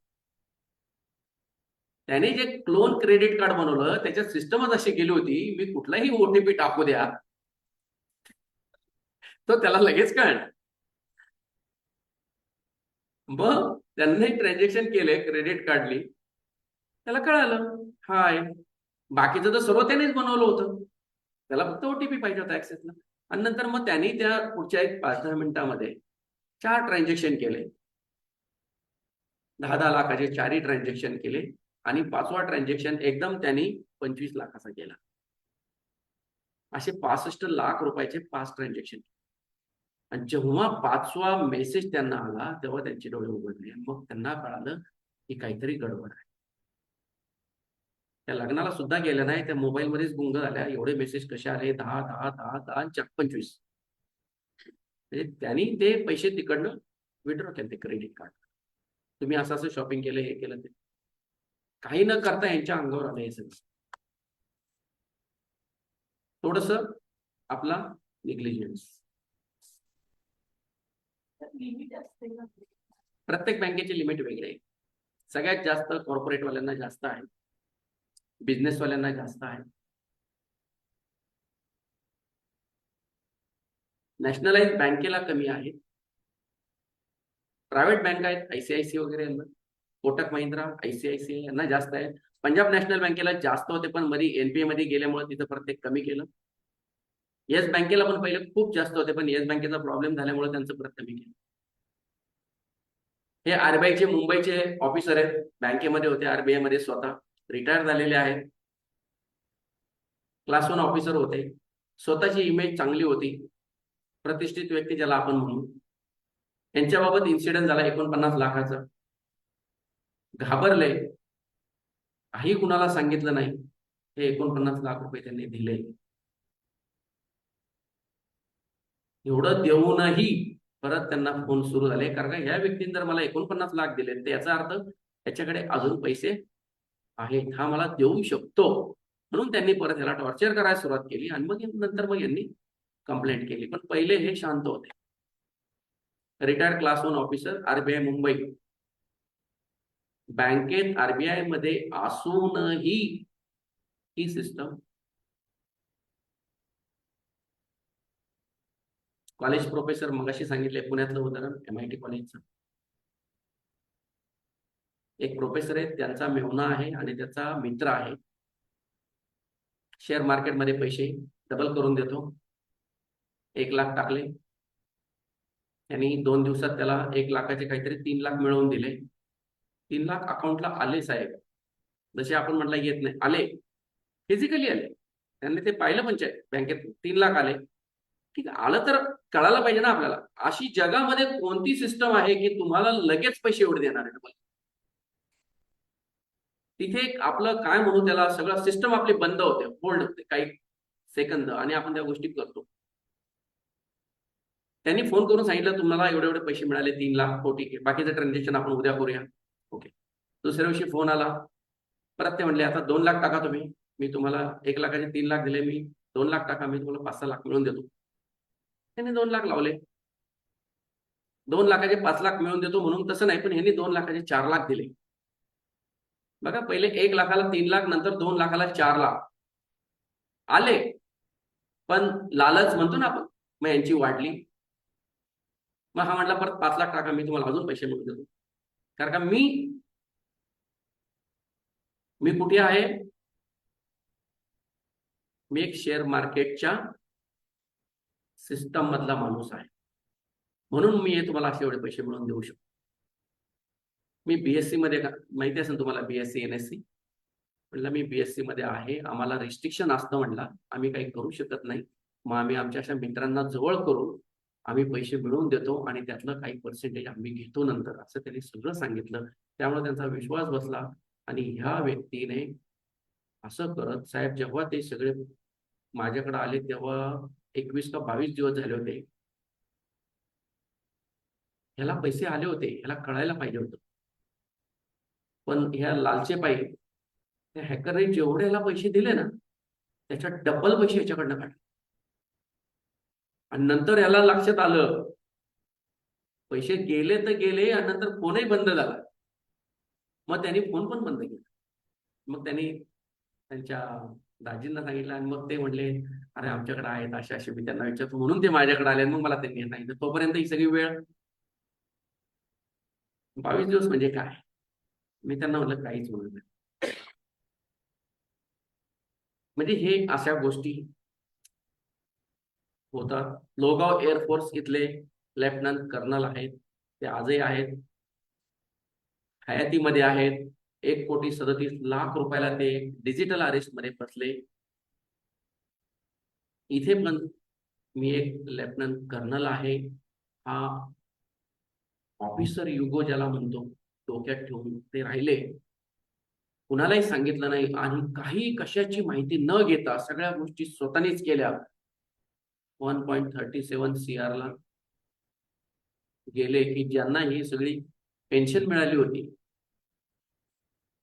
त्याने जे क्लोन क्रेडिट कार्ड बनवलं त्याच्यात सिस्टमच अशी गेली होती, मी कुठलाही ओटीपी टाकू द्या तो त्याला लगेच कळणार. मग त्यांनी ट्रान्झॅक्शन केले क्रेडिट कार्डली, त्याला कळालं हाय. बाकीचं तर सर्व त्यानेच बनवलं होतं, त्याला फक्त ओटीपी पाहिजे होता ऍक्सेसला. आणि नंतर मग त्यांनी त्या पुढच्या एक 5-10 मिनिटांमध्ये 4 ट्रान्झॅक्शन केले. 10-10 लाखाचे 4ही ट्रान्झॅक्शन केले. आणि 5वा ट्रान्झॅक्शन एकदम त्यांनी 25 लाखाचा केला. असे 65 लाख रुपयाचे 5 ट्रान्झॅक्शन. आणि जेव्हा 5वा मेसेज त्यांना आला तेव्हा त्यांचे डोळे उघडले. मग त्यांना कळालं की काहीतरी गडबड आहे. त्या लग्नाला सुद्धा गेल्या नाही, त्या मोबाईल मध्येच गुंग झाल्या. एवढे मेसेज कसे आले? 10 10 10 10 25. म्हणजे त्यांनी ते पैसे तिकडनं विड्रॉ केले ते क्रेडिट कार्ड. तुम्ही असं असं शॉपिंग केलं, हे केलं, ते काही न करता यांच्या अंगावर आलं हे सगळं. थोडस आपला निग्लिजन्स. प्रत्येक बँकेची लिमिट वेगळी आहे. सगळ्यात जास्त कॉर्पोरेट वाल्यांना जास्त आहे, बिझनेस वाल्यांना जास्त आहे. नॅशनलाइज बँकेला कमी आहे. प्रायव्हेट बँक आहेत, आयसीआयसी वगैरे यांना, कोटक महिंद्रा, आयसीआयसीआय यांना जास्त आहे. पंजाब नॅशनल बँकेला जास्त होते, पण मध्ये एनपीए मध्ये गेल्यामुळे तिथं प्रत्येक कमी केलं. येस बँकेला पण पहिले खूप जास्त होते, पण येस बँकेचा प्रॉब्लेम झाल्यामुळे त्यांचं परत कमी केलं. हे आरबीआयचे मुंबईचे ऑफिसर आहेत, बँकेमध्ये होते, आरबीआय मध्ये स्वतः रिटायर झालेले आहेत. क्लास 1 ऑफिसर होते, स्वतःची इमेज चांगली होती, प्रतिष्ठित व्यक्ती ज्याला आपण म्हणू. यांच्याबाबत इन्सिडेंट झाला 49 लाखाचा. घाबरले, काही कुणाला सांगितलं नाही. हे 49 लाख रुपये त्यांनी दिले. एवढं देऊनही परत त्यांना फोन सुरू झाले, कारण का ह्या व्यक्तीने जर मला 49 लाख दिले तर याचा अर्थ त्याच्याकडे अजून पैसे आहेत, हा मला देऊ शकतो. म्हणून त्यांनी परत याला टॉर्चर करायला सुरुवात केली. आणि मग नंतर मग यांनी कंप्लेंट केली. पण पहिले हे शांत होते. Retired class 1 officer, RBI Mumbai. बँकेत आरबीआय मध्ये असूनही ही सिस्टम. कॉलेज प्रोफेसर, मगाशी सांगितले पुण्यातलं उदाहरण, MIT कॉलेजचं. एक प्रोफेसर आहे, त्यांचा मेहुणा आहे आणि त्याचा मित्र आहे. शेअर मार्केटमध्ये पैसे डबल करून देतो. 1 लाख टाकले त्यांनी, 2 दिवसात त्याला 1 लाखाचे काहीतरी 3 लाख मिळवून दिले. 3 लाख अकाउंटला आले साहेब, जसे आपण म्हटलं येत नाही, आले, फिजिकली आले. त्यांनी ते पाहिलं पंचायत बँकेत, 3 लाख आले. ठीक आहे, आलं तर कळायला पाहिजे ना आपल्याला. अशी जगामध्ये कोणती सिस्टम आहे की तुम्हाला लगेच पैसे एवढे देणार आहे? तिथे आपलं काय म्हणू त्याला, सगळं सिस्टम आपली बंद होते, होल्ड होते काही सेकंद, आणि आपण त्या गोष्टी करतो. त्यांनी फोन करून सांगितलं तुम्हाला एवढे एवढे पैसे मिळाले, 3 लाख, हो ठीक आहे, बाकीचं ट्रान्झॅक्शन आपण उद्या करूया. ओके. दुसऱ्या दिवशी फोन आला, परत ते म्हणले आता 2 लाख टाका तुम्ही, मी तुम्हाला 1 लाखाचे 3 लाख दिले, मी 2 लाख टाका, मी तुम्हाला 5-6 लाख मिळवून देतो. त्यांनी 2 लाख लावले. 2 लाखाचे 5 लाख मिळवून देतो म्हणून तसं नाही, पण ह्यांनी 2 लाखाचे 4 लाख दिले. बघा, पहिले 1 लाखाला 3 लाख, नंतर 2 लाखाला 4 लाख आले. पण लालच म्हणतो ना आपण, मग यांची वाढली. मग हा म्हटला परत 5 लाख टाका, मी तुम्हाला अजून पैसे मिळवून देतो. कारण का मी कुठे आहे, मी एक शेअर मार्केटच्या सिस्टम मधला माणूस आहे, म्हणून मी तुम्हाला असे एवढे पैसे मिळवून देऊ शकतो. मी बीएससी मध्ये माहिती असेल तुम्हाला, बीएससी एनएससी म्हटलं मी बीएससी मध्ये आहे, आम्हाला रिस्ट्रिक्शन असतं म्हटलं, आम्ही काही करू शकत नाही, मग आम्ही आमच्या अशा मित्रांना जवळ करून आम्ही पैसे मिळवून देतो आणि त्यातलं काही पर्सेंटेज आम्ही घेतो नंतर, असं त्यांनी सगळं सांगितलं. त्यामुळे त्यांचा विश्वास बसला आणि ह्या व्यक्तीने असं करत, साहेब जेव्हा ते सगळे माझ्याकडे आले तेव्हा 21 का 22 दिवस झाले होते. ह्याला पैसे आले होते, ह्याला कळायला पाहिजे होतं, पण ह्या लालचे पायी त्या हॅकरने जेवढे ह्याला पैसे दिले ना त्याच्या डबल पैसे ह्याच्याकडनं काढले. आणि नंतर याला लक्षात आलं पैसे गेले तर गेले, आणि नंतर फोनही बंद झाला. मग त्यांनी फोन पण बंद केला. मग त्यांनी त्यांच्या दाजींना सांगितलं आणि मग ते म्हणले अरे आमच्याकडे आहेत असे असे, मी त्यांना विचारतो म्हणून ते माझ्याकडे आले. मग मला त्यांनी सांगितलं. तोपर्यंत ही सगळी वेळ 22 दिवस म्हणजे काय, मी त्यांना म्हटलं काहीच म्हणत नाही. म्हणजे हे अशा गोष्टी होतात. लोगाव एअरफोर्स इथले लेफ्टनंट कर्नल आहेत, ते आजही आहेत, हयातीमध्ये आहेत. 1,37,00,000 रुपयाला ते डिजिटल अरेस्ट मध्ये फसले. इथे पण मी एक लेफ्टनंट कर्नल आहे, हा ऑफिसर युगो ज्याला म्हणतो डोक्यात ठेवून ते राहिले, कुणालाही सांगितलं नाही आणि काही कशाची माहिती न घेता सगळ्या गोष्टी स्वतःनीच केल्या. 1.37 CR ला गेले की ज्यांना ही सगळी पेन्शन मिळाली होती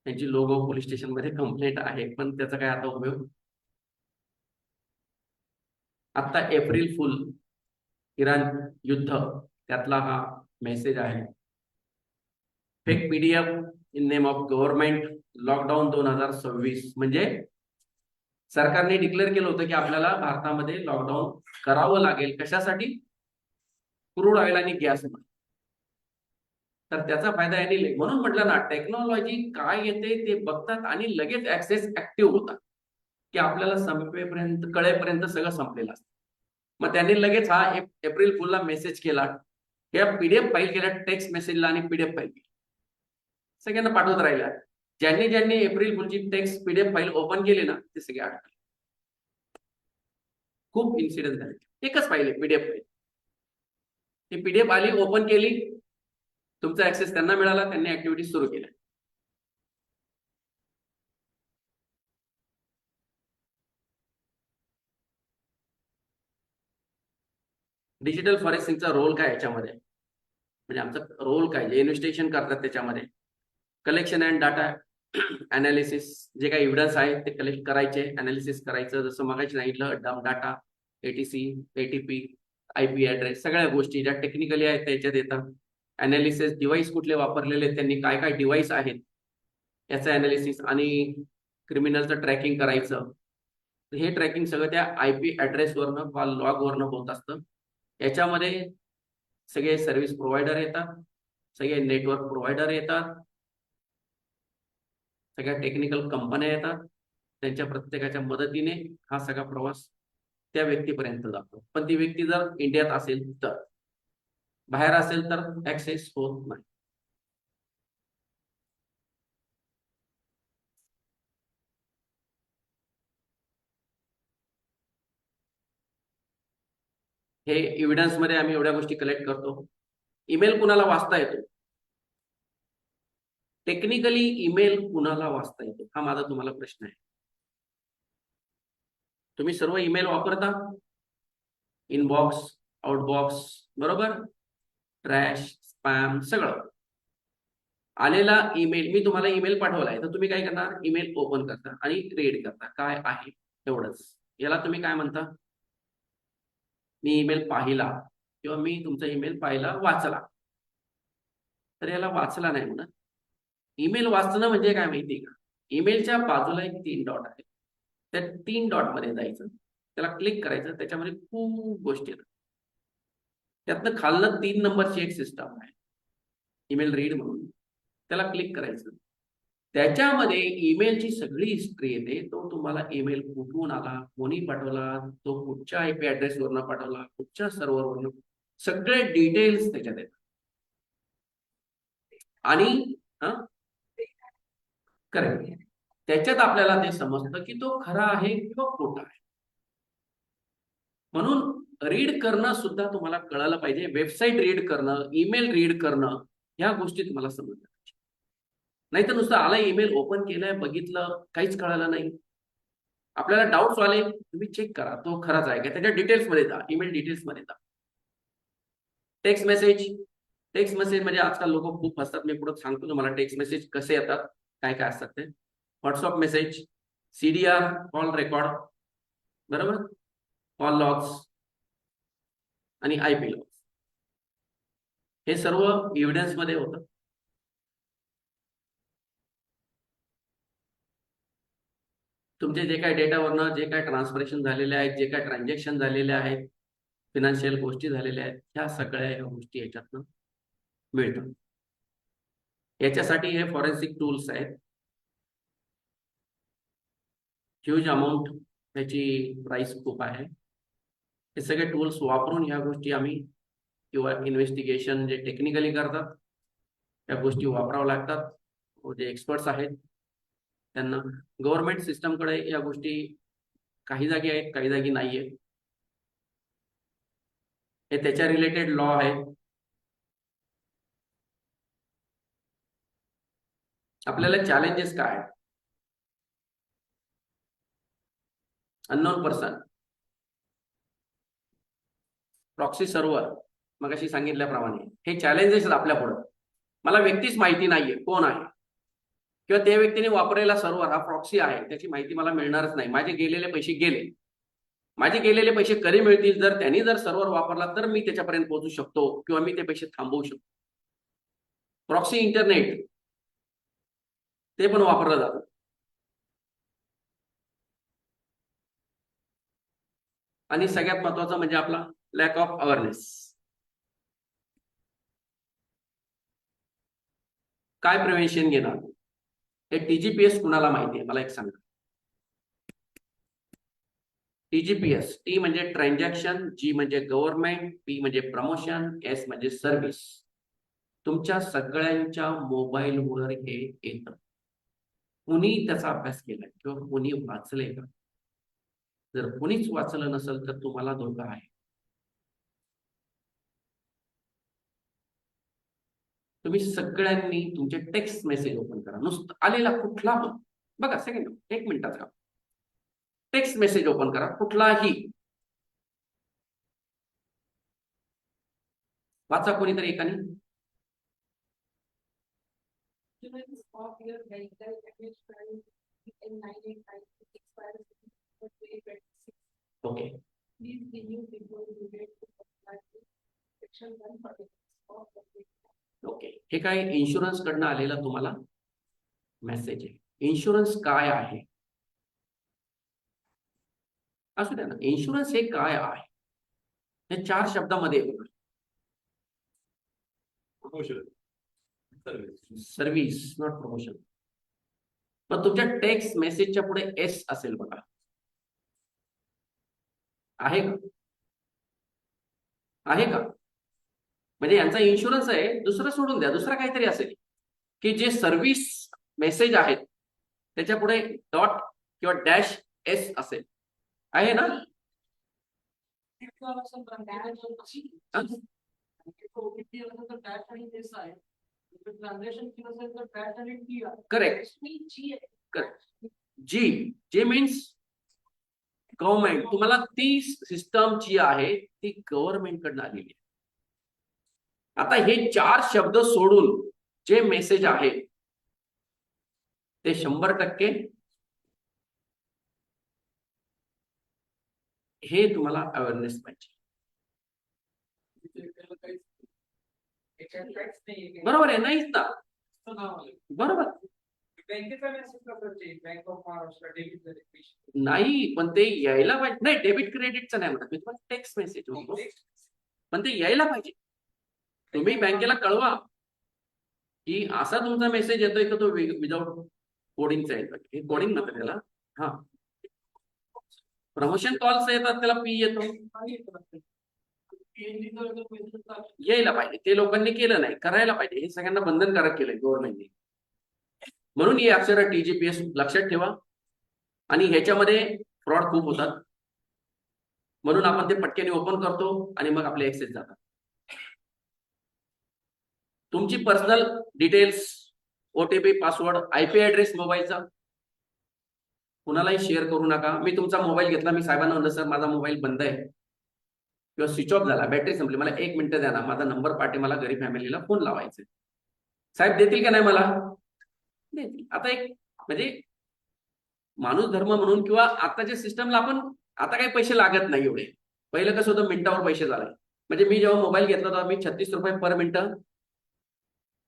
त्यांची लोगाव पोलीस स्टेशन मध्ये कंप्लेंट आहे, पण त्याचा काय आता उपयोग. आता एप्रिल फुल इराण युद्ध त्यातला हा मेसेज आहे. Fake PDF in name of government lockdown 2026. म्हणजे सरकारने डिक्लेअर केलं होतं की आपल्याला भारतामध्ये लॉकडाऊन करावं लागेल. कशासाठी? क्रूड ऑइल आणि गॅस. तर त्याचा फायदा यांनी, म्हणून म्हटलं ना टेक्नॉलॉजी काय येते ते बघतात आणि लगेच ऍक्सेस ऍक्टिव्ह होतात की आपल्याला संपेपर्यंत कळेपर्यंत सगळं संपलेलं असतं. मग त्यांनी लगेच हा एप्रिल फुलला मेसेज केला, या पीडीएफ फाईल केल्या, टेक्स्ट मेसेजला आणि पीडीएफ फाईल केली, सगळ्यांना पाठवत राहिल्या. ज्यांनी ज्यांनी एप्रिल फुलची टेक्स्ट पीडीएफ फाईल ओपन केली ना ते सगळे अडकले. खूप इन्सिडेंट झाले. एकच फाईल आहे पीडीएफ फाईल, ती पीडीएफ आली, ओपन केली, तुमचा ऍक्सेस त्यांना मिळाला, त्यांनी ऍक्टिव्हिटी सुरू केल्या. डिजिटल फॉरेन्सिकचा रोल काय याच्यामध्ये, म्हणजे आमचा रोल काय, जे इन्व्हेस्टिगेशन करतात त्याच्यामध्ये कलेक्शन अँड डाटा अनालिसिस, जे काही एव्हिडन्स आहे ते कलेक्ट करायचे, अनालिसिस करायचं. जसं मगाशी सांगितलं dump data, etc, ATP, IP address, सगळ्या गोष्टी ज्या टेक्निकली आहेत त्याच्यात येतात. अनालिसिस, डिव्हाइस कुठले वापरलेले आहेत, त्यांनी काय काय डिव्हाइस आहेत याचं अनालिसिस, आणि क्रिमिनलचं ट्रॅकिंग करायचं. हे ट्रॅकिंग सगळं त्या आयपी ऍड्रेसवरनं किंवा लॉगवरनं होत असतं. याच्यामध्ये सगळे सर्व्हिस प्रोव्हायडर येतात, सगळे नेटवर्क प्रोव्हायडर येतात, सगळ्या टेक्निकल कंपन्या येतात. त्यांच्या प्रत्येकाच्या मदतीने हा सगळा प्रवास त्या व्यक्तीपर्यंत जातो. पण ती व्यक्ती जर इंडियात असेल तर, बाहेर असेल तर ऍक्सेस होत नाही. हे एव्हिडन्स मध्ये आम्ही एवढ्या गोष्टी कलेक्ट करतो. ईमेल कुणाला वाचता येतो? टेक्निकली ईमेल कुणाला वाचता येतो हा माझा तुम्हाला प्रश्न आहे. तुम्ही सर्व ईमेल वापरता, इनबॉक्स, आउटबॉक्स, बरोबर, ट्रॅश, स्पॅम, सगळं. आलेला ईमेल, मी तुम्हाला ईमेल पाठवलाय तर तुम्ही काय करणार, ईमेल ओपन करता आणि रीड करता काय आहे एवढंच. याला तुम्ही काय म्हणता? मी ईमेल पाहिला किंवा मी तुमचा ईमेल पाहिला, वाचला. तर याला वाचला नाही म्हणत. ईमेल वाचणं म्हणजे काय माहितीये का? ईमेलच्या बाजूला एक 3 डॉट आहे, त्या 3 डॉट मध्ये जायचं, त्याला क्लिक करायचं, त्याच्यामध्ये खूप गोष्टी आहेत. त्यातनं खालनं 3 नंबरची एक सिस्टम आहे ईमेल रीड म्हणून, त्याला क्लिक करायचं. त्याच्यामध्ये ईमेलची सगळी हिस्ट्री येते. तो तुम्हाला ईमेल कुठून आला, कोणी पाठवला, तो कुठच्या आयपी ऍड्रेसवरनं पाठवला, कुठच्या सर्व्हरवरनं, सगळे डिटेल्स त्याच्यात येतात. आणि करेक्ट, त्याच्यात आपल्याला ते समजतं की तो खरा आहे किंवा खोटा आहे. म्हणून रीड करणं सुद्धा तुम्हाला कळायला पाहिजे. वेबसाईट रीड करणं, ईमेल रीड करणं, ह्या गोष्टी तुम्हाला समजल्या पाहिजे. नाहीतर नुसतं आला ईमेल, ओपन केलंय, बघितलं, काहीच कळालं नाही. आपल्याला डाऊट्स आले, तुम्ही चेक करा तो खराच आहे का, त्याच्या डिटेल्स मध्ये जा, ईमेल डिटेल्स मध्ये जा. टेक्स्ट मेसेज म्हणजे आजकाल लोक खूप असतात. मी पुढे सांगतो तुम्हाला टेक्स्ट मेसेज कसे येतात, काय काय असतात ते. WhatsApp message, CDR, call record, बरोबर, कॉल लॉग्स आणि IP लॉग्स, हे सर्व एव्हिडन्स मध्ये होतं. तुमचे जे काही डेटावरनं जे काही ट्रान्सफरेशन झालेले आहेत, जे काही ट्रान्झॅक्शन झालेले आहेत, फिनान्शियल गोष्टी झालेल्या आहेत, ह्या सगळ्या ह्या गोष्टी याच्यातनं मिळतात. याच्यासाठी हे फॉरेन्सिक टूल्स आहेत. ह्यूज अमाऊंट त्याची प्राइस खूप आहे. हे सगळे टूल्स वापरून ह्या गोष्टी आम्ही किंवा इन्व्हेस्टिगेशन जे टेक्निकली करतात त्या गोष्टी वापराव्या लागतात. जे एक्सपर्ट्स आहेत त्यांना. गव्हर्नमेंट सिस्टमकडे या गोष्टी काही जागी आहेत, काही जागी नाहीये. हे त्याच्या रिलेटेड लॉ आहे. आपल्याला चॅलेंजेस काय आहेत? अननोन पर्सन, प्रॉक्सी सर्व्हर, मगाशी सांगितल्याप्रमाणे हे चॅलेंजेस आपल्या पुढे. मला व्यक्तीच माहिती नाहीये कोण आहे, किंवा त्या व्यक्तीने वापरलेला सर्व्हर हा प्रॉक्सी आहे, त्याची माहिती मला मिळणारच नाही. माझे गेलेले पैसे गेले. माझे गेलेले पैसे कधी मिळतील? जर त्यांनी जर सर्व्हर वापरला तर मी त्याच्यापर्यंत पोहोचू शकतो किंवा मी ते पैसे थांबवू शकतो. प्रॉक्सी इंटरनेट ते पण वापरलं जातं. आणि सगळ्यात महत्वाचं म्हणजे आपला लॅक ऑफ अवेअरनेस. काय प्रिव्हेन्शन घेणार? हे TGPS कुणाला माहिती आहे मला एक सांगा. TGPS, T म्हणजे ट्रान्झॅक्शन, G म्हणजे गव्हर्नमेंट, P म्हणजे प्रमोशन, S म्हणजे सर्व्हिस. तुमच्या सगळ्यांच्या मोबाईलवर हे येतं. कुणी त्याचा अभ्यास केलाय किंवा कुणी वाचलंय का? जर कुणीच वाचलं नसेल तर तुम्हाला धोका आहे. तुम्ही सगळ्यांनी तुमचे टेक्स्ट मेसेज ओपन करा. नुसतं आलेला कुठला बघा, सेकंड, 1 मिनिटाचा टेक्स्ट मेसेज ओपन करा, कुठलाही वाचा कोणीतरी एकाने. ओके, ओके, हे काय इन्शुरन्स कडनं आलेला तुम्हाला मेसेज आहे. इन्शुरन्स काय आहे असू द्या ना. इन्शुरन्स हे काय आहे हे 4 शब्दामध्ये बघा. Service, not promotion. मग तुमच्या टेक्स्ट मेसेजच्या पुढे S असेल बघा, आहे का? आहे का? म्हणजे यांचा इन्शुरन्स आहे. दुसरं सोडून द्या, दुसरा काहीतरी असेल की जे सर्व्हिस मेसेज आहेत त्याच्या पुढे डॉट किंवा डॅश S असेल, आहे ना? Correct, correct. G means government. तुम्हाला ती सिस्टम जी आहे ती गव्हर्नमेंट कडनं आलेली आहे. आता हे 4 शब्द सोडून जे मेसेज आहे ते 100% हे तुम्हाला अवेअरनेस पाहिजे. बरोबर आहे, नाहीच ना? बरोबर नाही, पण ते यायला पाहिजे. नाही, डेबिट क्रेडिटचं नाही म्हणत मी तुम्हाला, टेक्स्ट मेसेज म्हणतो, पण ते यायला पाहिजे. तुम्ही बँकेला कळवा की असा तुमचा मेसेज येतोय का तो विदाउट कोडिंगचं येतं, हे कोडिंग म्हणतात त्याला. हा, प्रमोशन कॉल्स येतात त्याला पी येतो. यायला पाहिजे, ते लोकांनी केलं नाही, करायला पाहिजे. हे सगळ्यांना बंधनकारक केलंय गव्हर्नमेंटने. म्हणून ही अक्षरं TGPS लक्षात ठेवा. आणि ह्याच्यामध्ये फ्रॉड खूप होतात, म्हणून आपण ते पटक्याने ओपन करतो आणि मग आपले ऍक्सेस जातात. तुमची personal details, OTP, password, IP address मोबाईलचा कुणालाही शेअर करू नका. मी तुमचा मोबाईल घेतला, मी साहेबांना म्हणलं सर माझा मोबाईल बंद आहे किंवा स्विच ऑफ झाला, बॅटरी संपली, मला 1 मिनिट द्या ना, माझा नंबर पाठी, मला घरी फॅमिलीला फोन लावायचे. साहेब देतील का नाही मला? देतील. आता एक म्हणजे माणूस धर्म म्हणून किंवा आताच्या सिस्टमला आपण आता काही पैसे लागत नाही एवढे. पहिलं कसं होतं, मिनिटावर पैसे झाले. म्हणजे मी जेव्हा मोबाईल घेतला होता, मी 36 रुपये पर मिनिट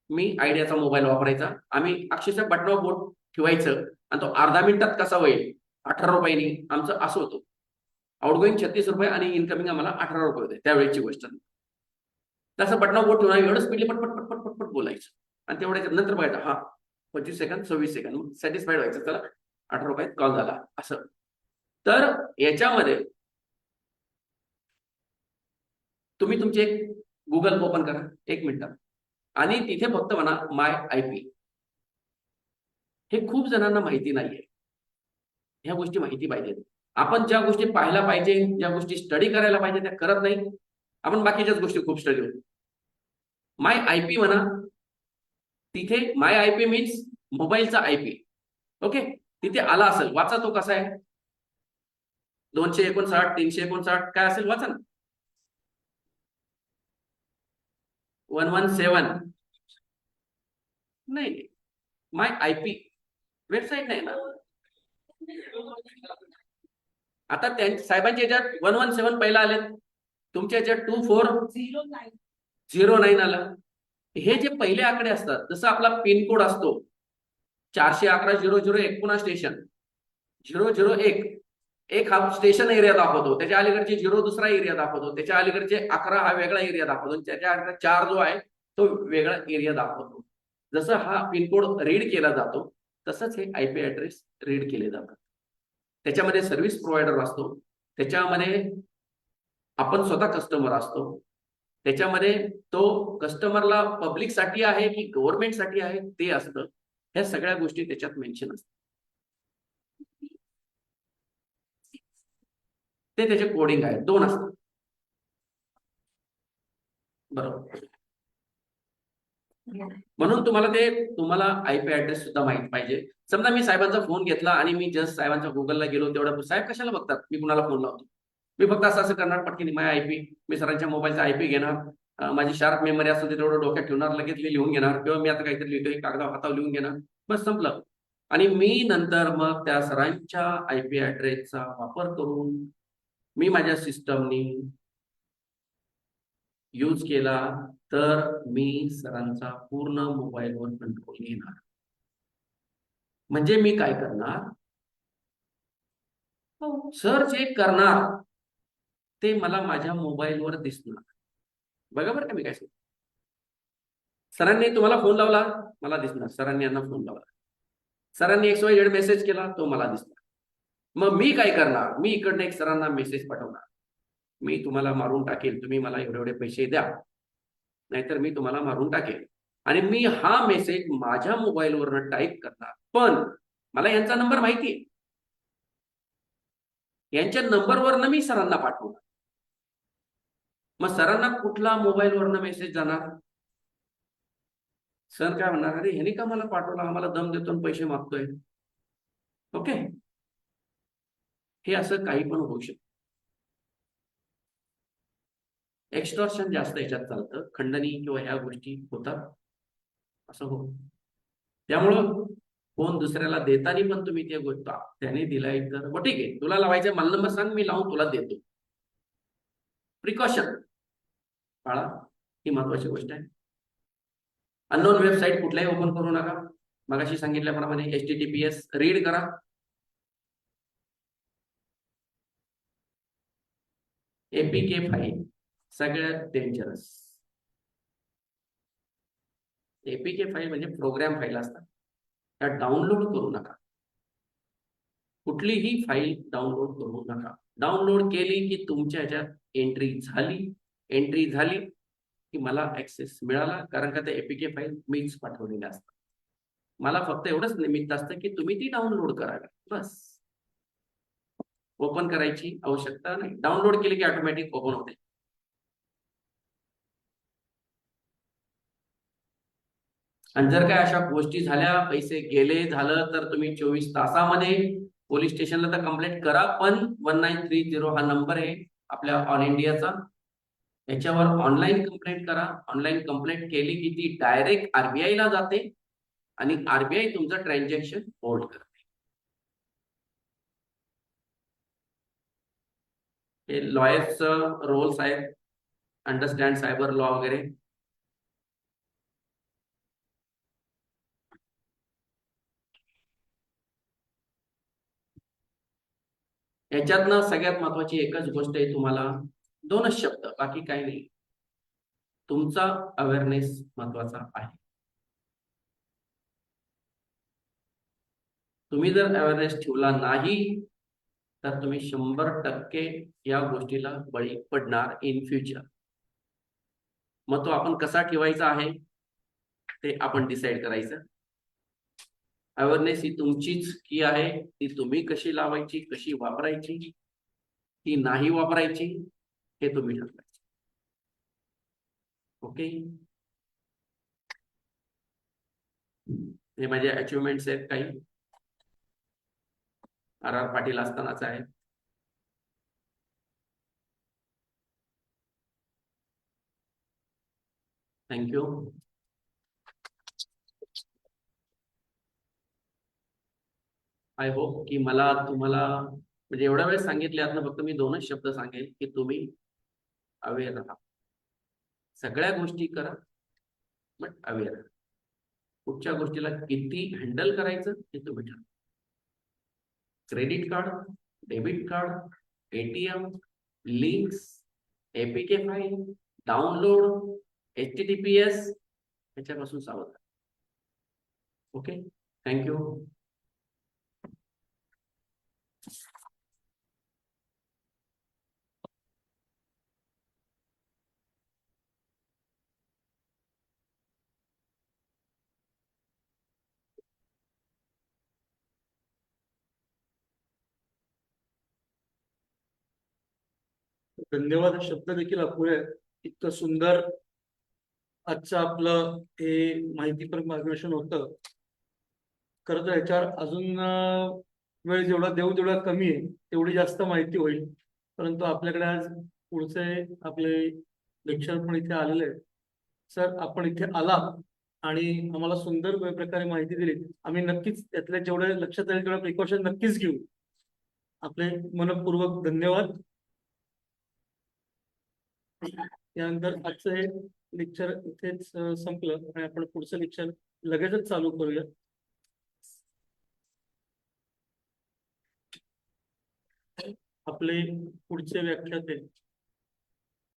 मी आयडियाचा मोबाईल वापरायचा. आम्ही अक्षरशः बटनावर बोट ठेवायचं आणि तो अर्धा मिनिटात कसा होईल 18 रुपयांनी, आमचं असं होतं. आउटगोईंग 36 रुपये आणि इनकमिंग आम्हाला 18 रुपये होते त्यावेळेची गोष्ट. तसं बटनावर बोट ठेवणार, एवढं स्पीडली पटपट पटपट पटपट बोलायचं आणि तेवढ्या नंतर बघायचं, हा 25 सेकंद 26 सेकंद सॅटिस्फाईड व्हायचं, चला 18 रुपयात कॉल झाला असं. तर याच्यामध्ये तुम्ही तुमचे एक गुगल ओपन करा 1 मिनिटात आणि तिथे फक्त म्हणा माय IP. हे खूप जणांना माहिती नाहीये, ह्या गोष्टी माहिती पाहिजेत. आपण ज्या गोष्टी पाहायला पाहिजे, ज्या गोष्टी स्टडी करायला पाहिजे त्या करत नाही आपण, बाकीच्याच गोष्टी खूप स्टडी होतो. माय IP म्हणा, तिथे माय IP मीन्स मोबाईलचा IP. ओके, तिथे आला असेल, वाचा तो कसा आहे, 259 359 काय असेल वाचा ना. 117 नाही, माय IP वेबसाईट नाही ना. आता साहेबांच्या याच्यात 117 पहिला आले, तुमच्या याच्यात 2409 आलं. हे जे पहिले आकडे असतात, जसं आपला पिनकोड असतो 411 पुन्हा स्टेशन 001, एक हा स्टेशन एरिया दाखवतो, त्याच्या अलीकडचे 0 दुसरा एरिया दाखवतो, त्याच्या अलीकडचे 11 हा वेगळा एरिया दाखवतो, त्याच्या 4 जो आहे तो वेगळा एरिया दाखवतो. जसं हा पिनकोड रीड केला जातो तसंच हे IP ऍड्रेस रीड केले जातात. त्याच्यामध्ये सर्व्हिस प्रोव्हायडर असतो, त्याच्यामध्ये आपण स्वतः कस्टमर असतो, त्याच्यामध्ये तो कस्टमरला पब्लिकसाठी आहे की गव्हर्नमेंटसाठी आहे ते असतं. ह्या सगळ्या गोष्टी त्याच्यात मेन्शन असतात. ते त्याचे कोडिंग आहे, 2 असतात. बरोबर. म्हणून तुम्हाला IP ऍड्रेस सुद्धा माहित पाहिजे. समजा मी साहेबांचा फोन घेतला आणि मी जस्ट साहेबांच्या गुगलला गेलो, तेवढा साहेब कशाला बघतात मी कुणाला फोन लावतो. मी फक्त असं करणार, पटकन माय IP, मी सरांच्या मोबाईलचा IP घेणार, माझी शार्प मेमरी असतो ते तेवढं डोक्यात ठेवणार, लगेच लिहून घेणार, किंवा मी आता काहीतरी लिहितोय कागदावर हातावर लिहून घेणार, बस संपलं. आणि मी नंतर मग त्या सरांच्या IP ऍड्रेसचा वापर करून मी माझ्या सिस्टमनी यूज केला तर मी सरांचा पूर्ण मोबाईलवर कंट्रोल घेणार. म्हणजे मी काय करणार, सर जे करणार ते मला माझ्या मोबाईलवर दिसणार. बघा बरं का मी काय सांगतो. सरांनी तुम्हाला फोन लावला मला दिसणार, सरांनी यांना फोन लावला, सरांनी XYZ मेसेज केला तो मला दिसणार. मग मी काय करणार, मी इकडनं एक सरांना मेसेज पाठवणार, मी तुम्हाला मारून टाकेल, तुम्ही मला एवढे पैसे द्या नाहीतर मी तुम्हाला मारून टाकेल. आणि मी हा मेसेज माझ्या मोबाईलवरनं टाईप करणार, पण मला यांचा नंबर माहिती आहे, यांच्या नंबरवरनं मी सरांना पाठवणार. मग सरांना कुठला मोबाईलवरनं मेसेज जाणार, सर काय म्हणणार, अरे ह्याने का मला पाठवला, आम्हाला दम देतो आणि पैसे मागतोय. ओके, हे असं काही पण होऊ शकतं. एक्स्टॉर्शन जास्त याच्यात चालतं, खंडणी किंवा ह्या गोष्टी होतात असं हो. त्यामुळं फोन दुसऱ्याला देताना पण तुम्ही ते गोष्ट त्याने दिलाय तर मग ठीक आहे, तुला लावायचं मला नंबर सांग, मी लावून तुला देतो. प्रिकॉशन पाळा, ही महत्वाची गोष्ट आहे. अननोन वेबसाईट कुठलाही ओपन करू नका. मगाशी सांगितल्याप्रमाणे HTTPS रीड करा. APK फाईल सगळ्यात डेंजरस. APK फाईल म्हणजे प्रोग्राम फाईल असतात, त्या डाउनलोड करू नका. कुठलीही फाईल डाउनलोड करू नका. डाउनलोड केली की तुमच्या ह्याच्यात एंट्री झाली की मला ऍक्सेस मिळाला, कारण का ते एपीके फाईल मीच पाठवलेल्या असतात. मला फक्त एवढंच निमित्त असतं की तुम्ही ती डाउनलोड करावी, बस. ओपन करायची आवश्यकता नाही. डाउनलोड केली की ऑटोमॅटिक ओपन होते. आणि जर काय अशा गोष्टी झाल्या, पैसे गेले झालं, तर तुम्ही 24 तासामध्ये पोलीस स्टेशनला तर कंप्लेंट करा, पण 1930 हा नंबर आहे आपल्या ऑल इंडियाचा, याच्यावर ऑनलाईन कंप्लेंट करा. ऑनलाईन कंप्लेंट केली की ती डायरेक्ट आरबीआय ला जाते आणि आरबीआय तुमचं ट्रान्झॅक्शन होल्ड करते. हे लॉयर्सचं रोल्स आहेत, अंडरस्टँड सायबर लॉ वगैरे. याच्यातनं सगळ्यात महत्वाची एकच गोष्ट आहे, तुम्हाला 2च शब्द, बाकी काही नाही. तुमचा अवेअरनेस महत्वाचा आहे. तुम्ही जर अवेअरनेस ठेवला नाही तर तुम्ही 100% या गोष्टीला बळी पडणार इन फ्युचर. मग तो आपण कसा ठेवायचा आहे ते आपण डिसाईड करायचं. अवेअरनेस ही तुमचीच की आहे, ती तुम्ही कशी लावायची, कशी वापरायची, ती नाही वापरायची, हे तुम्ही ठरवायचं. ओके, हे माझे अचिव्हमेंट्स आहेत काही, RR पाटील असतानाच आहे. थँक्यू. आय होप की मला तुम्हाला म्हणजे एवढ्या वेळेस सांगितले आता फक्त मी 2च शब्द सांगेल की तुम्ही अवेअर राहा. सगळ्या गोष्टी करा बट अवेअर राहा. कुठच्या गोष्टीला किती हँडल करायचं हे तुम्ही ठरवा. Credit card, debit card, ATM, links, APK file, download, HTTPS याच्यापासून सावध. Okay, thank you. धन्यवाद हे शब्द देखील अपुरे आहेत. इतकं सुंदर आजचं आपलं हे माहितीपर मार्गदर्शन होतं. खरं तर ह्याच्यावर अजून वेळ जेवढा देऊ तेवढा कमी आहे, तेवढी जास्त माहिती होईल. परंतु आपल्याकडे आज पुढचे आपले लेक्चर पण इथे आलेले आहेत. सर, आपण इथे आला आणि आम्हाला सुंदर प्रकारे माहिती दिली. आम्ही नक्कीच त्यातल्या जेवढे लक्षात येईल तेवढे प्रिकॉशन नक्कीच घेऊ. आपले मनपूर्वक धन्यवाद. यानंतर आजचं हे लेक्चर इथेच संपलं आणि आपण पुढचं लेक्चर लगेचच चालू करूया. आपले पुढचे व्याख्याते